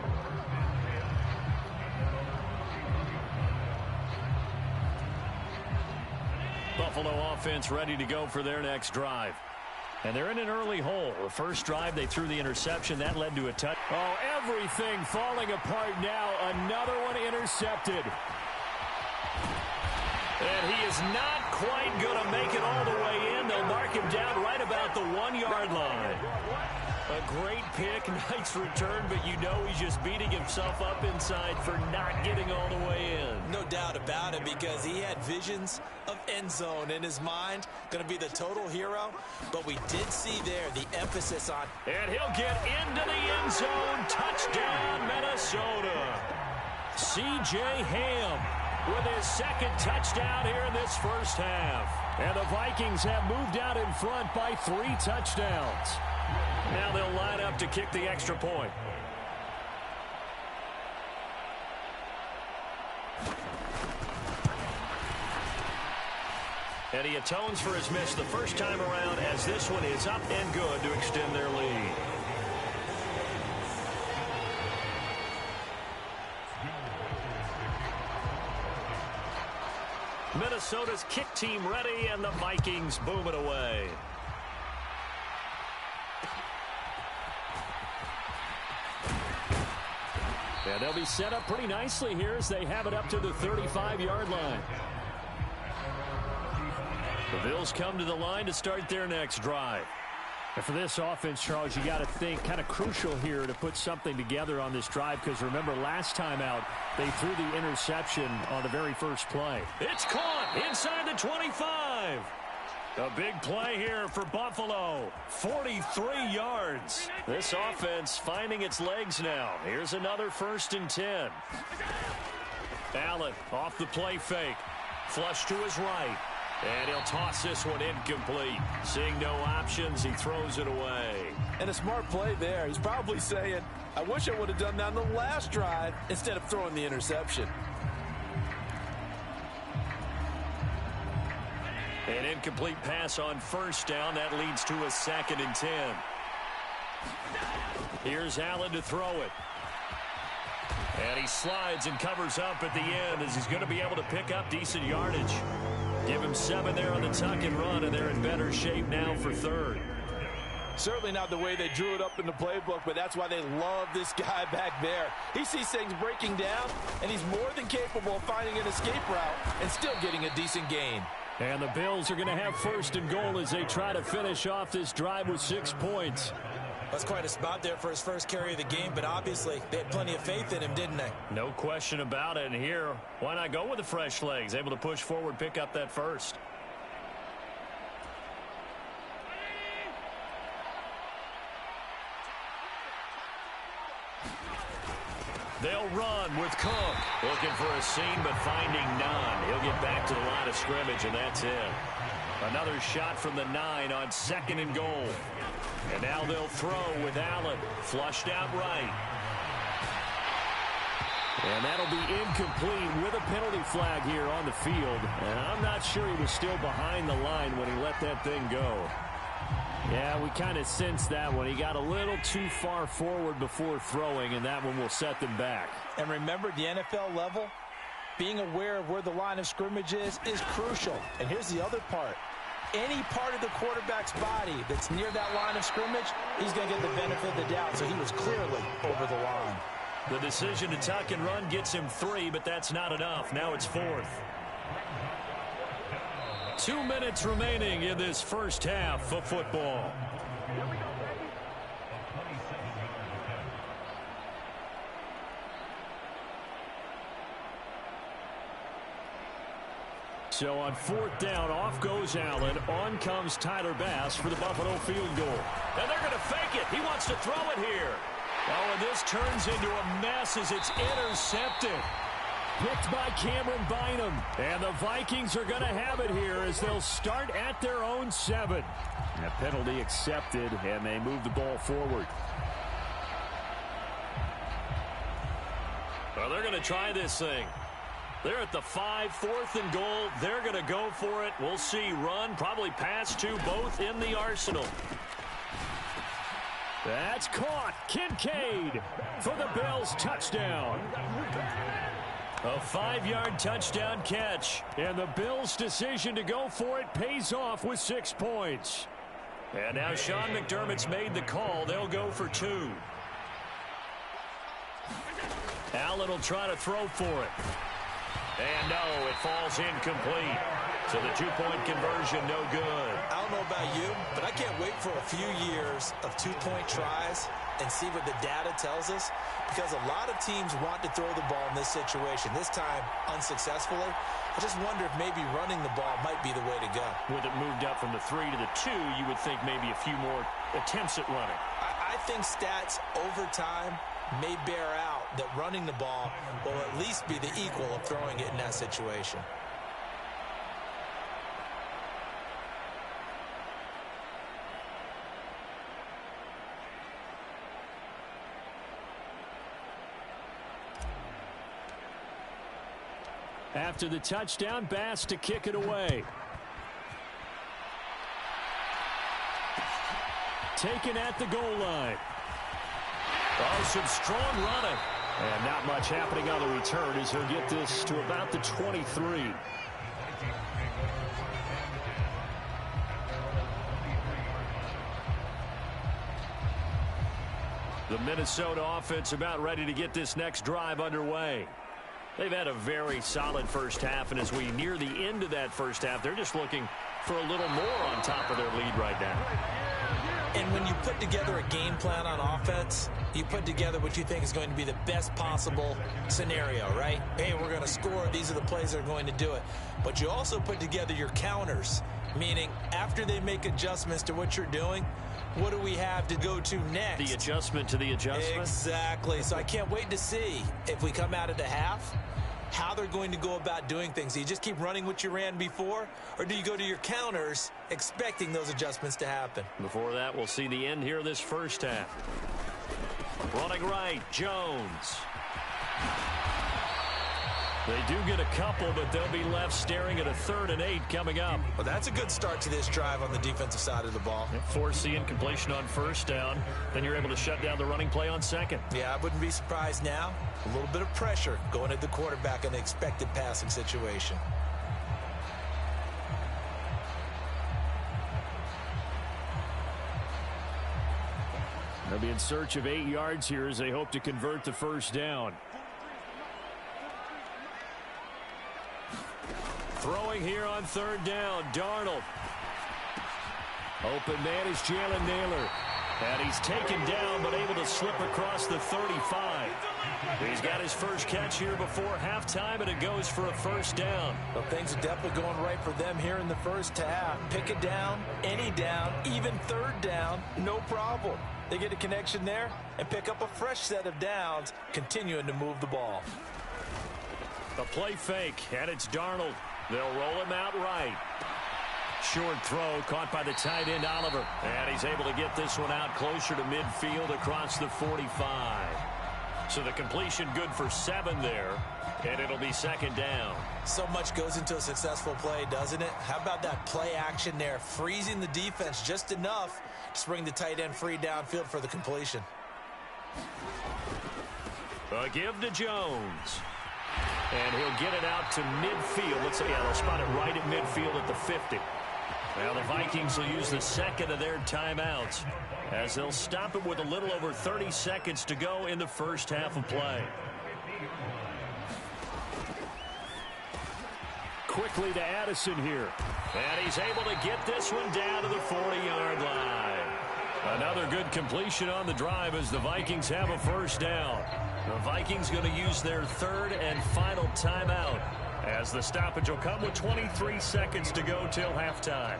Buffalo offense ready to go for their next drive. And they're in an early hole. The first drive, they threw the interception. That led to a touch. Oh, everything falling apart now. Another one intercepted. And he is not quite going to make it all the way in. They'll mark him down right about the 1-yard line. A great pick, nice return, but you know he's just beating himself up inside for not getting all the way in. No doubt about it, because he had visions of end zone in his mind. Going to be the total hero, but we did see there the emphasis on. And he'll get into the end zone. Touchdown, Minnesota. C.J. Ham with his second touchdown here in this first half. And the Vikings have moved out in front by 3 touchdowns. Now they'll line up to kick the extra point. And he atones for his miss the first time around, as this one is up and good to extend their lead. Minnesota's kick team ready, and the Vikings boom it away. And they'll be set up pretty nicely here as they have it up to the 35-yard line. The Bills come to the line to start their next drive. And for this offense, Charles, you got to think kind of crucial here to put something together on this drive, because remember last time out they threw the interception on the very first play. It's caught inside the 25. A big play here for Buffalo. 43 yards. This offense finding its legs now. Here's another 1st and 10. Allen off the play fake. Flush to his right. And he'll toss this one incomplete. Seeing no options, he throws it away. And a smart play there. He's probably saying, I wish I would have done that on the last drive instead of throwing the interception. An incomplete pass on 1st down. That leads to a 2nd and 10. Here's Allen to throw it. And he slides and covers up at the end as he's going to be able to pick up decent yardage. Give him 7 there on the tuck and run, and they're in better shape now for 3rd. Certainly not the way they drew it up in the playbook, but that's why they love this guy back there. He sees things breaking down, and he's more than capable of finding an escape route and still getting a decent gain. And the Bills are going to have 1st and goal as they try to finish off this drive with 6 points. That's quite a spot there for his first carry of the game, but obviously they had plenty of faith in him, didn't they? No question about it. And here, why not go with the fresh legs? Able to push forward, pick up that 1st. They'll run with Cook. Looking for a seam, but finding none. He'll get back to the line of scrimmage, and that's it. Another shot from the 9 on 2nd and goal. And now they'll throw with Allen. Flushed out right. And that'll be incomplete with a penalty flag here on the field. And I'm not sure he was still behind the line when he let that thing go. Yeah, we kind of sensed that one. He got a little too far forward before throwing, and that one will set them back. And remember, the NFL level, being aware of where the line of scrimmage is crucial. And here's the other part. Any part of the quarterback's body that's near that line of scrimmage, he's going to get the benefit of the doubt. So he was clearly over the line. The decision to tuck and run gets him 3, but that's not enough. Now it's 4th. 2 minutes remaining in this first half of football. So on 4th down, off goes Allen. On comes Tyler Bass for the Buffalo field goal. And they're going to fake it. He wants to throw it here. Oh, and this turns into a mess as it's intercepted. Picked by Cameron Bynum. And the Vikings are going to have it here as they'll start at their own 7. And a penalty accepted, and they move the ball forward. Well, they're going to try this thing. They're at the 5, 4th and goal. They're going to go for it. We'll see. Run, probably pass to both in the arsenal. That's caught. Kincaid for the Bills touchdown. A 5-yard touchdown catch. And the Bills' decision to go for it pays off with 6 points. And now Sean McDermott's made the call. They'll go for 2. Allen will try to throw for it. And no, it falls incomplete. So the 2-point conversion, no good. I don't know about you, but I can't wait for a few years of 2-point tries and see what the data tells us, because a lot of teams want to throw the ball in this situation, this time unsuccessfully. I just wonder if maybe running the ball might be the way to go. With it moved up from the 3 to the 2, you would think maybe a few more attempts at running. I think stats over time may bear out that running the ball will at least be the equal of throwing it in that situation. After the touchdown, Bass to kick it away. Taken at the goal line. Oh, some strong running. And not much happening on the return as he'll get this to about the 23. The Minnesota offense about ready to get this next drive underway. They've had a very solid first half, and as we near the end of that first half, they're just looking for a little more on top of their lead right now. And when you put together a game plan on offense, you put together what you think is going to be the best possible scenario, right? Hey, we're going to score. These are the plays that are going to do it. But you also put together your counters, meaning after they make adjustments to what you're doing, what do we have to go to next? The adjustment to the adjustment? Exactly. So I can't wait to see if we come out of the half, how they're going to go about doing things. Do you just keep running what you ran before, or do you go to your counters expecting those adjustments to happen? Before that, we'll see the end here of this first half. Running right, Jones. They do get a couple, but they'll be left staring at a 3rd and 8 coming up. Well, that's a good start to this drive on the defensive side of the ball. Force the incompletion on 1st down. Then you're able to shut down the running play on 2nd. Yeah, I wouldn't be surprised now. A little bit of pressure going at the quarterback in the expected passing situation. They'll be in search of 8 yards here as they hope to convert the 1st down. Throwing here on 3rd down, Darnold. Open man is Jalen Naylor. And he's taken down, but able to slip across the 35. He's got his first catch here before halftime, and it goes for a 1st down. Well, things are definitely going right for them here in the first half. Pick it down, any down, even 3rd down, no problem. They get a connection there and pick up a fresh set of downs, continuing to move the ball. A play fake, and it's Darnold. They'll roll him out right. Short throw caught by the tight end Oliver. And he's able to get this one out closer to midfield across the 45. So the completion good for 7 there. And it'll be 2nd down. So much goes into a successful play, doesn't it? How about that play action there? Freezing the defense just enough to bring the tight end free downfield for the completion. A give to Jones. And he'll get it out to midfield. Let's say, yeah, they'll spot it right at midfield at the 50. Now the Vikings will use the 2nd of their timeouts as they'll stop it with a little over 30 seconds to go in the first half of play. Quickly to Addison here. And he's able to get this one down to the 40-yard line. Another good completion on the drive as the Vikings have a 1st down. The Vikings going to use their 3rd and final timeout as the stoppage will come with 23 seconds to go till halftime.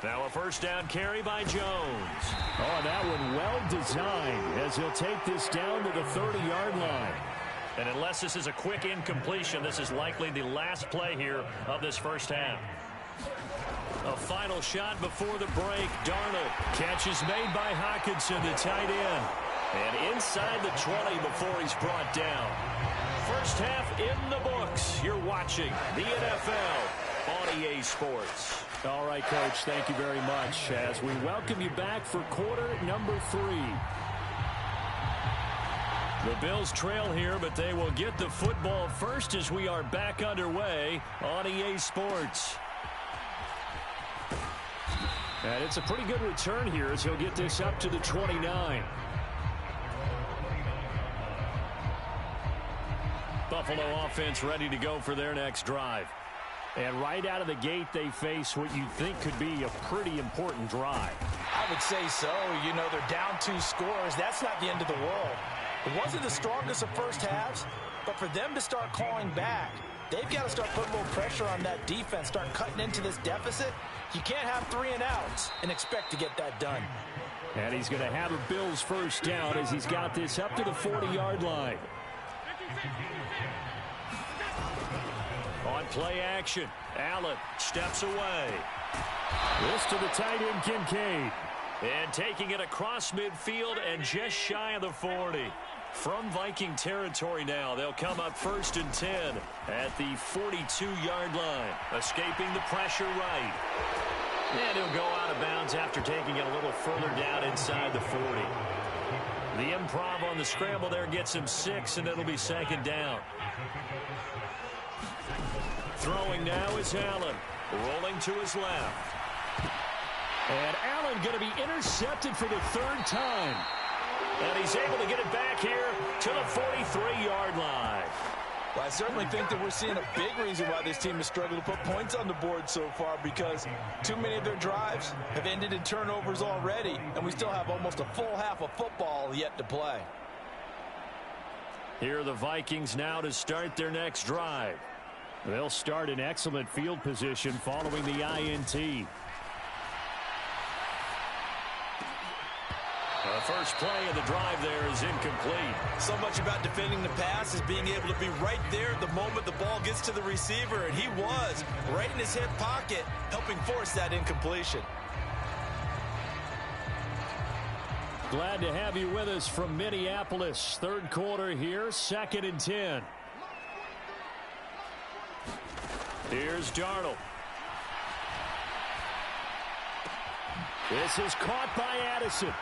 Now a first down carry by Jones. Oh, that one well designed as he'll take this down to the 30-yard line. And unless this is a quick incompletion, this is likely the last play here of this first half. A final shot before the break. Darnold. Catch is made by Hockenson, the tight end. And inside the 20 before he's brought down. First half in the books. You're watching the NFL on EA Sports. All right, Coach, thank you very much as we welcome you back for quarter number 3. The Bills trail here, but they will get the football first as we are back underway on EA Sports. And it's a pretty good return here as he'll get this up to the 29. Buffalo offense ready to go for their next drive. And right out of the gate, they face what you think could be a pretty important drive. I would say so. You know, they're down 2 scores. That's not the end of the world. It wasn't the strongest of first halves, but for them to start clawing back, they've got to start putting a little pressure on that defense, start cutting into this deficit. You can't have 3 and outs and expect to get that done. And he's going to have a Bills first down as he's got this up to the 40-yard line. On play action, Allen steps away. This to the tight end, Kincaid. And taking it across midfield and just shy of the 40. From Viking territory now, they'll come up first and 10 at the 42-yard line. Escaping the pressure right. And he'll go out of bounds after taking it a little further down inside the 40. The improv on the scramble there gets him 6, and it'll be second down. Throwing now is Allen. Rolling to his left. And Allen going to be intercepted for the 3rd time. And he's able to get it back here to the 43-yard line. Well, I certainly think that we're seeing a big reason why this team has struggled to put points on the board so far, because too many of their drives have ended in turnovers already, and we still have almost a full half of football yet to play. Here are the Vikings now to start their next drive. They'll start in excellent field position following the INT. The first play of the drive there is incomplete. So much about defending the pass is being able to be right there at the moment the ball gets to the receiver, and he was right in his hip pocket, helping force that incompletion. Glad to have you with us from Minneapolis. 3rd quarter here, 2nd and 10. Here's Darnold. This is caught by Addison.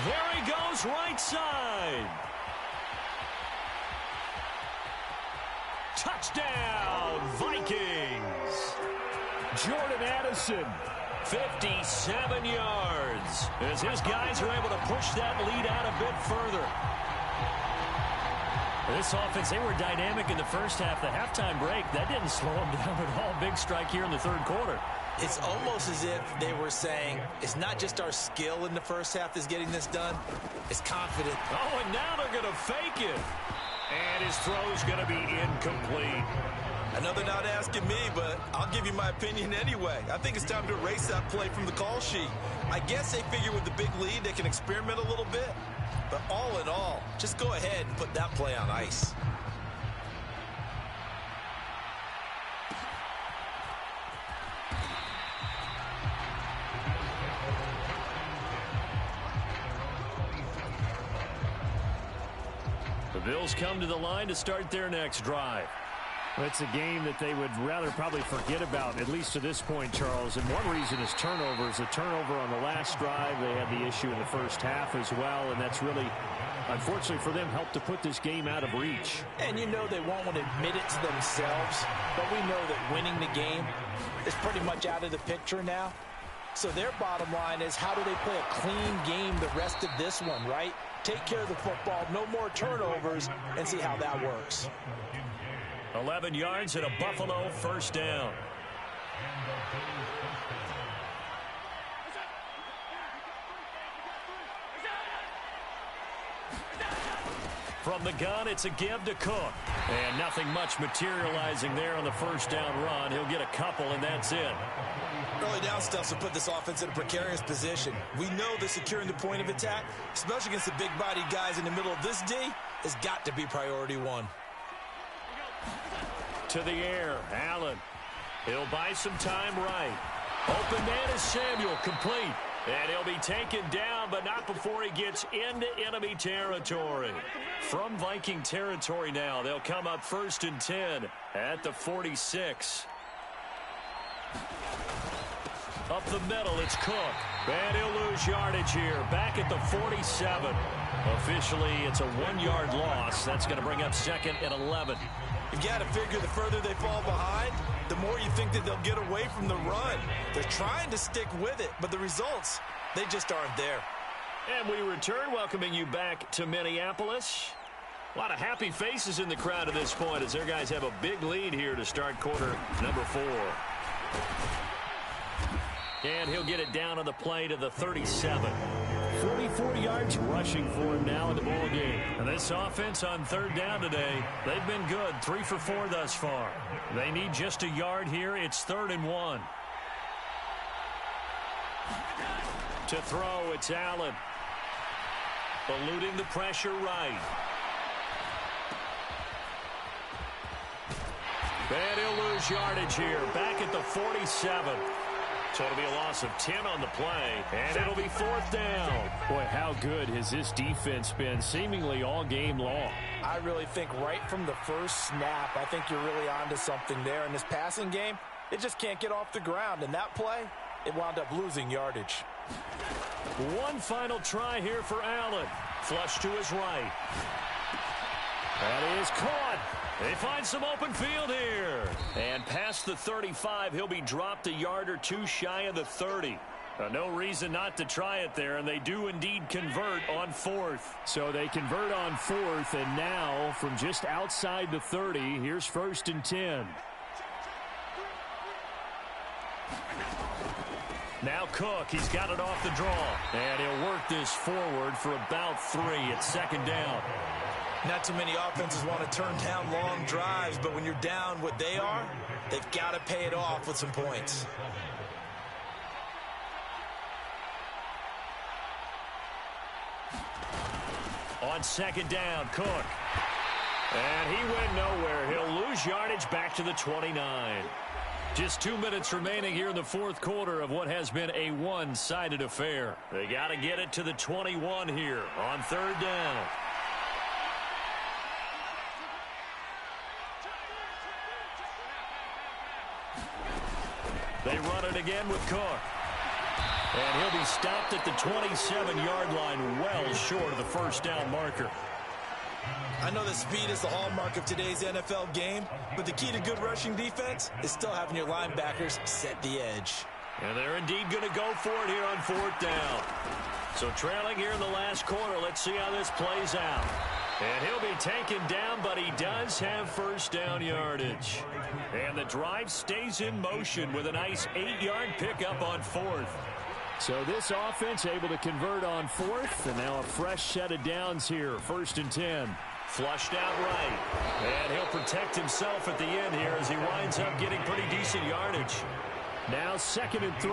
There he goes, right side. Touchdown, Vikings. Jordan Addison. 57 yards. As his guys are able to push that lead out a bit further. This offense, they were dynamic in the first half. The halftime break, that didn't slow them down at all. Big strike here in the 3rd quarter. It's almost as if they were saying, it's not just our skill in the first half that's getting this done. It's confident. Oh, and now they're going to fake it. And his throw's going to be incomplete. I know they're not asking me, but I'll give you my opinion anyway. I think it's time to erase that play from the call sheet. I guess they figure with the big lead, they can experiment a little bit. But all in all, just go ahead and put that play on ice. The Bills come to the line to start their next drive. It's a game that they would rather probably forget about, at least to this point, Charles. And one reason is turnovers. A turnover on the last drive. They had the issue in the first half as well, and that's really, unfortunately for them, helped to put this game out of reach. And you know they won't want to admit it to themselves, but we know that winning the game is pretty much out of the picture now. So their bottom line is, how do they play a clean game the rest of this one, right? Take care of the football, no more turnovers, and see how that works. 11 yards and a Buffalo first down. From the gun, it's a give to Cook. And nothing much materializing there on the first down run. He'll get a couple, and that's it. Early down stuff will put this offense in a precarious position. We know that securing the point of attack, especially against the big-bodied guys in the middle of this D, has got to be priority one. To the air, Allen. He'll buy some time right. Open man is Samuel, complete. And he'll be taken down, but not before he gets into enemy territory. From Viking territory now, they'll come up 1st and 10 at the 46. Up the middle, it's Cook. And he'll lose yardage here, back at the 47. Officially, it's a 1-yard loss. That's going to bring up 2nd and 11. You've got to figure the further they fall behind, the more you think that they'll get away from the run. They're trying to stick with it, but the results, they just aren't there. And we return, welcoming you back to Minneapolis. A lot of happy faces in the crowd at this point as their guys have a big lead here to start quarter number 4. And he'll get it down on the play to the 37. 44 yards rushing for him now in the ball game. And this offense on 3rd down today, they've been good. 3 for 4 thus far. They need just a yard here. It's 3rd and 1. To throw, it's Allen. Eluding the pressure right. And he'll lose yardage here. Back at the 47. So it'll be a loss of 10 on the play, and it'll be 4th down. Boy, how good has this defense been seemingly all game long? I really think right from the first snap, I think you're really onto something there. In this passing game, it just can't get off the ground. And that play, it wound up losing yardage. One final try here for Allen. Flush to his right. That is caught. They find some open field here. And past the 35, he'll be dropped a yard or two shy of the 30. No reason not to try it there, and they do indeed convert on 4th. So they convert on 4th, and now from just outside the 30, here's 1st and 10. Now Cook, he's got it off the draw. And he'll work this forward for about 3 at 2nd down. Not too many offenses want to turn down long drives, but when you're down what they are, they've got to pay it off with some points. On 2nd down, Cook. And he went nowhere. He'll lose yardage back to the 29. Just 2 minutes remaining here in the 4th quarter of what has been a one-sided affair. They got to get it to the 21 here on 3rd down. They run it again with Cook. And he'll be stopped at the 27-yard line, well short of the 1st down marker. I know that speed is the hallmark of today's NFL game, but the key to good rushing defense is still having your linebackers set the edge. And they're indeed going to go for it here on 4th down. So trailing here in the last quarter, let's see how this plays out. And he'll be taken down, but he does have 1st down yardage. And the drive stays in motion with a nice 8-yard pickup on 4th. So this offense able to convert on 4th, and now a fresh set of downs here, 1st and 10. Flushed out right. And he'll protect himself at the end here as he winds up getting pretty decent yardage. Now 2nd and 3.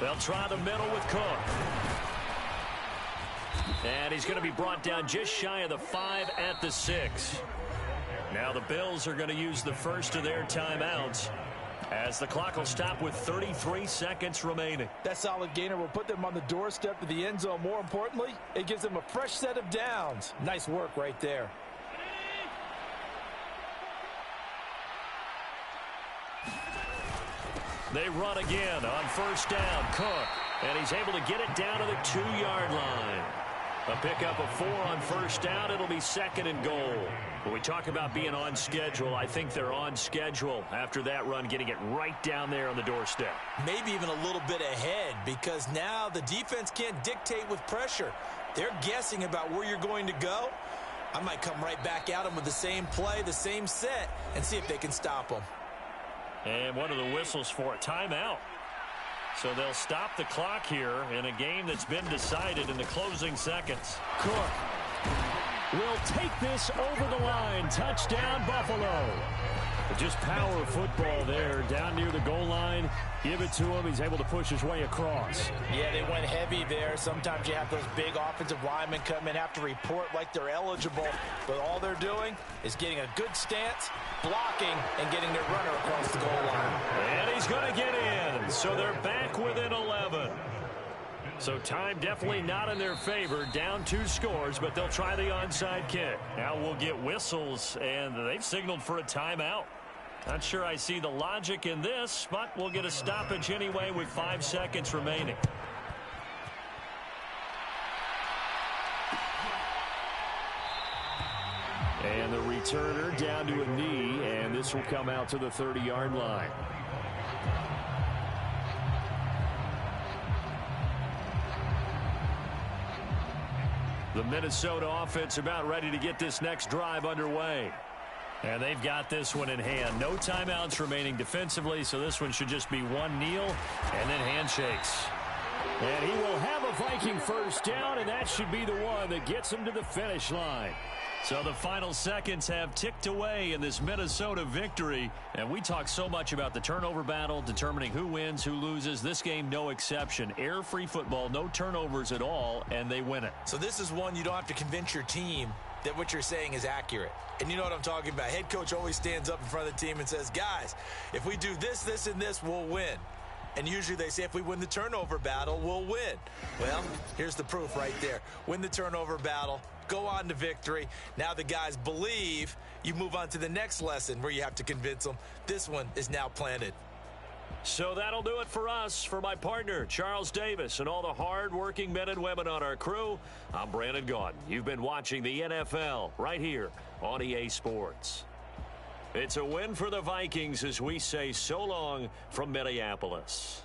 They'll try the middle with Cook. And he's going to be brought down just shy of the 5 at the 6. Now the Bills are going to use the first of their timeouts as the clock will stop with 33 seconds remaining. That solid gainer will put them on the doorstep of the end zone. More importantly, it gives them a fresh set of downs. Nice work right there. They run again on 1st down. Cook. And he's able to get it down to the 2-yard line. A pickup of 4 on first down. It'll be 2nd and goal. When we talk about being on schedule, I think they're on schedule after that run, getting it right down there on the doorstep. Maybe even a little bit ahead, because now the defense can't dictate with pressure. They're guessing about where you're going to go. I might come right back at them with the same play, the same set, and see if they can stop them. And one of the whistles for a timeout. So they'll stop the clock here in a game that's been decided in the closing seconds. Cook will take this over the line. Touchdown, Buffalo. Just power football there down near the goal line. Give it to him. He's able to push his way across. Yeah, they went heavy there. Sometimes you have those big offensive linemen come in, have to report like they're eligible. But all they're doing is getting a good stance, blocking, and getting their runner across the goal line. And he's going to get in. So they're back within 11. So time definitely not in their favor. Down 2 scores, but they'll try the onside kick. Now we'll get whistles, and they've signaled for a timeout. Not sure I see the logic in this, but we'll get a stoppage anyway with 5 seconds remaining. And the returner down to a knee, and this will come out to the 30-yard line. The Minnesota offense about ready to get this next drive underway. And they've got this one in hand. No timeouts remaining defensively, so this one should just be one kneel and then handshakes. And he will have a Viking first down, and that should be the one that gets him to the finish line. So the final seconds have ticked away in this Minnesota victory. And we talk so much about the turnover battle, determining who wins, who loses. This game, no exception. Air-free football, no turnovers at all, and they win it. So this is one you don't have to convince your team that what you're saying is accurate. And you know what I'm talking about. Head coach always stands up in front of the team and says, guys, if we do this, this, and this, we'll win. And usually they say if we win the turnover battle, we'll win. Well, here's the proof right there. Win the turnover battle, go on to victory. Now the guys believe. You move on to the next lesson where you have to convince them. This one is now planted. So that'll do it for us. For my partner, Charles Davis, and all the hard-working men and women on our crew, I'm Brandon Gaudin. You've been watching the NFL right here on EA Sports. It's a win for the Vikings as we say so long from Minneapolis.